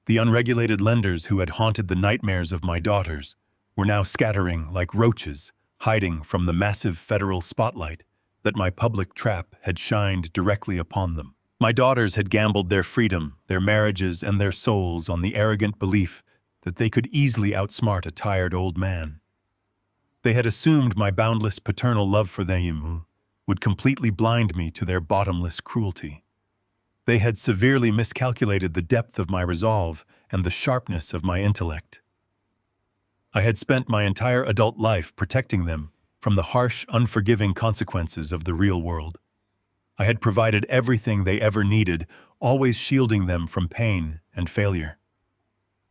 The unregulated lenders who had haunted the nightmares of my daughters were now scattering like roaches, hiding from the massive federal spotlight that my public trap had shined directly upon them. My daughters had gambled their freedom, their marriages, and their souls on the arrogant belief that they could easily outsmart a tired old man. They had assumed my boundless paternal love for them would completely blind me to their bottomless cruelty. They had severely miscalculated the depth of my resolve and the sharpness of my intellect. I had spent my entire adult life protecting them from the harsh, unforgiving consequences of the real world. I had provided everything they ever needed, always shielding them from pain and failure.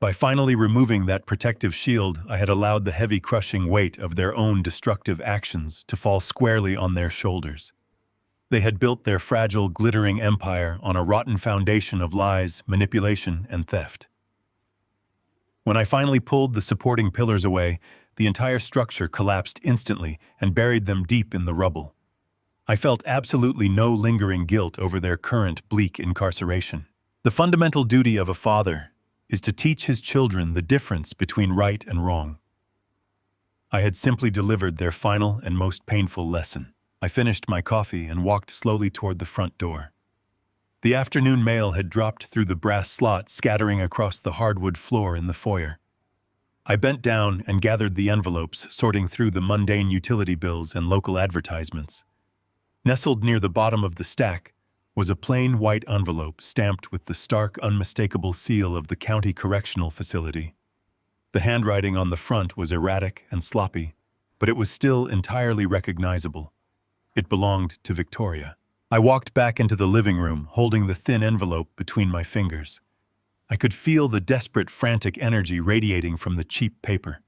By finally removing that protective shield, I had allowed the heavy crushing weight of their own destructive actions to fall squarely on their shoulders. They had built their fragile, glittering empire on a rotten foundation of lies, manipulation, and theft. When I finally pulled the supporting pillars away, the entire structure collapsed instantly and buried them deep in the rubble. I felt absolutely no lingering guilt over their current bleak incarceration. The fundamental duty of a father is to teach his children the difference between right and wrong. I had simply delivered their final and most painful lesson. I finished my coffee and walked slowly toward the front door. The afternoon mail had dropped through the brass slot, scattering across the hardwood floor in the foyer. I bent down and gathered the envelopes, sorting through the mundane utility bills and local advertisements. Nestled near the bottom of the stack was a plain white envelope stamped with the stark, unmistakable seal of the county correctional facility. The handwriting on the front was erratic and sloppy, but it was still entirely recognizable. It belonged to Victoria. I walked back into the living room, holding the thin envelope between my fingers. I could feel the desperate, frantic energy radiating from the cheap paper.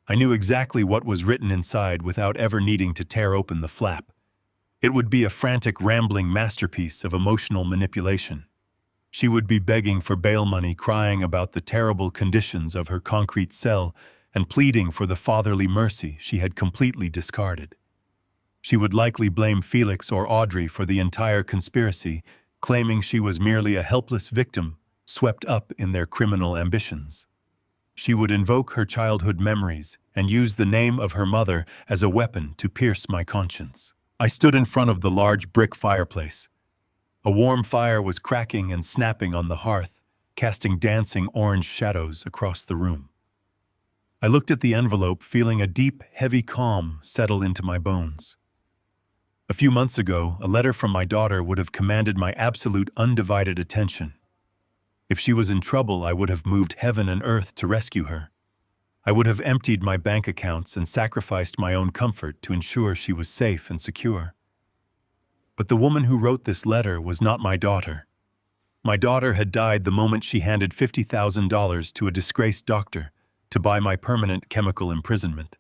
I knew exactly what was written inside without ever needing to tear open the flap. It would be a frantic, rambling masterpiece of emotional manipulation. She would be begging for bail money, crying about the terrible conditions of her concrete cell, and pleading for the fatherly mercy she had completely discarded. She would likely blame Felix or Audrey for the entire conspiracy, claiming she was merely a helpless victim swept up in their criminal ambitions. She would invoke her childhood memories and use the name of her mother as a weapon to pierce my conscience. I stood in front of the large brick fireplace. A warm fire was cracking and snapping on the hearth, casting dancing orange shadows across the room. I looked at the envelope, feeling a deep, heavy calm settle into my bones. A few months ago, a letter from my daughter would have commanded my absolute, undivided attention. If she was in trouble, I would have moved heaven and earth to rescue her. I would have emptied my bank accounts and sacrificed my own comfort to ensure she was safe and secure. But the woman who wrote this letter was not my daughter. My daughter had died the moment she handed $50,000 to a disgraced doctor to buy my permanent chemical imprisonment.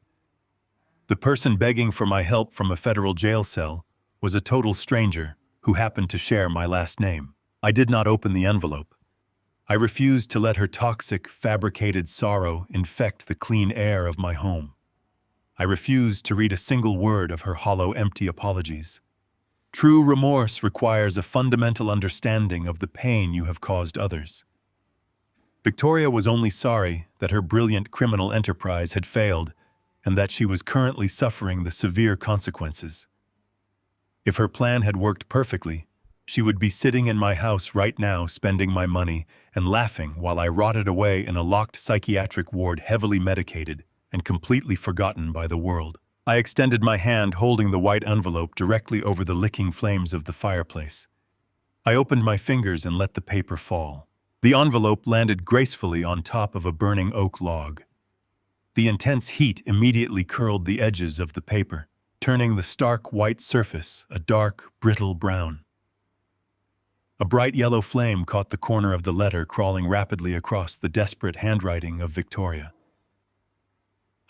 The person begging for my help from a federal jail cell was a total stranger who happened to share my last name. I did not open the envelope. I refused to let her toxic, fabricated sorrow infect the clean air of my home. I refused to read a single word of her hollow, empty apologies. True remorse requires a fundamental understanding of the pain you have caused others. Victoria was only sorry that her brilliant criminal enterprise had failed and that she was currently suffering the severe consequences. If her plan had worked perfectly, she would be sitting in my house right now, spending my money and laughing while I rotted away in a locked psychiatric ward, heavily medicated and completely forgotten by the world. I extended my hand, holding the white envelope directly over the licking flames of the fireplace. I opened my fingers and let the paper fall. The envelope landed gracefully on top of a burning oak log. The intense heat immediately curled the edges of the paper, turning the stark white surface a dark, brittle brown. A bright yellow flame caught the corner of the letter, crawling rapidly across the desperate handwriting of Victoria.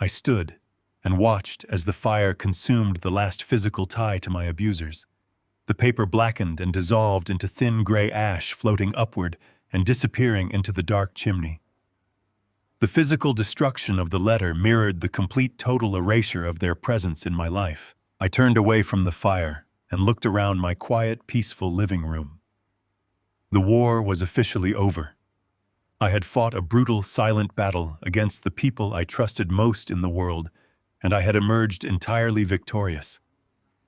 I stood and watched as the fire consumed the last physical tie to my abusers. The paper blackened and dissolved into thin gray ash, floating upward and disappearing into the dark chimney. The physical destruction of the letter mirrored the complete, total erasure of their presence in my life. I turned away from the fire and looked around my quiet, peaceful living room. The war was officially over. I had fought a brutal, silent battle against the people I trusted most in the world, and I had emerged entirely victorious.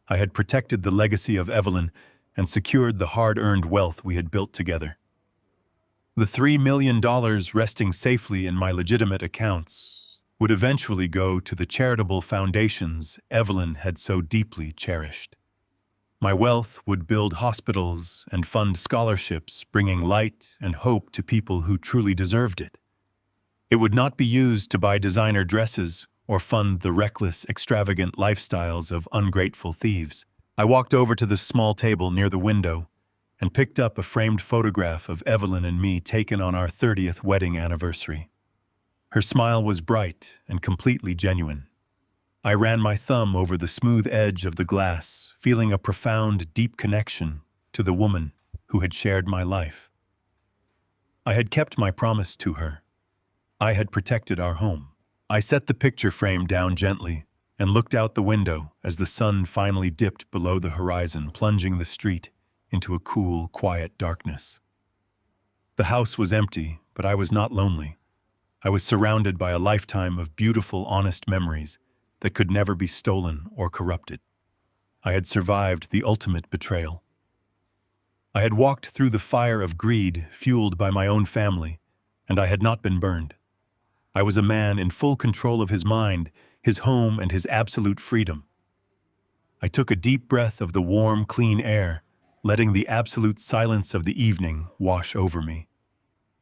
I had protected the legacy of Evelyn and secured the hard-earned wealth we had built together. The $3 million resting safely in my legitimate accounts would eventually go to the charitable foundations Evelyn had so deeply cherished. My wealth would build hospitals and fund scholarships, bringing light and hope to people who truly deserved it. It would not be used to buy designer dresses or fund the reckless, extravagant lifestyles of ungrateful thieves. I walked over to the small table near the window and picked up a framed photograph of Evelyn and me taken on our 30th wedding anniversary. Her smile was bright and completely genuine. I ran my thumb over the smooth edge of the glass, feeling a profound, deep connection to the woman who had shared my life. I had kept my promise to her. I had protected our home. I set the picture frame down gently and looked out the window as the sun finally dipped below the horizon, plunging the street into a cool, quiet darkness. The house was empty, but I was not lonely. I was surrounded by a lifetime of beautiful, honest memories that could never be stolen or corrupted. I had survived the ultimate betrayal. I had walked through the fire of greed fueled by my own family, and I had not been burned. I was a man in full control of his mind, his home, and his absolute freedom. I took a deep breath of the warm, clean air, letting the absolute silence of the evening wash over me.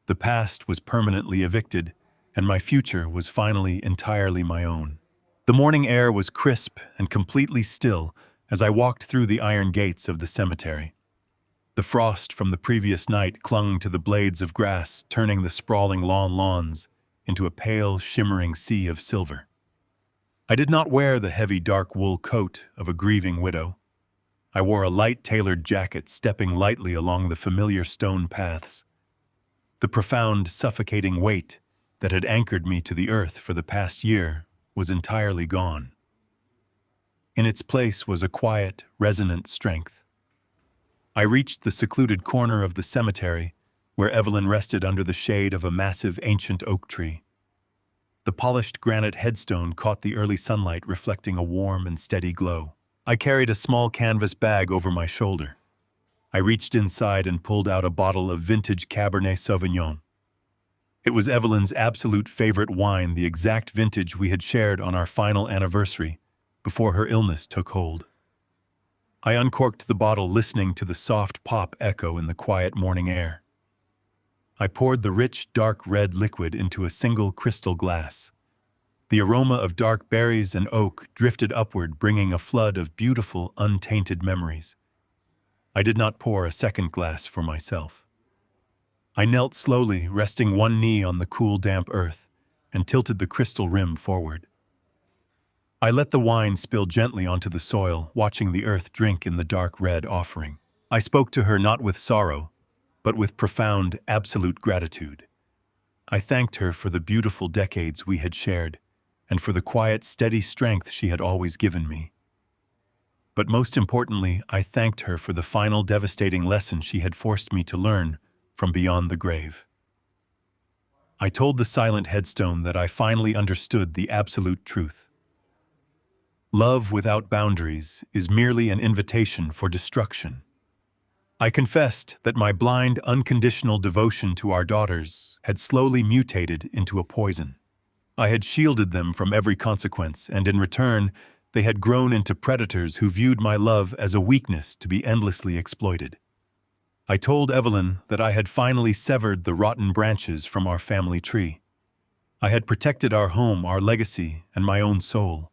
The past was permanently evicted, and my future was finally entirely my own. The morning air was crisp and completely still as I walked through the iron gates of the cemetery. The frost from the previous night clung to the blades of grass, turning the sprawling lawns into a pale, shimmering sea of silver. I did not wear the heavy, dark wool coat of a grieving widow. I wore a light, tailored jacket, stepping lightly along the familiar stone paths. The profound, suffocating weight that had anchored me to the earth for the past year was entirely gone. In its place was a quiet, resonant strength. I reached the secluded corner of the cemetery where Evelyn rested under the shade of a massive ancient oak tree. The polished granite headstone caught the early sunlight, reflecting a warm and steady glow. I carried a small canvas bag over my shoulder. I reached inside and pulled out a bottle of vintage Cabernet Sauvignon. It was Evelyn's absolute favorite wine, the exact vintage we had shared on our final anniversary before her illness took hold. I uncorked the bottle, listening to the soft pop echo in the quiet morning air. I poured the rich, dark red liquid into a single crystal glass. The aroma of dark berries and oak drifted upward, bringing a flood of beautiful, untainted memories. I did not pour a second glass for myself. I knelt slowly, resting one knee on the cool, damp earth, and tilted the crystal rim forward. I let the wine spill gently onto the soil, watching the earth drink in the dark red offering. I spoke to her not with sorrow, but with profound, absolute gratitude. I thanked her for the beautiful decades we had shared, and for the quiet, steady strength she had always given me. But most importantly, I thanked her for the final devastating lesson she had forced me to learn from beyond the grave. I told the silent headstone that I finally understood the absolute truth. Love without boundaries is merely an invitation for destruction. I confessed that my blind, unconditional devotion to our daughters had slowly mutated into a poison. I had shielded them from every consequence, and in return, they had grown into predators who viewed my love as a weakness to be endlessly exploited. I told Evelyn that I had finally severed the rotten branches from our family tree. I had protected our home, our legacy, and my own soul.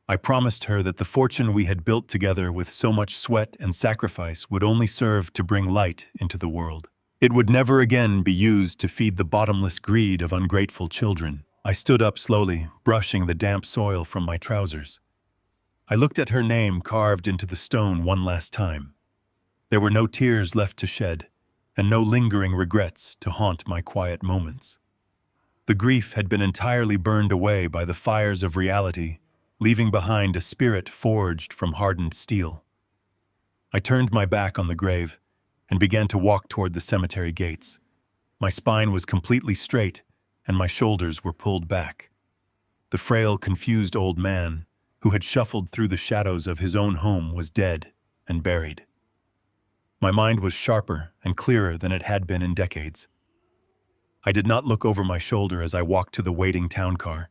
I promised her that the fortune we had built together with so much sweat and sacrifice would only serve to bring light into the world. It would never again be used to feed the bottomless greed of ungrateful children. I stood up slowly, brushing the damp soil from my trousers. I looked at her name carved into the stone one last time. There were no tears left to shed, and no lingering regrets to haunt my quiet moments. The grief had been entirely burned away by the fires of reality, leaving behind a spirit forged from hardened steel. I turned my back on the grave and began to walk toward the cemetery gates. My spine was completely straight, and my shoulders were pulled back. The frail, confused old man, who had shuffled through the shadows of his own home, was dead and buried. My mind was sharper and clearer than it had been in decades. I did not look over my shoulder as I walked to the waiting town car.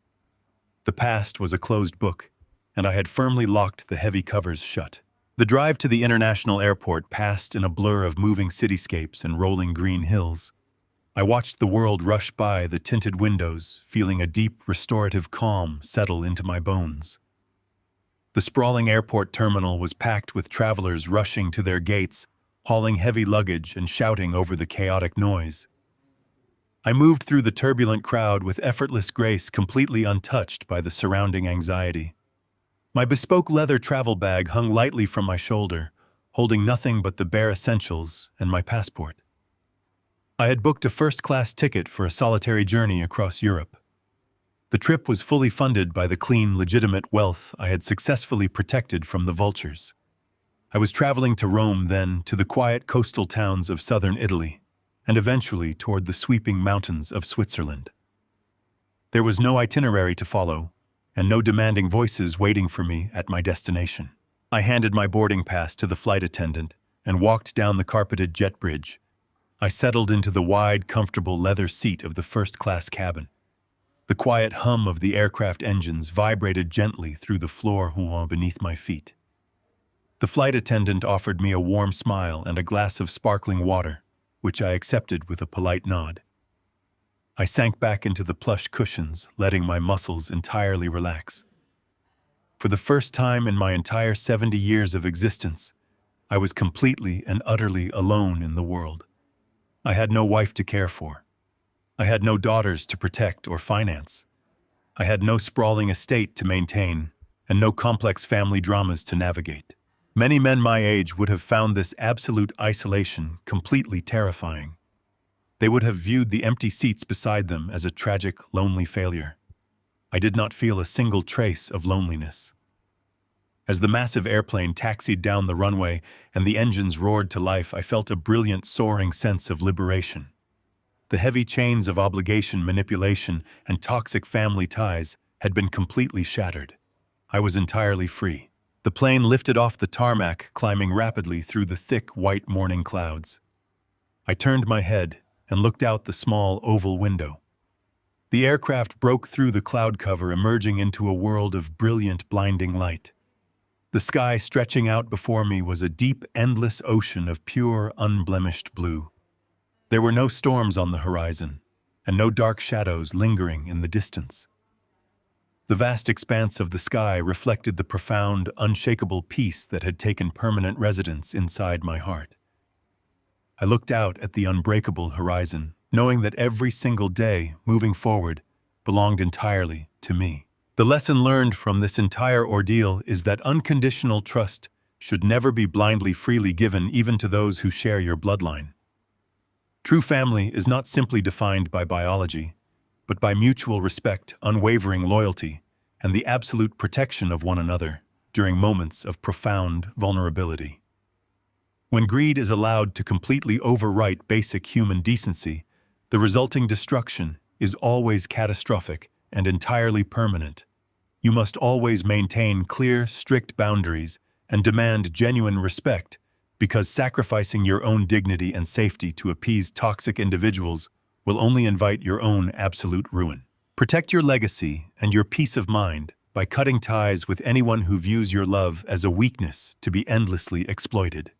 The past was a closed book, and I had firmly locked the heavy covers shut. The drive to the international airport passed in a blur of moving cityscapes and rolling green hills. I watched the world rush by the tinted windows, feeling a deep, restorative calm settle into my bones. The sprawling airport terminal was packed with travelers rushing to their gates, hauling heavy luggage and shouting over the chaotic noise. I moved through the turbulent crowd with effortless grace, completely untouched by the surrounding anxiety. My bespoke leather travel bag hung lightly from my shoulder, holding nothing but the bare essentials and my passport. I had booked a first-class ticket for a solitary journey across Europe. The trip was fully funded by the clean, legitimate wealth I had successfully protected from the vultures. I was traveling to Rome, then to the quiet coastal towns of southern Italy, and eventually toward the sweeping mountains of Switzerland. There was no itinerary to follow, and no demanding voices waiting for me at my destination. I handed my boarding pass to the flight attendant and walked down the carpeted jet bridge. I settled into the wide, comfortable leather seat of the first-class cabin. The quiet hum of the aircraft engines vibrated gently through the floor beneath my feet. The flight attendant offered me a warm smile and a glass of sparkling water, which I accepted with a polite nod. I sank back into the plush cushions, letting my muscles entirely relax. For the first time in my entire 70 years of existence, I was completely and utterly alone in the world. I had no wife to care for. I had no daughters to protect or finance. I had no sprawling estate to maintain, and no complex family dramas to navigate. Many men my age would have found this absolute isolation completely terrifying. They would have viewed the empty seats beside them as a tragic, lonely failure. I did not feel a single trace of loneliness. As the massive airplane taxied down the runway and the engines roared to life, I felt a brilliant, soaring sense of liberation. The heavy chains of obligation, manipulation, and toxic family ties had been completely shattered. I was entirely free. The plane lifted off the tarmac, climbing rapidly through the thick, white morning clouds. I turned my head and looked out the small, oval window. The aircraft broke through the cloud cover, emerging into a world of brilliant, blinding light. The sky stretching out before me was a deep, endless ocean of pure, unblemished blue. There were no storms on the horizon, and no dark shadows lingering in the distance. The vast expanse of the sky reflected the profound, unshakable peace that had taken permanent residence inside my heart. I looked out at the unbreakable horizon, knowing that every single day, moving forward, belonged entirely to me. The lesson learned from this entire ordeal is that unconditional trust should never be blindly freely given, even to those who share your bloodline. True family is not simply defined by biology, but by mutual respect, unwavering loyalty, and the absolute protection of one another during moments of profound vulnerability. When greed is allowed to completely overwrite basic human decency, the resulting destruction is always catastrophic and entirely permanent. You must always maintain clear, strict boundaries and demand genuine respect, because sacrificing your own dignity and safety to appease toxic individuals will only invite your own absolute ruin. Protect your legacy and your peace of mind by cutting ties with anyone who views your love as a weakness to be endlessly exploited.